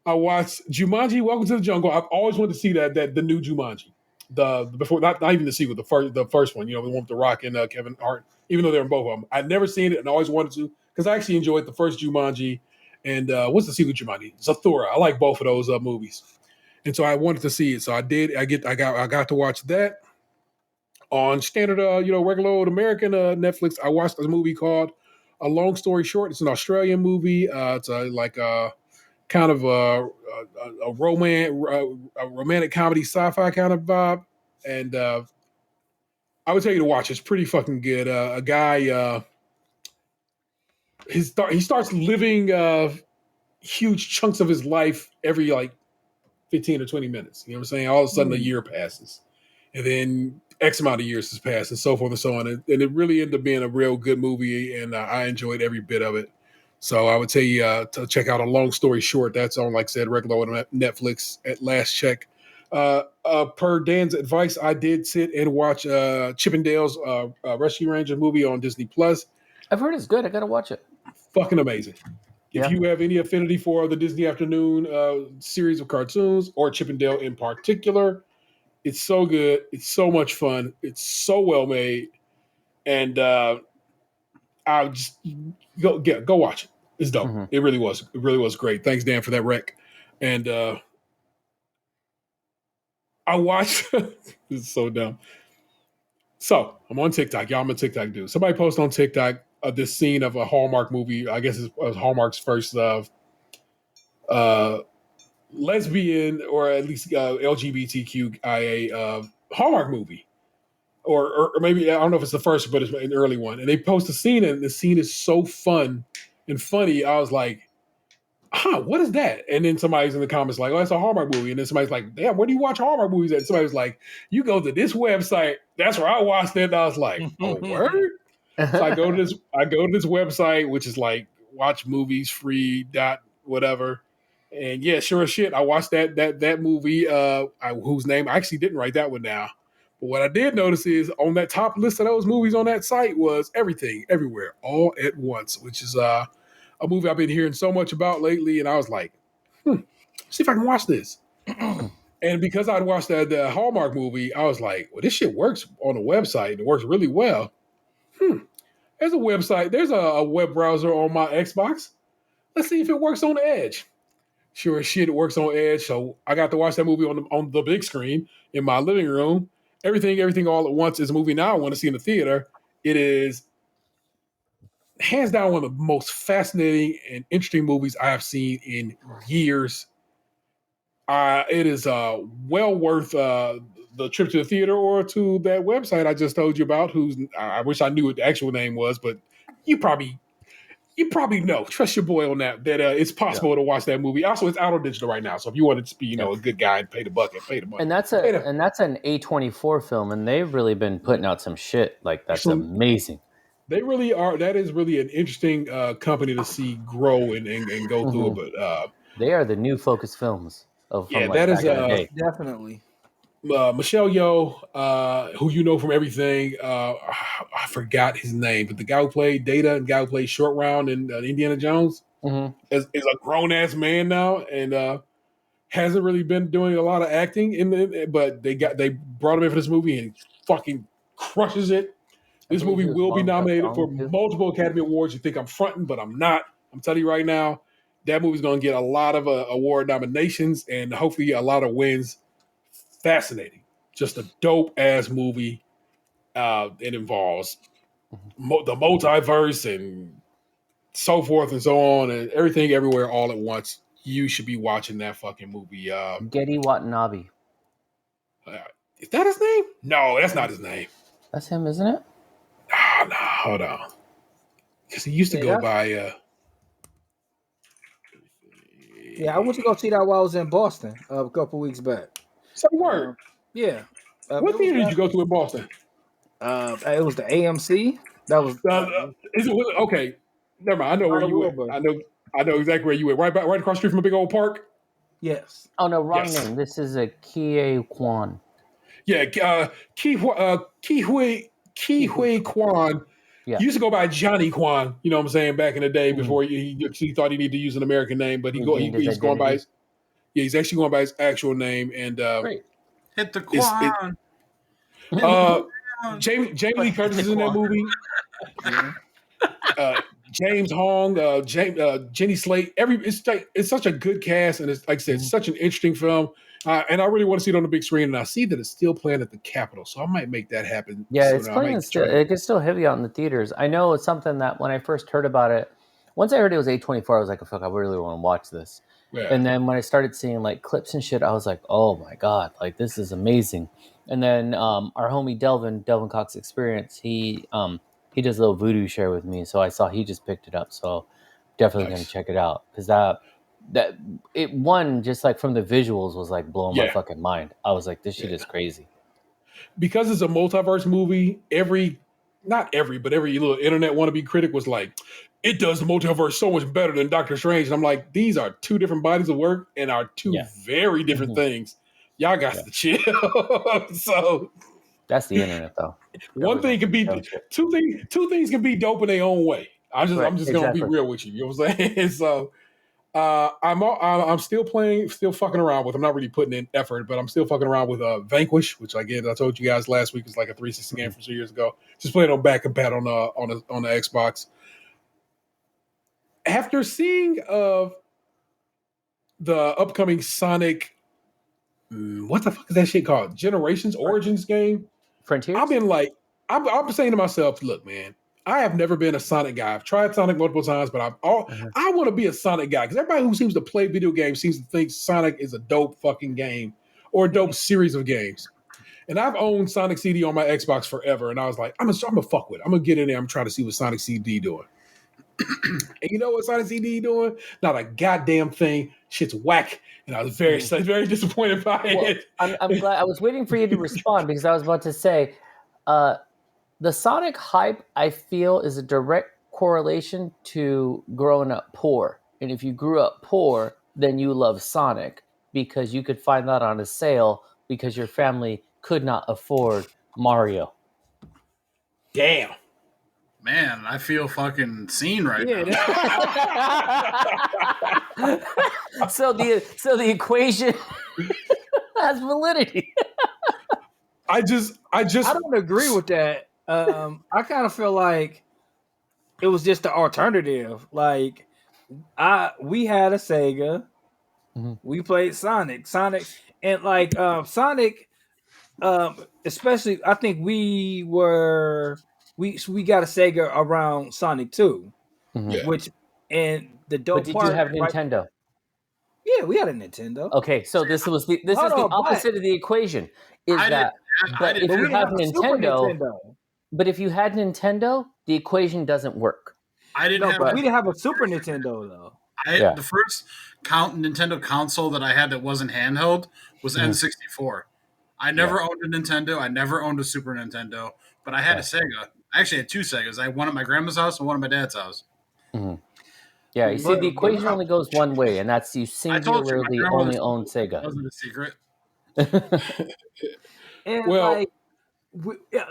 I watched Jumanji: Welcome to the Jungle. I've always wanted to see that the new Jumanji. Not even the sequel, the first one, the one with The Rock and Kevin Hart, even though they're in both of them. I'd never seen it and always wanted to because I actually enjoyed the first Jumanji and what's the sequel Jumanji? Zathura. I like both of those movies. And so I wanted to see it. So I did. I got to watch that on standard, regular old American Netflix. I watched a movie called A Long Story Short. It's an Australian movie. It's kind of a romantic comedy sci-fi kind of vibe. And I would tell you to watch. It's pretty fucking good. A guy, he starts living huge chunks of his life every 15 or 20 minutes. You know what I'm saying? All of a sudden a year passes. And then X amount of years has passed and so forth and so on. And it really ended up being a real good movie. And I enjoyed every bit of it. So I would tell you to check out A Long Story Short. That's on, like I said, regular on Netflix at last check. Per Dan's advice, I did sit and watch Chippendale's Rescue Rangers movie on Disney Plus.
I've heard it's good. I got to watch it.
Fucking amazing. If you have any affinity for the Disney Afternoon series of cartoons or Chippendale in particular, it's so good. It's so much fun. It's so well made. And I'll just go watch it. It's dope. Mm-hmm. It really was. It really was great. Thanks, Dan, for that rec. And I watched. This is so dumb. So I'm on TikTok. Y'all, I'm a TikTok dude. Somebody posted on TikTok this scene of a Hallmark movie. I guess it's Hallmark's first lesbian or at least LGBTQIA Hallmark movie, or maybe I don't know if it's the first, but it's an early one. And they post a scene, and the scene is so fun and funny. I was like, what is that? And then somebody's in the comments like, oh, it's a Hallmark movie. And then somebody's like, damn, where do you watch Hallmark movies at? And somebody was like, you go to this website. That's where I watched it. And I was like, oh, word? So I go to this website, which is like watch movies free dot whatever. And yeah, sure as shit, I watched that movie, whose name I actually didn't write that one down. But what I did notice is on that top list of those movies on that site was Everything, Everywhere, All at Once, which is a movie I've been hearing so much about lately. And I was like, see if I can watch this. And because I'd watched the Hallmark movie, I was like, well, this shit works on the website. It works really well. There's a website. There's a web browser on my Xbox. Let's see if it works on the Edge. Sure as shit, it works on Edge. So I got to watch that movie on the big screen in my living room. Everything All at Once is a movie now I want to see in the theater. It is hands down one of the most fascinating and interesting movies I have seen in years. It is well worth the trip to the theater or to that website I just told you about. I wish I knew what the actual name was, but you probably know. Trust your boy on that. That it's possible to watch that movie. Also, it's out on digital right now. So if you wanted to be, a good guy and pay the bucket.
And that's an A24 film, and they've really been putting out some shit. Like that's amazing.
They really are. That is really an interesting company to see grow and go through. But
they are the new Focus Films.
That is
definitely.
Michelle Yeoh, who you know from everything. I forgot his name, but the guy who played Data and the guy who played Short Round in Indiana Jones is a grown ass man now and hasn't really been doing a lot of acting. But they brought him in for this movie and fucking crushes it. This movie will be nominated for multiple Academy Awards. You think I'm fronting, but I'm not. I'm telling you right now, that movie's going to get a lot of award nominations and hopefully a lot of wins. Fascinating. Just a dope-ass movie. It involves the multiverse and so forth and so on and everything everywhere all at once. You should be watching that fucking movie.
Geddy Watanabe.
Is that his name? No, that's not his name.
That's him, isn't it?
No, hold on. Because he used to go by...
I went to go see that while I was in Boston a couple weeks back.
So word. What theater did you go to in Boston?
It was the AMC. That was
okay. Never mind. I know where you went. I know exactly where you went. Right across the street from a big old park.
Yes.
Oh no, wrong name. This is a Kie Kwan.
Yeah, Ki Hui Kwan. Yeah. Used to go by Johnny Kwan. You know what I'm saying? Back in the day, before he thought he needed to use an American name, but he's going by his. Yeah, he's actually going by his actual name. And
hit the Kwan.
Jamie Lee Curtis is in that movie. James Hong, Jenny Slate. It's such a good cast, and it's like I said, it's such an interesting film. And I really want to see it on the big screen. And I see that it's still playing at the Capitol, so I might make that happen.
Yeah, it's playing. It gets still heavy out in the theaters. I know it's something that when I first heard about it, once I heard it was A24, I was like, oh, fuck, I really want to watch this. Yeah. And then when I started seeing like clips and shit, I was like, oh my God, like this is amazing. And then our homie Delvin Cox Experience, he does a little voodoo share with me. So I saw he just picked it up. So definitely going to check it out. Because that it won just like from the visuals was like blowing my fucking mind. I was like, this shit is crazy.
Because it's a multiverse movie, every little internet wannabe critic was like, it does the multiverse so much better than Doctor Strange. And I'm like, these are two different bodies of work and are two very different things. Y'all got to chill. So
that's the internet, though.
One thing can be two things can be dope in their own way. I'm just gonna be real with you. You know what I'm saying? So I'm still fucking around with. I'm not really putting in effort, but I'm still fucking around with Vanquish, which I told you guys last week is like a 360 game from 2 years ago. Just playing on back and pat on the Xbox. After seeing the upcoming Sonic, what the fuck is that shit called? Generations Origins game.
Frontiers.
I've been like, I'm saying to myself, look, man, I have never been a Sonic guy. I've tried Sonic multiple times, but I want to be a Sonic guy because everybody who seems to play video games seems to think Sonic is a dope fucking game or a dope series of games. And I've owned Sonic CD on my Xbox forever, and I was like, I'm gonna fuck with it. I'm gonna get in there. I'm trying to see what Sonic CD doing. And you know what Sonic CD doing? Not a goddamn thing. Shit's whack. And I was very disappointed by it.
I'm glad. I was waiting for you to respond because I was about to say, the Sonic hype, I feel, is a direct correlation to growing up poor. And if you grew up poor, then you love Sonic because you could find that on a sale because your family could not afford Mario.
Damn.
Man, I feel fucking seen right now.
So the equation has validity.
I
don't agree with that. I kind of feel like it was just the alternative. Like we had a Sega, we played Sonic, and like Sonic. Especially, I think we got a Sega around Sonic 2, which and the dope.
But did you have Nintendo?
Yeah, we had a Nintendo.
Okay, so this is the opposite of the equation. But if you have Nintendo, but if you had Nintendo, the equation doesn't work.
We didn't have a Super Nintendo though.
The first Nintendo console that I had that wasn't handheld was N64. I never owned a Nintendo. I never owned a Super Nintendo, but I had a Sega. I actually had two Segas. I had one at my grandma's house and one at my dad's house.
Mm-hmm. Yeah, you see, the equation only goes one way, and that's you singularly only own Sega.
That wasn't a secret.
And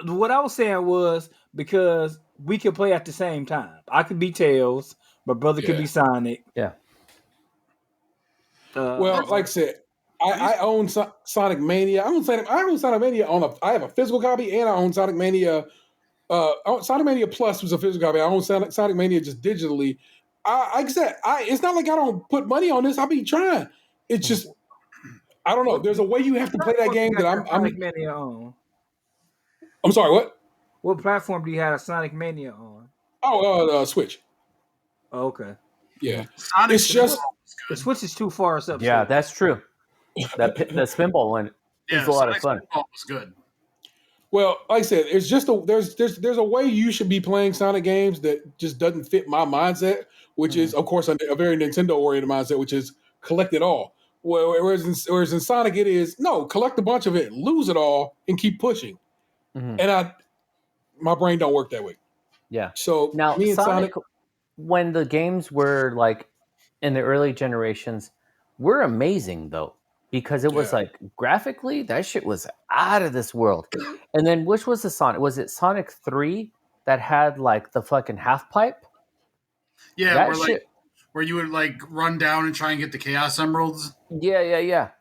what I was saying was because we could play at the same time. I could be Tails. My brother could be Sonic.
Yeah.
Like I said, I own Sonic Mania. I own Sonic Mania I have a physical copy, and I own Sonic Mania. Sonic Mania Plus was a physical copy. I own Sonic Mania just digitally. Like I said, it's not like I don't put money on this. I'll be trying. It's just I don't know. There's a way you have to play that game that I'm
Sonic Mania on.
I'm sorry. What?
What platform do you have a Sonic Mania on?
Oh, Switch.
Oh, okay.
Yeah.
It's just the Switch is too far up.
Yeah, that's true. The spinball one is a lot of fun.
Spinball was good.
Well, like I said, it's just there's a way you should be playing Sonic games that just doesn't fit my mindset, which is of course a very Nintendo oriented mindset, which is collect it all. Whereas in Sonic it is no, collect a bunch of it, lose it all, and keep pushing. And my brain don't work that way.
Yeah.
So
now
me and Sonic,
when the games were like in the early generations, were amazing though. Because it was like graphically, that shit was out of this world. And then which was the Sonic? Was it Sonic 3 that had like the fucking half pipe?
Yeah, where you would like run down and try and get the Chaos Emeralds.
Yeah.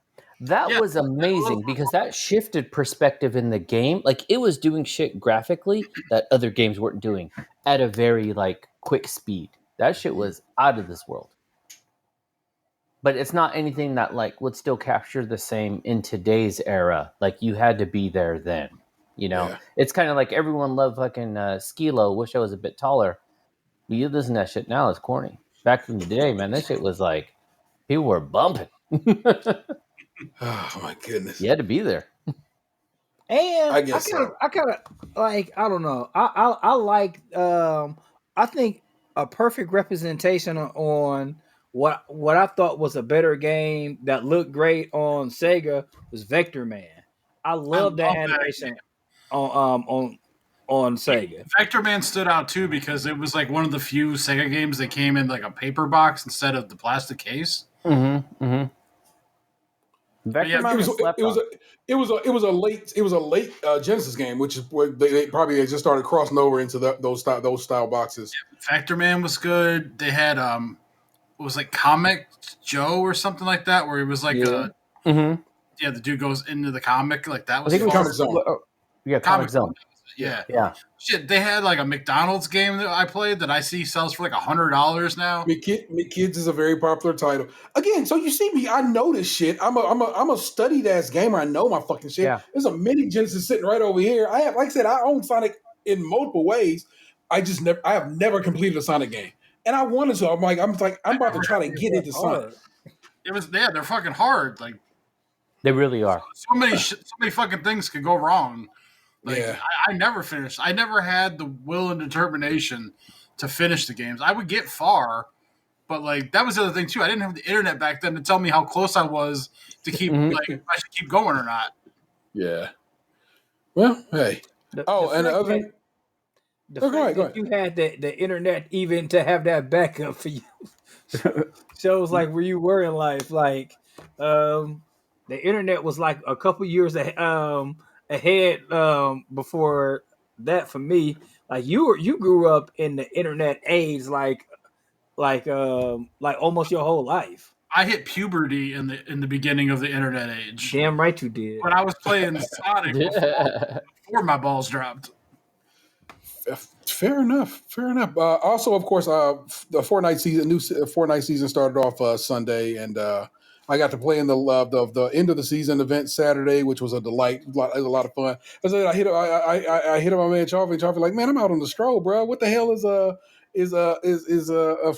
That was amazing because that shifted perspective in the game. Like it was doing shit graphically that other games weren't doing at a very like quick speed. That shit was out of this world. But it's not anything that like would still capture the same in today's era. Like you had to be there then, you know. Yeah. It's kind of like everyone loved fucking Skilo. Wish I was a bit taller. But you listen to that shit now, it's corny. Back in the day, man, that shit was like people were bumping.
Oh my goodness!
You had to be there.
And I kind of like I don't know. I like I think a perfect representation on what I thought was a better game that looked great on Sega was Vector Man. I love that animation on Sega.
Vector Man stood out too because it was like one of the few Sega games that came in like a paper box instead of the plastic case.
Vector Man
it was a late Genesis game, which is where they probably just started crossing over into those style boxes.
Yeah, Vector Man was good. They had it was like Comic Joe or something like that, where it was like the dude goes into the comic like that was
Comic Zone.
Comic Zone.
Yeah. Shit, they had like a McDonald's game that I played that I see sells for like $100 now.
McKids is a very popular title. Again, so you see me, I know this shit. I'm a studied ass gamer. I know my fucking shit. Yeah. There's a mini Genesis sitting right over here. I have, like I said, I own Sonic in multiple ways. I have never completed a Sonic game, and I wanted to. I'm about to try to get into Sonic.
They're fucking hard. Like
They really are.
So many fucking things could go wrong. Like
Yeah.
I never finished. I never had the will and determination to finish the games. I would get far, but like that was the other thing too. I didn't have the internet back then to tell me how close I was to keep like if I should keep going or not.
Yeah. Well, hey.
The fact that you had the internet even to have that backup for you shows like where you were in life. Like the internet was like a couple years ahead before that for me. Like you grew up in the internet age like almost your whole life.
I hit puberty in the beginning of the internet age.
Damn right you did.
When I was playing Sonic before my balls dropped.
Fair enough. Also, of course, the new Fortnite season started off Sunday, and I got to play in the end of the season event Saturday, which was a delight. It was a lot of fun. I hit my man Charlie like, man, I'm out on the stroll, bro. What the hell is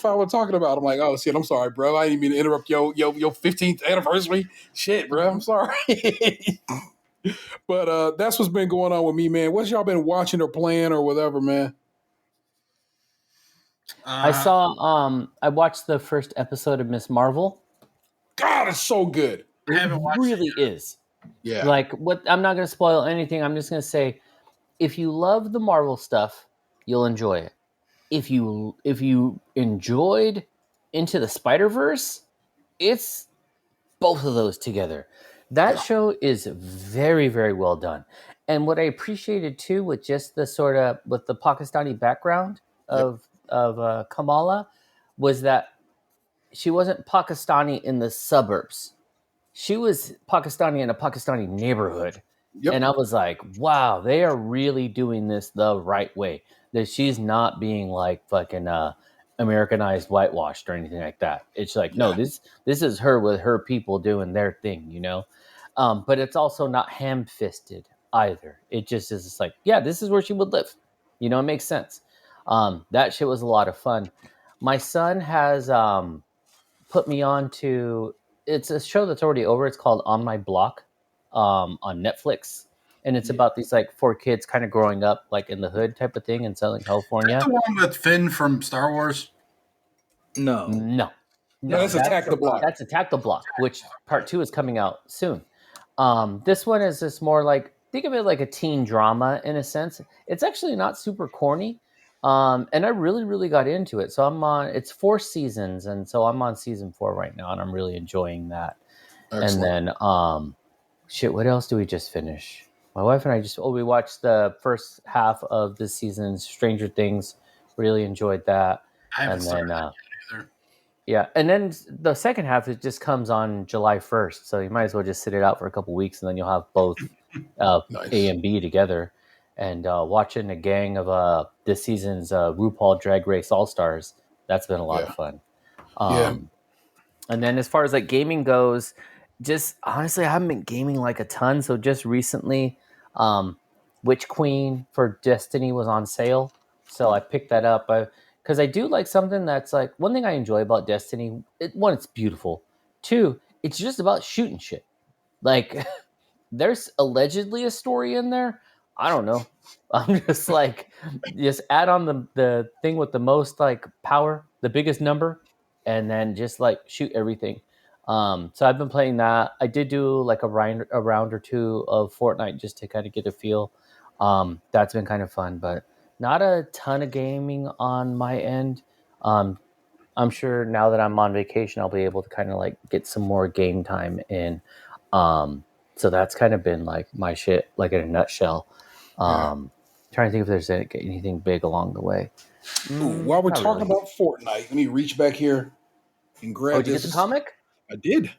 Fowler talking about? I'm like, oh shit, I'm sorry, bro. I didn't mean to interrupt your 15th anniversary. Shit, bro, I'm sorry. But that's what's been going on with me, man. What's y'all been watching or playing or whatever, man?
I watched the first episode of Miss Marvel.
God, it's so good.
It really is.
Yeah.
Like I'm not going to spoil anything. I'm just going to say, if you love the Marvel stuff, you'll enjoy it. If you enjoyed Into the Spider-Verse, it's both of those together. That show is very, very well done. And what I appreciated too, with just the sort of with the Pakistani background of Kamala, was that she wasn't Pakistani in the suburbs. She was Pakistani in a Pakistani neighborhood. Yep. And I was like, wow, they are really doing this the right way. That she's not being like fucking Americanized, whitewashed or anything like that. It's like, no, this is her with her people doing their thing, you know? But it's also not ham-fisted either. It just is just like, yeah, this is where she would live. You know, it makes sense. That shit was a lot of fun. My son has put me on to, it's a show that's already over. It's called On My Block on Netflix. And it's about these like 4 kids kind of growing up like in the hood type of thing in Southern California.
Is that the one with Finn from Star Wars?
No,
that's Attack the Block.
That's Attack the Block, which part 2 is coming out soon. This one is just more like, think of it like a teen drama in a sense. It's actually not super corny. And I really, really got into it. So it's 4 seasons. And so I'm on season 4 right now and I'm really enjoying that. Excellent. And then, what else do we just finish? My wife and I we watched the first half of this season's Stranger Things. Really enjoyed that.
I haven't started that either.
Yeah, and then the second half, it just comes on July 1st. So you might as well just sit it out for a couple weeks, and then you'll have both nice. A and B together. And watching a gang of this season's RuPaul Drag Race All-Stars, that's been a lot of fun. And then as far as like gaming goes, just honestly, I haven't been gaming like a ton. So just recently, Witch Queen for Destiny was on sale. So I picked that up because I do like something that's like, one thing I enjoy about Destiny, one, it's beautiful. 2, it's just about shooting shit. Like there's allegedly a story in there. I don't know. I'm just like, just add on the thing with the most like power, the biggest number, and then just like shoot everything. So I've been playing that. I did do like a round or 2 of Fortnite just to kind of get a feel. That's been kind of fun, but not a ton of gaming on my end. I'm sure now that I'm on vacation, I'll be able to kind of like get some more game time in. So that's kind of been like my shit, like in a nutshell. Trying to think if there's anything big along the way.
While we're talking about Fortnite, let me reach back here and grab
did you get the comic?
I did.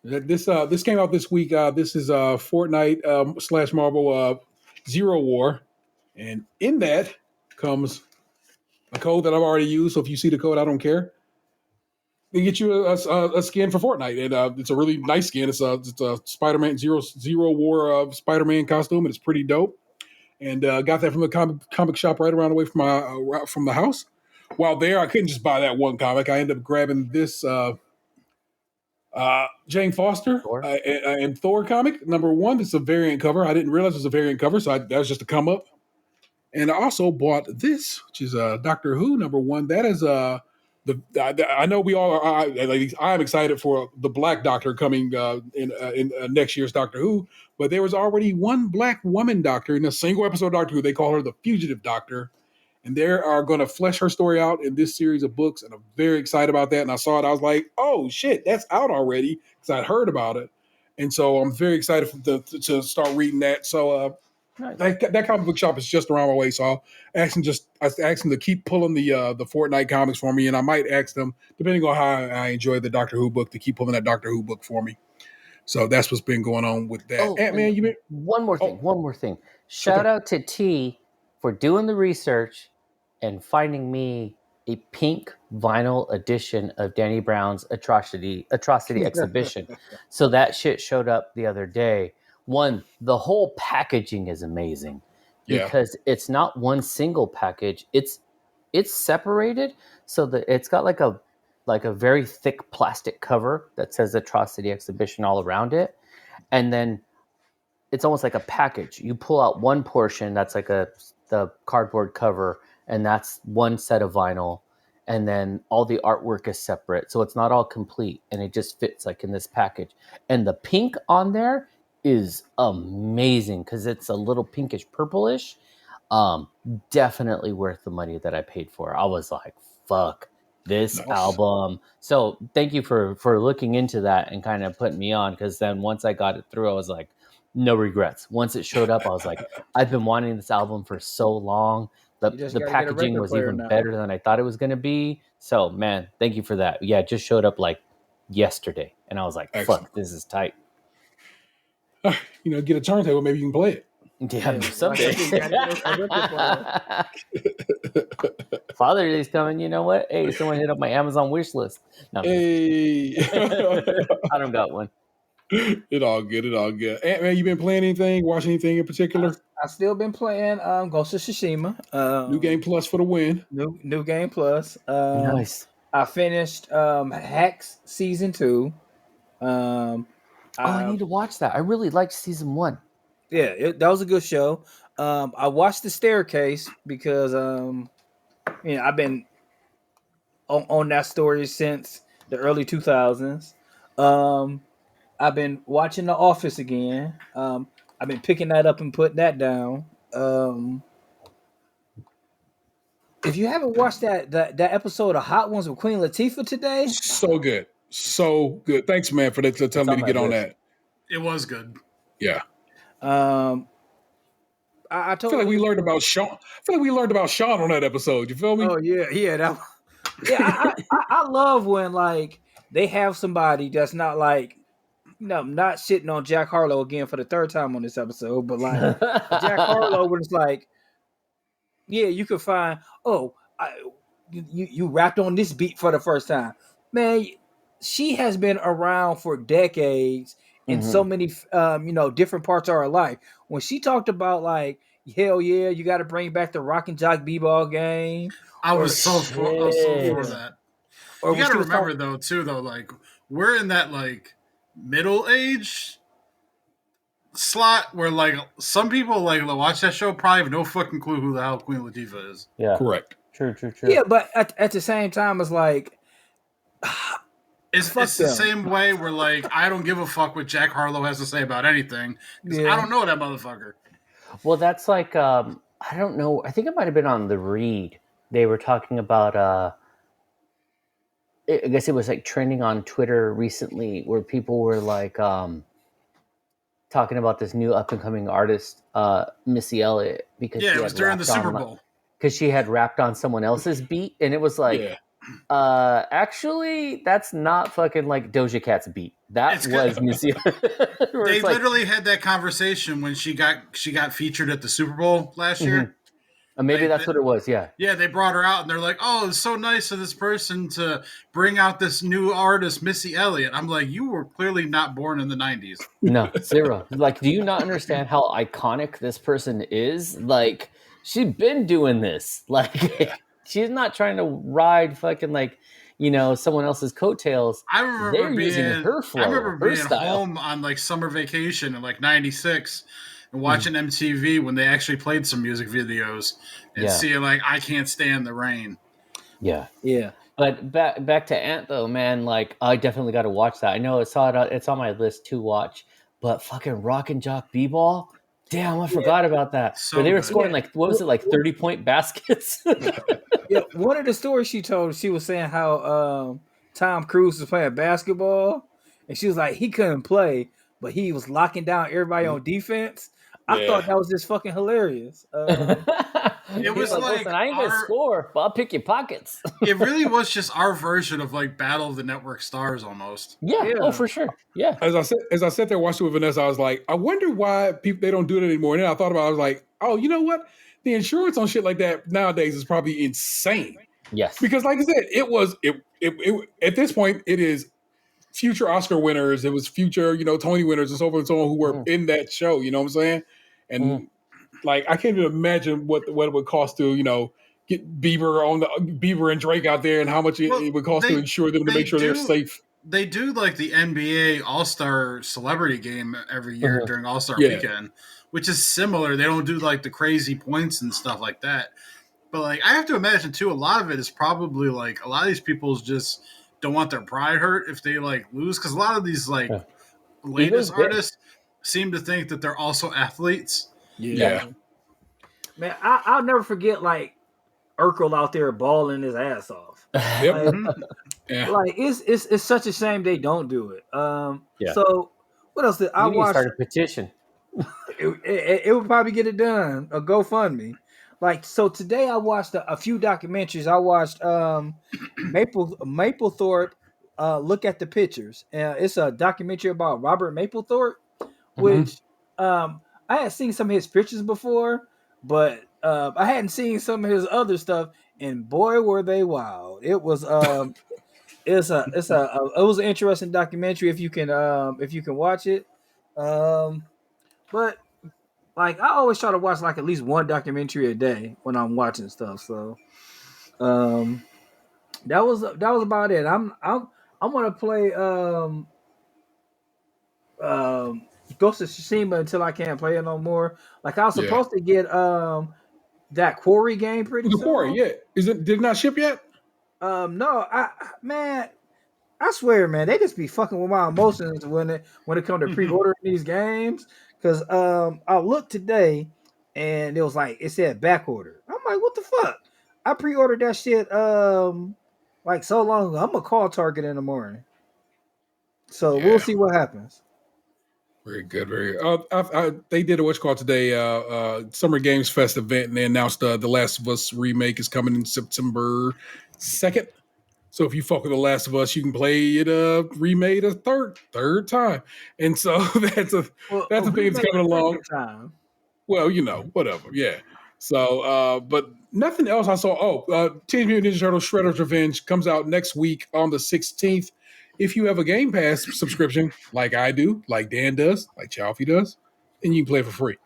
This came out this week. This is Fortnite / Marvel Zero War, and in that comes a code that I've already used. So if you see the code, I don't care. They get you a skin for Fortnite, and it's a really nice skin. It's a Spider-Man Zero War Spider-Man costume, and it's pretty dope. and got that from a comic shop right around the way from the house. While there, I couldn't just buy that one comic. I ended up grabbing this Jane Foster and Thor comic #1. It's a variant cover. I didn't realize it was a variant cover, so that was just a come up. And I also bought this, which is Doctor Who #1. That is I know we all are. I'm excited for the Black Doctor coming in next year's Doctor Who, but there was already one Black woman Doctor in a single episode of Doctor Who. They call her the Fugitive Doctor, and they are going to flesh her story out in this series of books, and I'm very excited about that. And I saw it, I was like, oh shit, that's out already, because I'd heard about it, and so I'm very excited to start reading that. So nice. That comic book shop is just around my way, so I asked him to keep pulling the Fortnite comics for me, and I might ask them, depending on how I enjoy the Doctor Who book, to keep pulling that Doctor Who book for me. So that's what's been going on with that.
Oh, Ant-Man, one more thing. Shout out to T for doing the research and finding me a pink vinyl edition of Danny Brown's Atrocity Exhibition. So that shit showed up the other day. One, the whole packaging is amazing because it's not one single package. It's separated so that it's got like a very thick plastic cover that says Atrocity Exhibition all around it. And then it's almost like a package. You pull out one portion that's like the cardboard cover, and that's one set of vinyl, and then all the artwork is separate, so it's not all complete, and it just fits like in this package. And the pink on there is amazing because it's a little pinkish purplish. Definitely worth the money that I paid for. I was like, fuck this album. So thank you for looking into that and kind of putting me on, because then once I got it through, I was like, no regrets. Once it showed up, I was like, I've been wanting this album for so long. The packaging was even better than I thought it was going to be. So, man, thank you for that. Yeah, it just showed up like yesterday. And I was like, fuck, this is tight.
Get a turntable, maybe you can play it.
Yeah, someday. Father Day's coming. You know what? Hey, someone hit up my Amazon wish list. No,
hey.
I don't got one.
It all good. Ant-Man, you been playing anything? Watch anything in particular?
I still been playing Ghost of Tsushima.
New Game Plus for the win.
New Game Plus.
Nice.
I finished Hacks Season 2.
I need to watch that. I really liked Season 1.
Yeah, that was a good show. I watched The Staircase because I've been on that story since the early 2000s. I've been watching The Office again. I've been picking that up and putting that down. If you haven't watched that episode of Hot Ones with Queen Latifah today,
so good. Thanks, man, for telling me to get on that.
It was good.
Yeah.
I
feel like we learned about Sean. I feel like we learned about Sean on that episode. You feel me?
Oh yeah. I love when like they have somebody that's not like, not shitting on Jack Harlow again for the third time on this episode, but like Jack Harlow was like, yeah, you could find. You rapped on this beat for the first time, man. She has been around for decades in so many, different parts of her life. When she talked about like, hell yeah, you got to bring back the Rock and Jock B-ball game.
I was so for that. Or you got to remember though, like we're in that like middle age slot where like some people like watch that show probably have no fucking clue who the hell Queen Latifah is.
Yeah,
correct.
True.
Yeah, but at the same time, it's like.
It's the same way where, like, I don't give a fuck what Jack Harlow has to say about anything because I don't know that motherfucker.
Well, that's like, I don't know. I think it might have been on The Read. They were talking about, I guess it was like trending on Twitter recently where people were like talking about this new up-and-coming artist, Missy Elliott. Because
it was during the Super Bowl.
Because she had rapped on someone else's beat, and it was like... Yeah. Actually, that's not fucking like Doja Cat's beat. That was Missy.
They literally had that conversation when she got featured at the Super Bowl last year.
Maybe that's what it was. Yeah.
Yeah, they brought her out, and they're like, "Oh, it's so nice of this person to bring out this new artist, Missy Elliott." I'm like, "You were clearly not born in the '90s."
No, zero. Like, do you not understand how iconic this person is? Like, she's been doing this. Like, she's not trying to ride fucking like, someone else's coattails.
I remember
They're using her flow, her style.
home on like summer vacation in like '96 and watching MTV when they actually played some music videos and seeing like "I Can't Stand the Rain."
Yeah.
Yeah.
But back to Ant though, man. Like, I definitely got to watch that. I know it's on my list to watch. But fucking Rock and Jock B-Ball, damn, I forgot about that.
So
where they were
good.
scoring like, what was it, like 30-point baskets?
Yeah, one of the stories she told, she was saying how Tom Cruise was playing basketball, and she was like, he couldn't play, but he was locking down everybody on defense. I thought that was just fucking hilarious.
It was like,
listen, I ain't gonna score, but I'll pick your pockets.
It really was just our version of like Battle of the Network Stars almost.
Yeah. Oh, for sure. Yeah.
As I sat there watching with Vanessa, I was like, I wonder why they don't do it anymore. And then I thought about it, I was like, oh, you know what? The insurance on shit like that nowadays is probably insane.
Yes.
Because like I said, it at this point, it is future Oscar winners, it was future, Tony winners and so forth and so on who were in that show, you know what I'm saying? And like I can't even imagine what it would cost to, get Bieber and Drake out there and how much it would cost to insure them to make sure they're safe.
They do like the NBA All-Star Celebrity Game every year during All-Star Weekend, which is similar. They don't do like the crazy points and stuff like that. But like I have to imagine too, a lot of it is probably like a lot of these people just don't want their pride hurt if they like lose, because a lot of these like latest artists seem to think that they're also athletes.
Yeah. Man, I'll never forget like Urkel out there balling his ass off. Like it's such a shame they don't do it. So what else did I watch?
Start a petition.
It would probably get it done. A GoFundMe. Like so today I watched a few documentaries. I watched Mapplethorpe. Look at the pictures. It's a documentary about Robert Mapplethorpe, which I had seen some of his pictures before, but I hadn't seen some of his other stuff, and boy were they wild. It was it was an interesting documentary if you can watch it. But like I always try to watch like at least one documentary a day when I'm watching stuff. So that was about it. I'm gonna play Ghost of Tsushima until I can't play it no more. Like I was supposed to get that Quarry game pretty soon.
Quarry, did it not ship yet?
No, I swear, man, they just be fucking with my emotions when it comes to pre-ordering these games. Because I looked today and it was like it said back order. I'm like, what the fuck? I pre-ordered that shit like so long ago. I'm gonna call Target in the morning. So we'll see what happens.
Very good, very good. They did a what's called today, Summer Games Fest event, and they announced The Last of Us remake is coming in September 2nd. So if you fuck with The Last of Us, you can play it remade a third time. And so that's a thing that's coming along.
Time.
Well, whatever. Yeah. So, but nothing else I saw. Teenage Mutant Ninja Turtles Shredder's Revenge comes out next week on the 16th. If you have a Game Pass subscription, like I do, like Dan does, like Chalfie does, then you can play it for free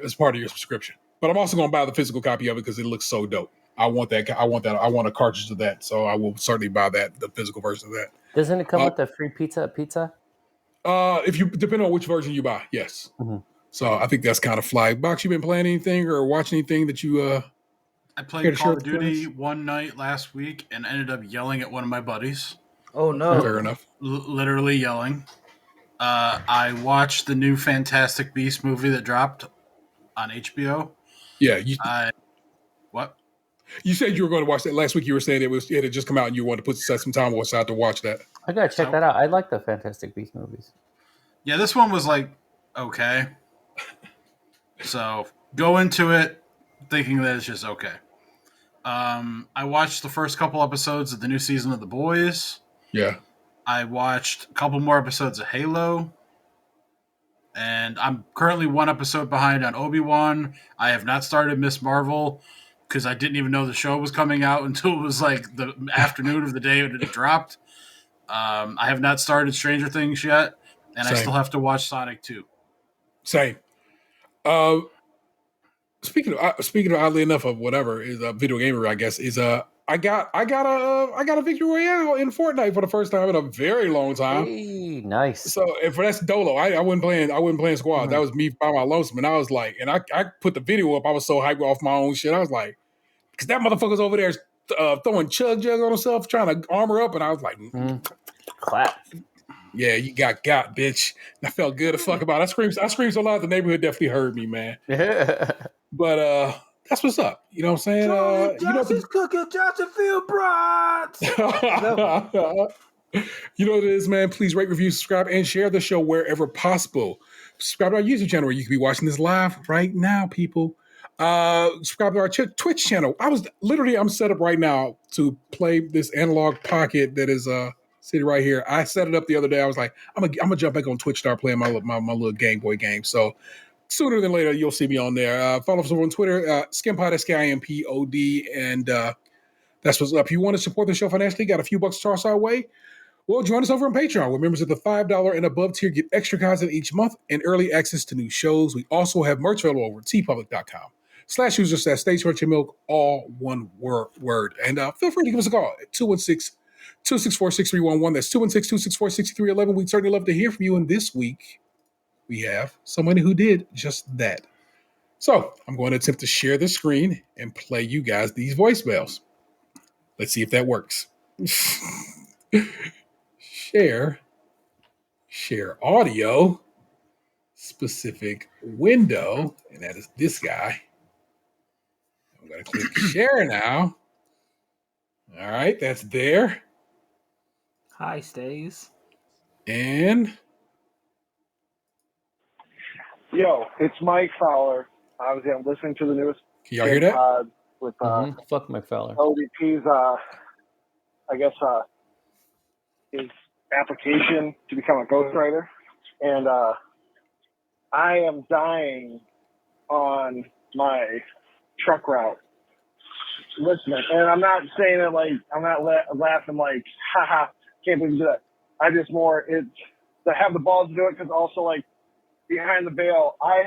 as part of your subscription. But I'm also going to buy the physical copy of it because it looks so dope. I want that. I want a cartridge of that. So I will certainly buy the physical version of that.
Doesn't it come with the free pizza?
If you depending on which version you buy, yes. Mm-hmm. So I think that's kind of fly. Box, you been playing anything or watching anything that you?
I played Call of Duty one night last week and ended up yelling at one of my buddies.
Oh no!
Fair enough.
Literally yelling. I watched the new Fantastic Beasts movie that dropped on HBO.
Yeah.
What?
You said you were going to watch that last week. You were saying it had just come out and you wanted to set some time aside to watch that.
I gotta check that out. I like the Fantastic Beasts movies.
Yeah, this one was like okay. So go into it thinking that it's just okay. I watched the first couple episodes of the new season of The Boys.
Yeah.
I watched a couple more episodes of Halo. and I'm currently one episode behind on Obi-Wan. I have not started Miss Marvel because I didn't even know the show was coming out until it was like the afternoon of the day that it dropped. I have not started Stranger Things yet, and I still have to watch Sonic 2.
Same. Speaking of oddly enough of whatever is a video gamer, I guess is I got a victory royale in Fortnite for the first time in a very long time.
Hey, nice.
So if that's Dolo, I wasn't playing squad. That was me by my lonesome, and I was like, and I put the video up. I was so hyped off my own shit. I was like, because that motherfucker's over there throwing chug jugs on himself, trying to armor up, and I was like,
clap.
Yeah, you got, bitch. And I felt good to fuck about it. I screamed so loud the neighborhood definitely heard me, man. But that's what's up. You know what I'm saying?
Josh is cooking Johnson brats.
You know what it is, man. Please rate, review, subscribe, and share the show wherever possible. Subscribe to our YouTube channel where you can be watching this live right now, people. Subscribe to our Twitch channel. I'm set up right now to play this analog pocket that is sitting right here. I set it up the other day. I was like, I'm gonna jump back on Twitch, start playing my little Game Boy game. So sooner than later, you'll see me on there. Follow us over on Twitter, Skimpod, SKIMPOD, and that's what's up. If you want to support the show financially, got a few bucks to toss our way, well, join us over on Patreon, where members of the $5 and above tier get extra content each month and early access to new shows. We also have merch available over at tpublic.com/user/StageCrunchyMilk, all one word. And feel free to give us a call at 216-264-6311. That's 216-264-6311. We'd certainly love to hear from you. And this week, we have someone who did just that. So I'm going to attempt to share the screen and play you guys these voicemails. Let's see if that works. Share audio, specific window, and that is this guy. I'm going to click share now. All right, that's there.
Hi, Stays.
And
yo, it's Mike Fowler. Obviously, I'm listening to the newest.
Can y'all hear that?
With
fuck Mike Fowler.
ODP's, I guess, his application to become a ghostwriter, and I am dying on my truck route listening. And I'm not saying it like I'm not laughing like, haha, can't believe you did that. I just more it's to have the balls to do it because also like behind the veil, I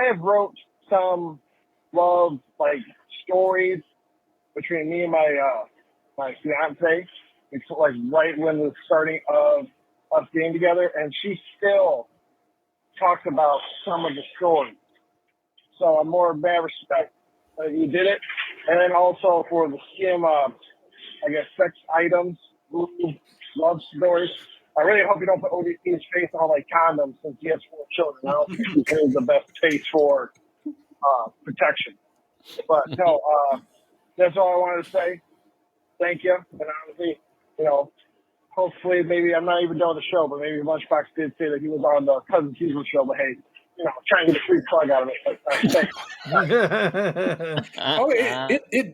have wrote some love like stories between me and my fiance. It's like right when the starting of us getting together, and she still talks about some of the stories. So I'm more mad respect that you did it, and then also for the skim, I guess sex items, love stories. I really hope you don't put ODP's face on like condoms since he has 4 children. I don't think he has the best face for protection. But no, that's all I wanted to say. Thank you. And obviously, hopefully maybe I'm not even doing the show, but maybe Lunchbox did say that he was on the Cousin Teasel show, but hey, trying to get a free plug out of it. Thanks.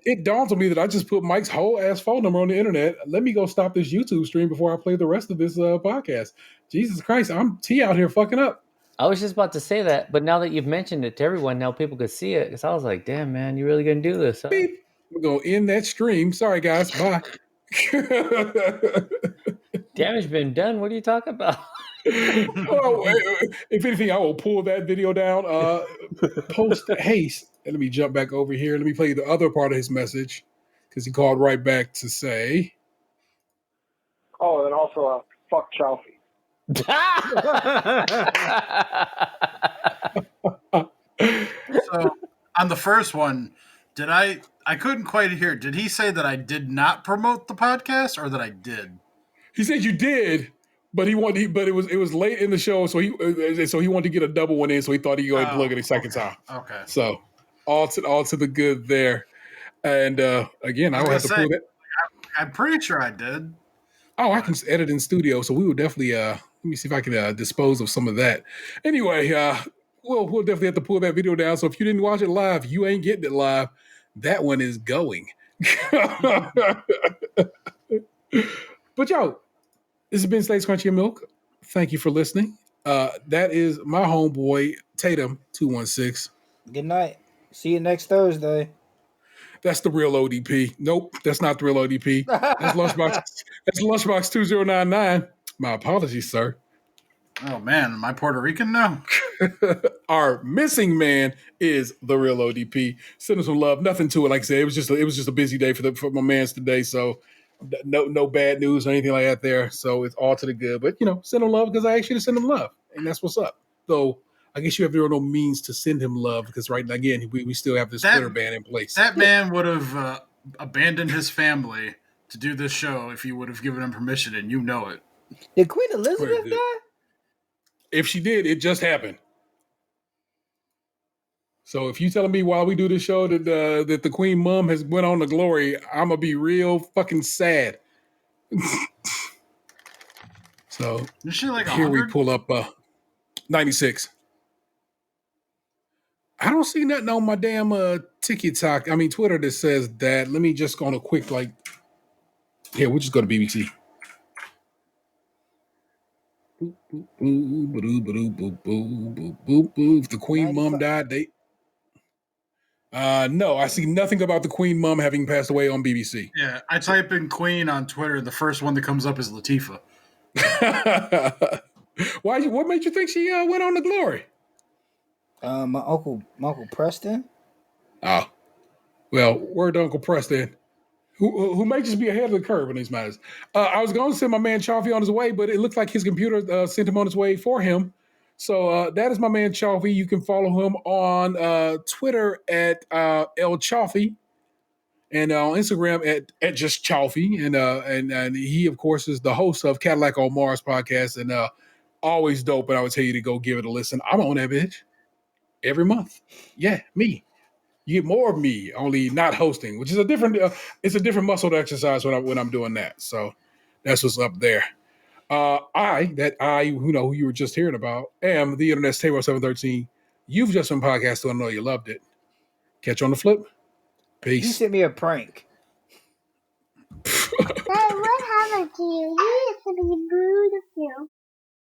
It dawned on me that I just put Mike's whole ass phone number on the internet. Let me go stop this YouTube stream before I play the rest of this podcast. Jesus Christ, I'm T out here fucking up.
I was just about to say that, but now that you've mentioned it to everyone, now people could see it. Because I was like, damn, man, you really going to do this? Huh?
Beep. We're going to end that stream. Sorry, guys. Bye.
Damage been done. What are you talking about?
If anything, I will pull that video down. Post haste. And let me jump back over here. Let me play the other part of his message because he called right back to say.
Oh, and also fuck Chalfie.
So on the first one, I couldn't quite hear. Did he say that I did not promote the podcast or that I did?
He said you did, but it was late in the show, so he wanted to get a double one in, so he thought he'd go ahead and plug it a second time.
Okay.
So all to the good there. And again, I will have to pull that.
I'm pretty sure I did.
Oh, I can edit in studio, so we will definitely let me see if I can dispose of some of that. Anyway, we'll definitely have to pull that video down. So if you didn't watch it live, you ain't getting it live. That one is going. But yo, this has been Slate's Crunchy and Milk thank you for listening. That is my homeboy Tatum 216.
Good night. See you next Thursday.
That's the real ODP. Nope, that's not the real ODP. That's Lunchbox. That's Lunchbox 2099. My apologies, sir.
Oh man, am I Puerto Rican now?
Our missing man is the real ODP. Send him some love. Nothing to it. Like I said, it was just a busy day for my man's today. So no bad news or anything like that there. So it's all to the good. But send him love because I asked you to send him love, and that's what's up. So I guess you have no means to send him love because right now again we still have this Twitter ban in place.
That man would have abandoned his family to do this show if you would have given him permission, and you know it.
Did Queen Elizabeth die?
If she did, it just happened. So if you telling me while we do this show that the Queen Mum has went on to glory, I'm gonna be real fucking sad. So
is she like
here
100?
we pull up 96. I don't see nothing on my damn TikTok. I mean Twitter that says that. Let me just go on a quick here. We'll just go to BBC. If the Queen Mum died, no, I see nothing about the Queen Mum having passed away on BBC.
Yeah, I type in Queen on Twitter. The first one that comes up is Latifah.
Why? What made you think she went on to glory?
My uncle Preston.
Oh, well, word to Uncle Preston, who may just be ahead of the curve in these matters. I was going to send my man Chaffee on his way, but it looks like his computer sent him on his way for him. So that is my man Chaffee. You can follow him on Twitter at El Chaffee, and on Instagram at just Chaffee. And he, of course, is the host of Cadillac on Mars podcast, and always dope. And I would tell you to go give it a listen. I'm on that bitch every month. Yeah, me. You get more of me, only not hosting, which is a different. It's a different muscle to exercise when I'm doing that. So that's what's up there. Who you were just hearing about, am the Internet's Table 713. You've just been podcasting. I know you loved it. Catch you on the flip. Peace.
He sent me a prank.
Dad, what happened to you? You used to be beautiful.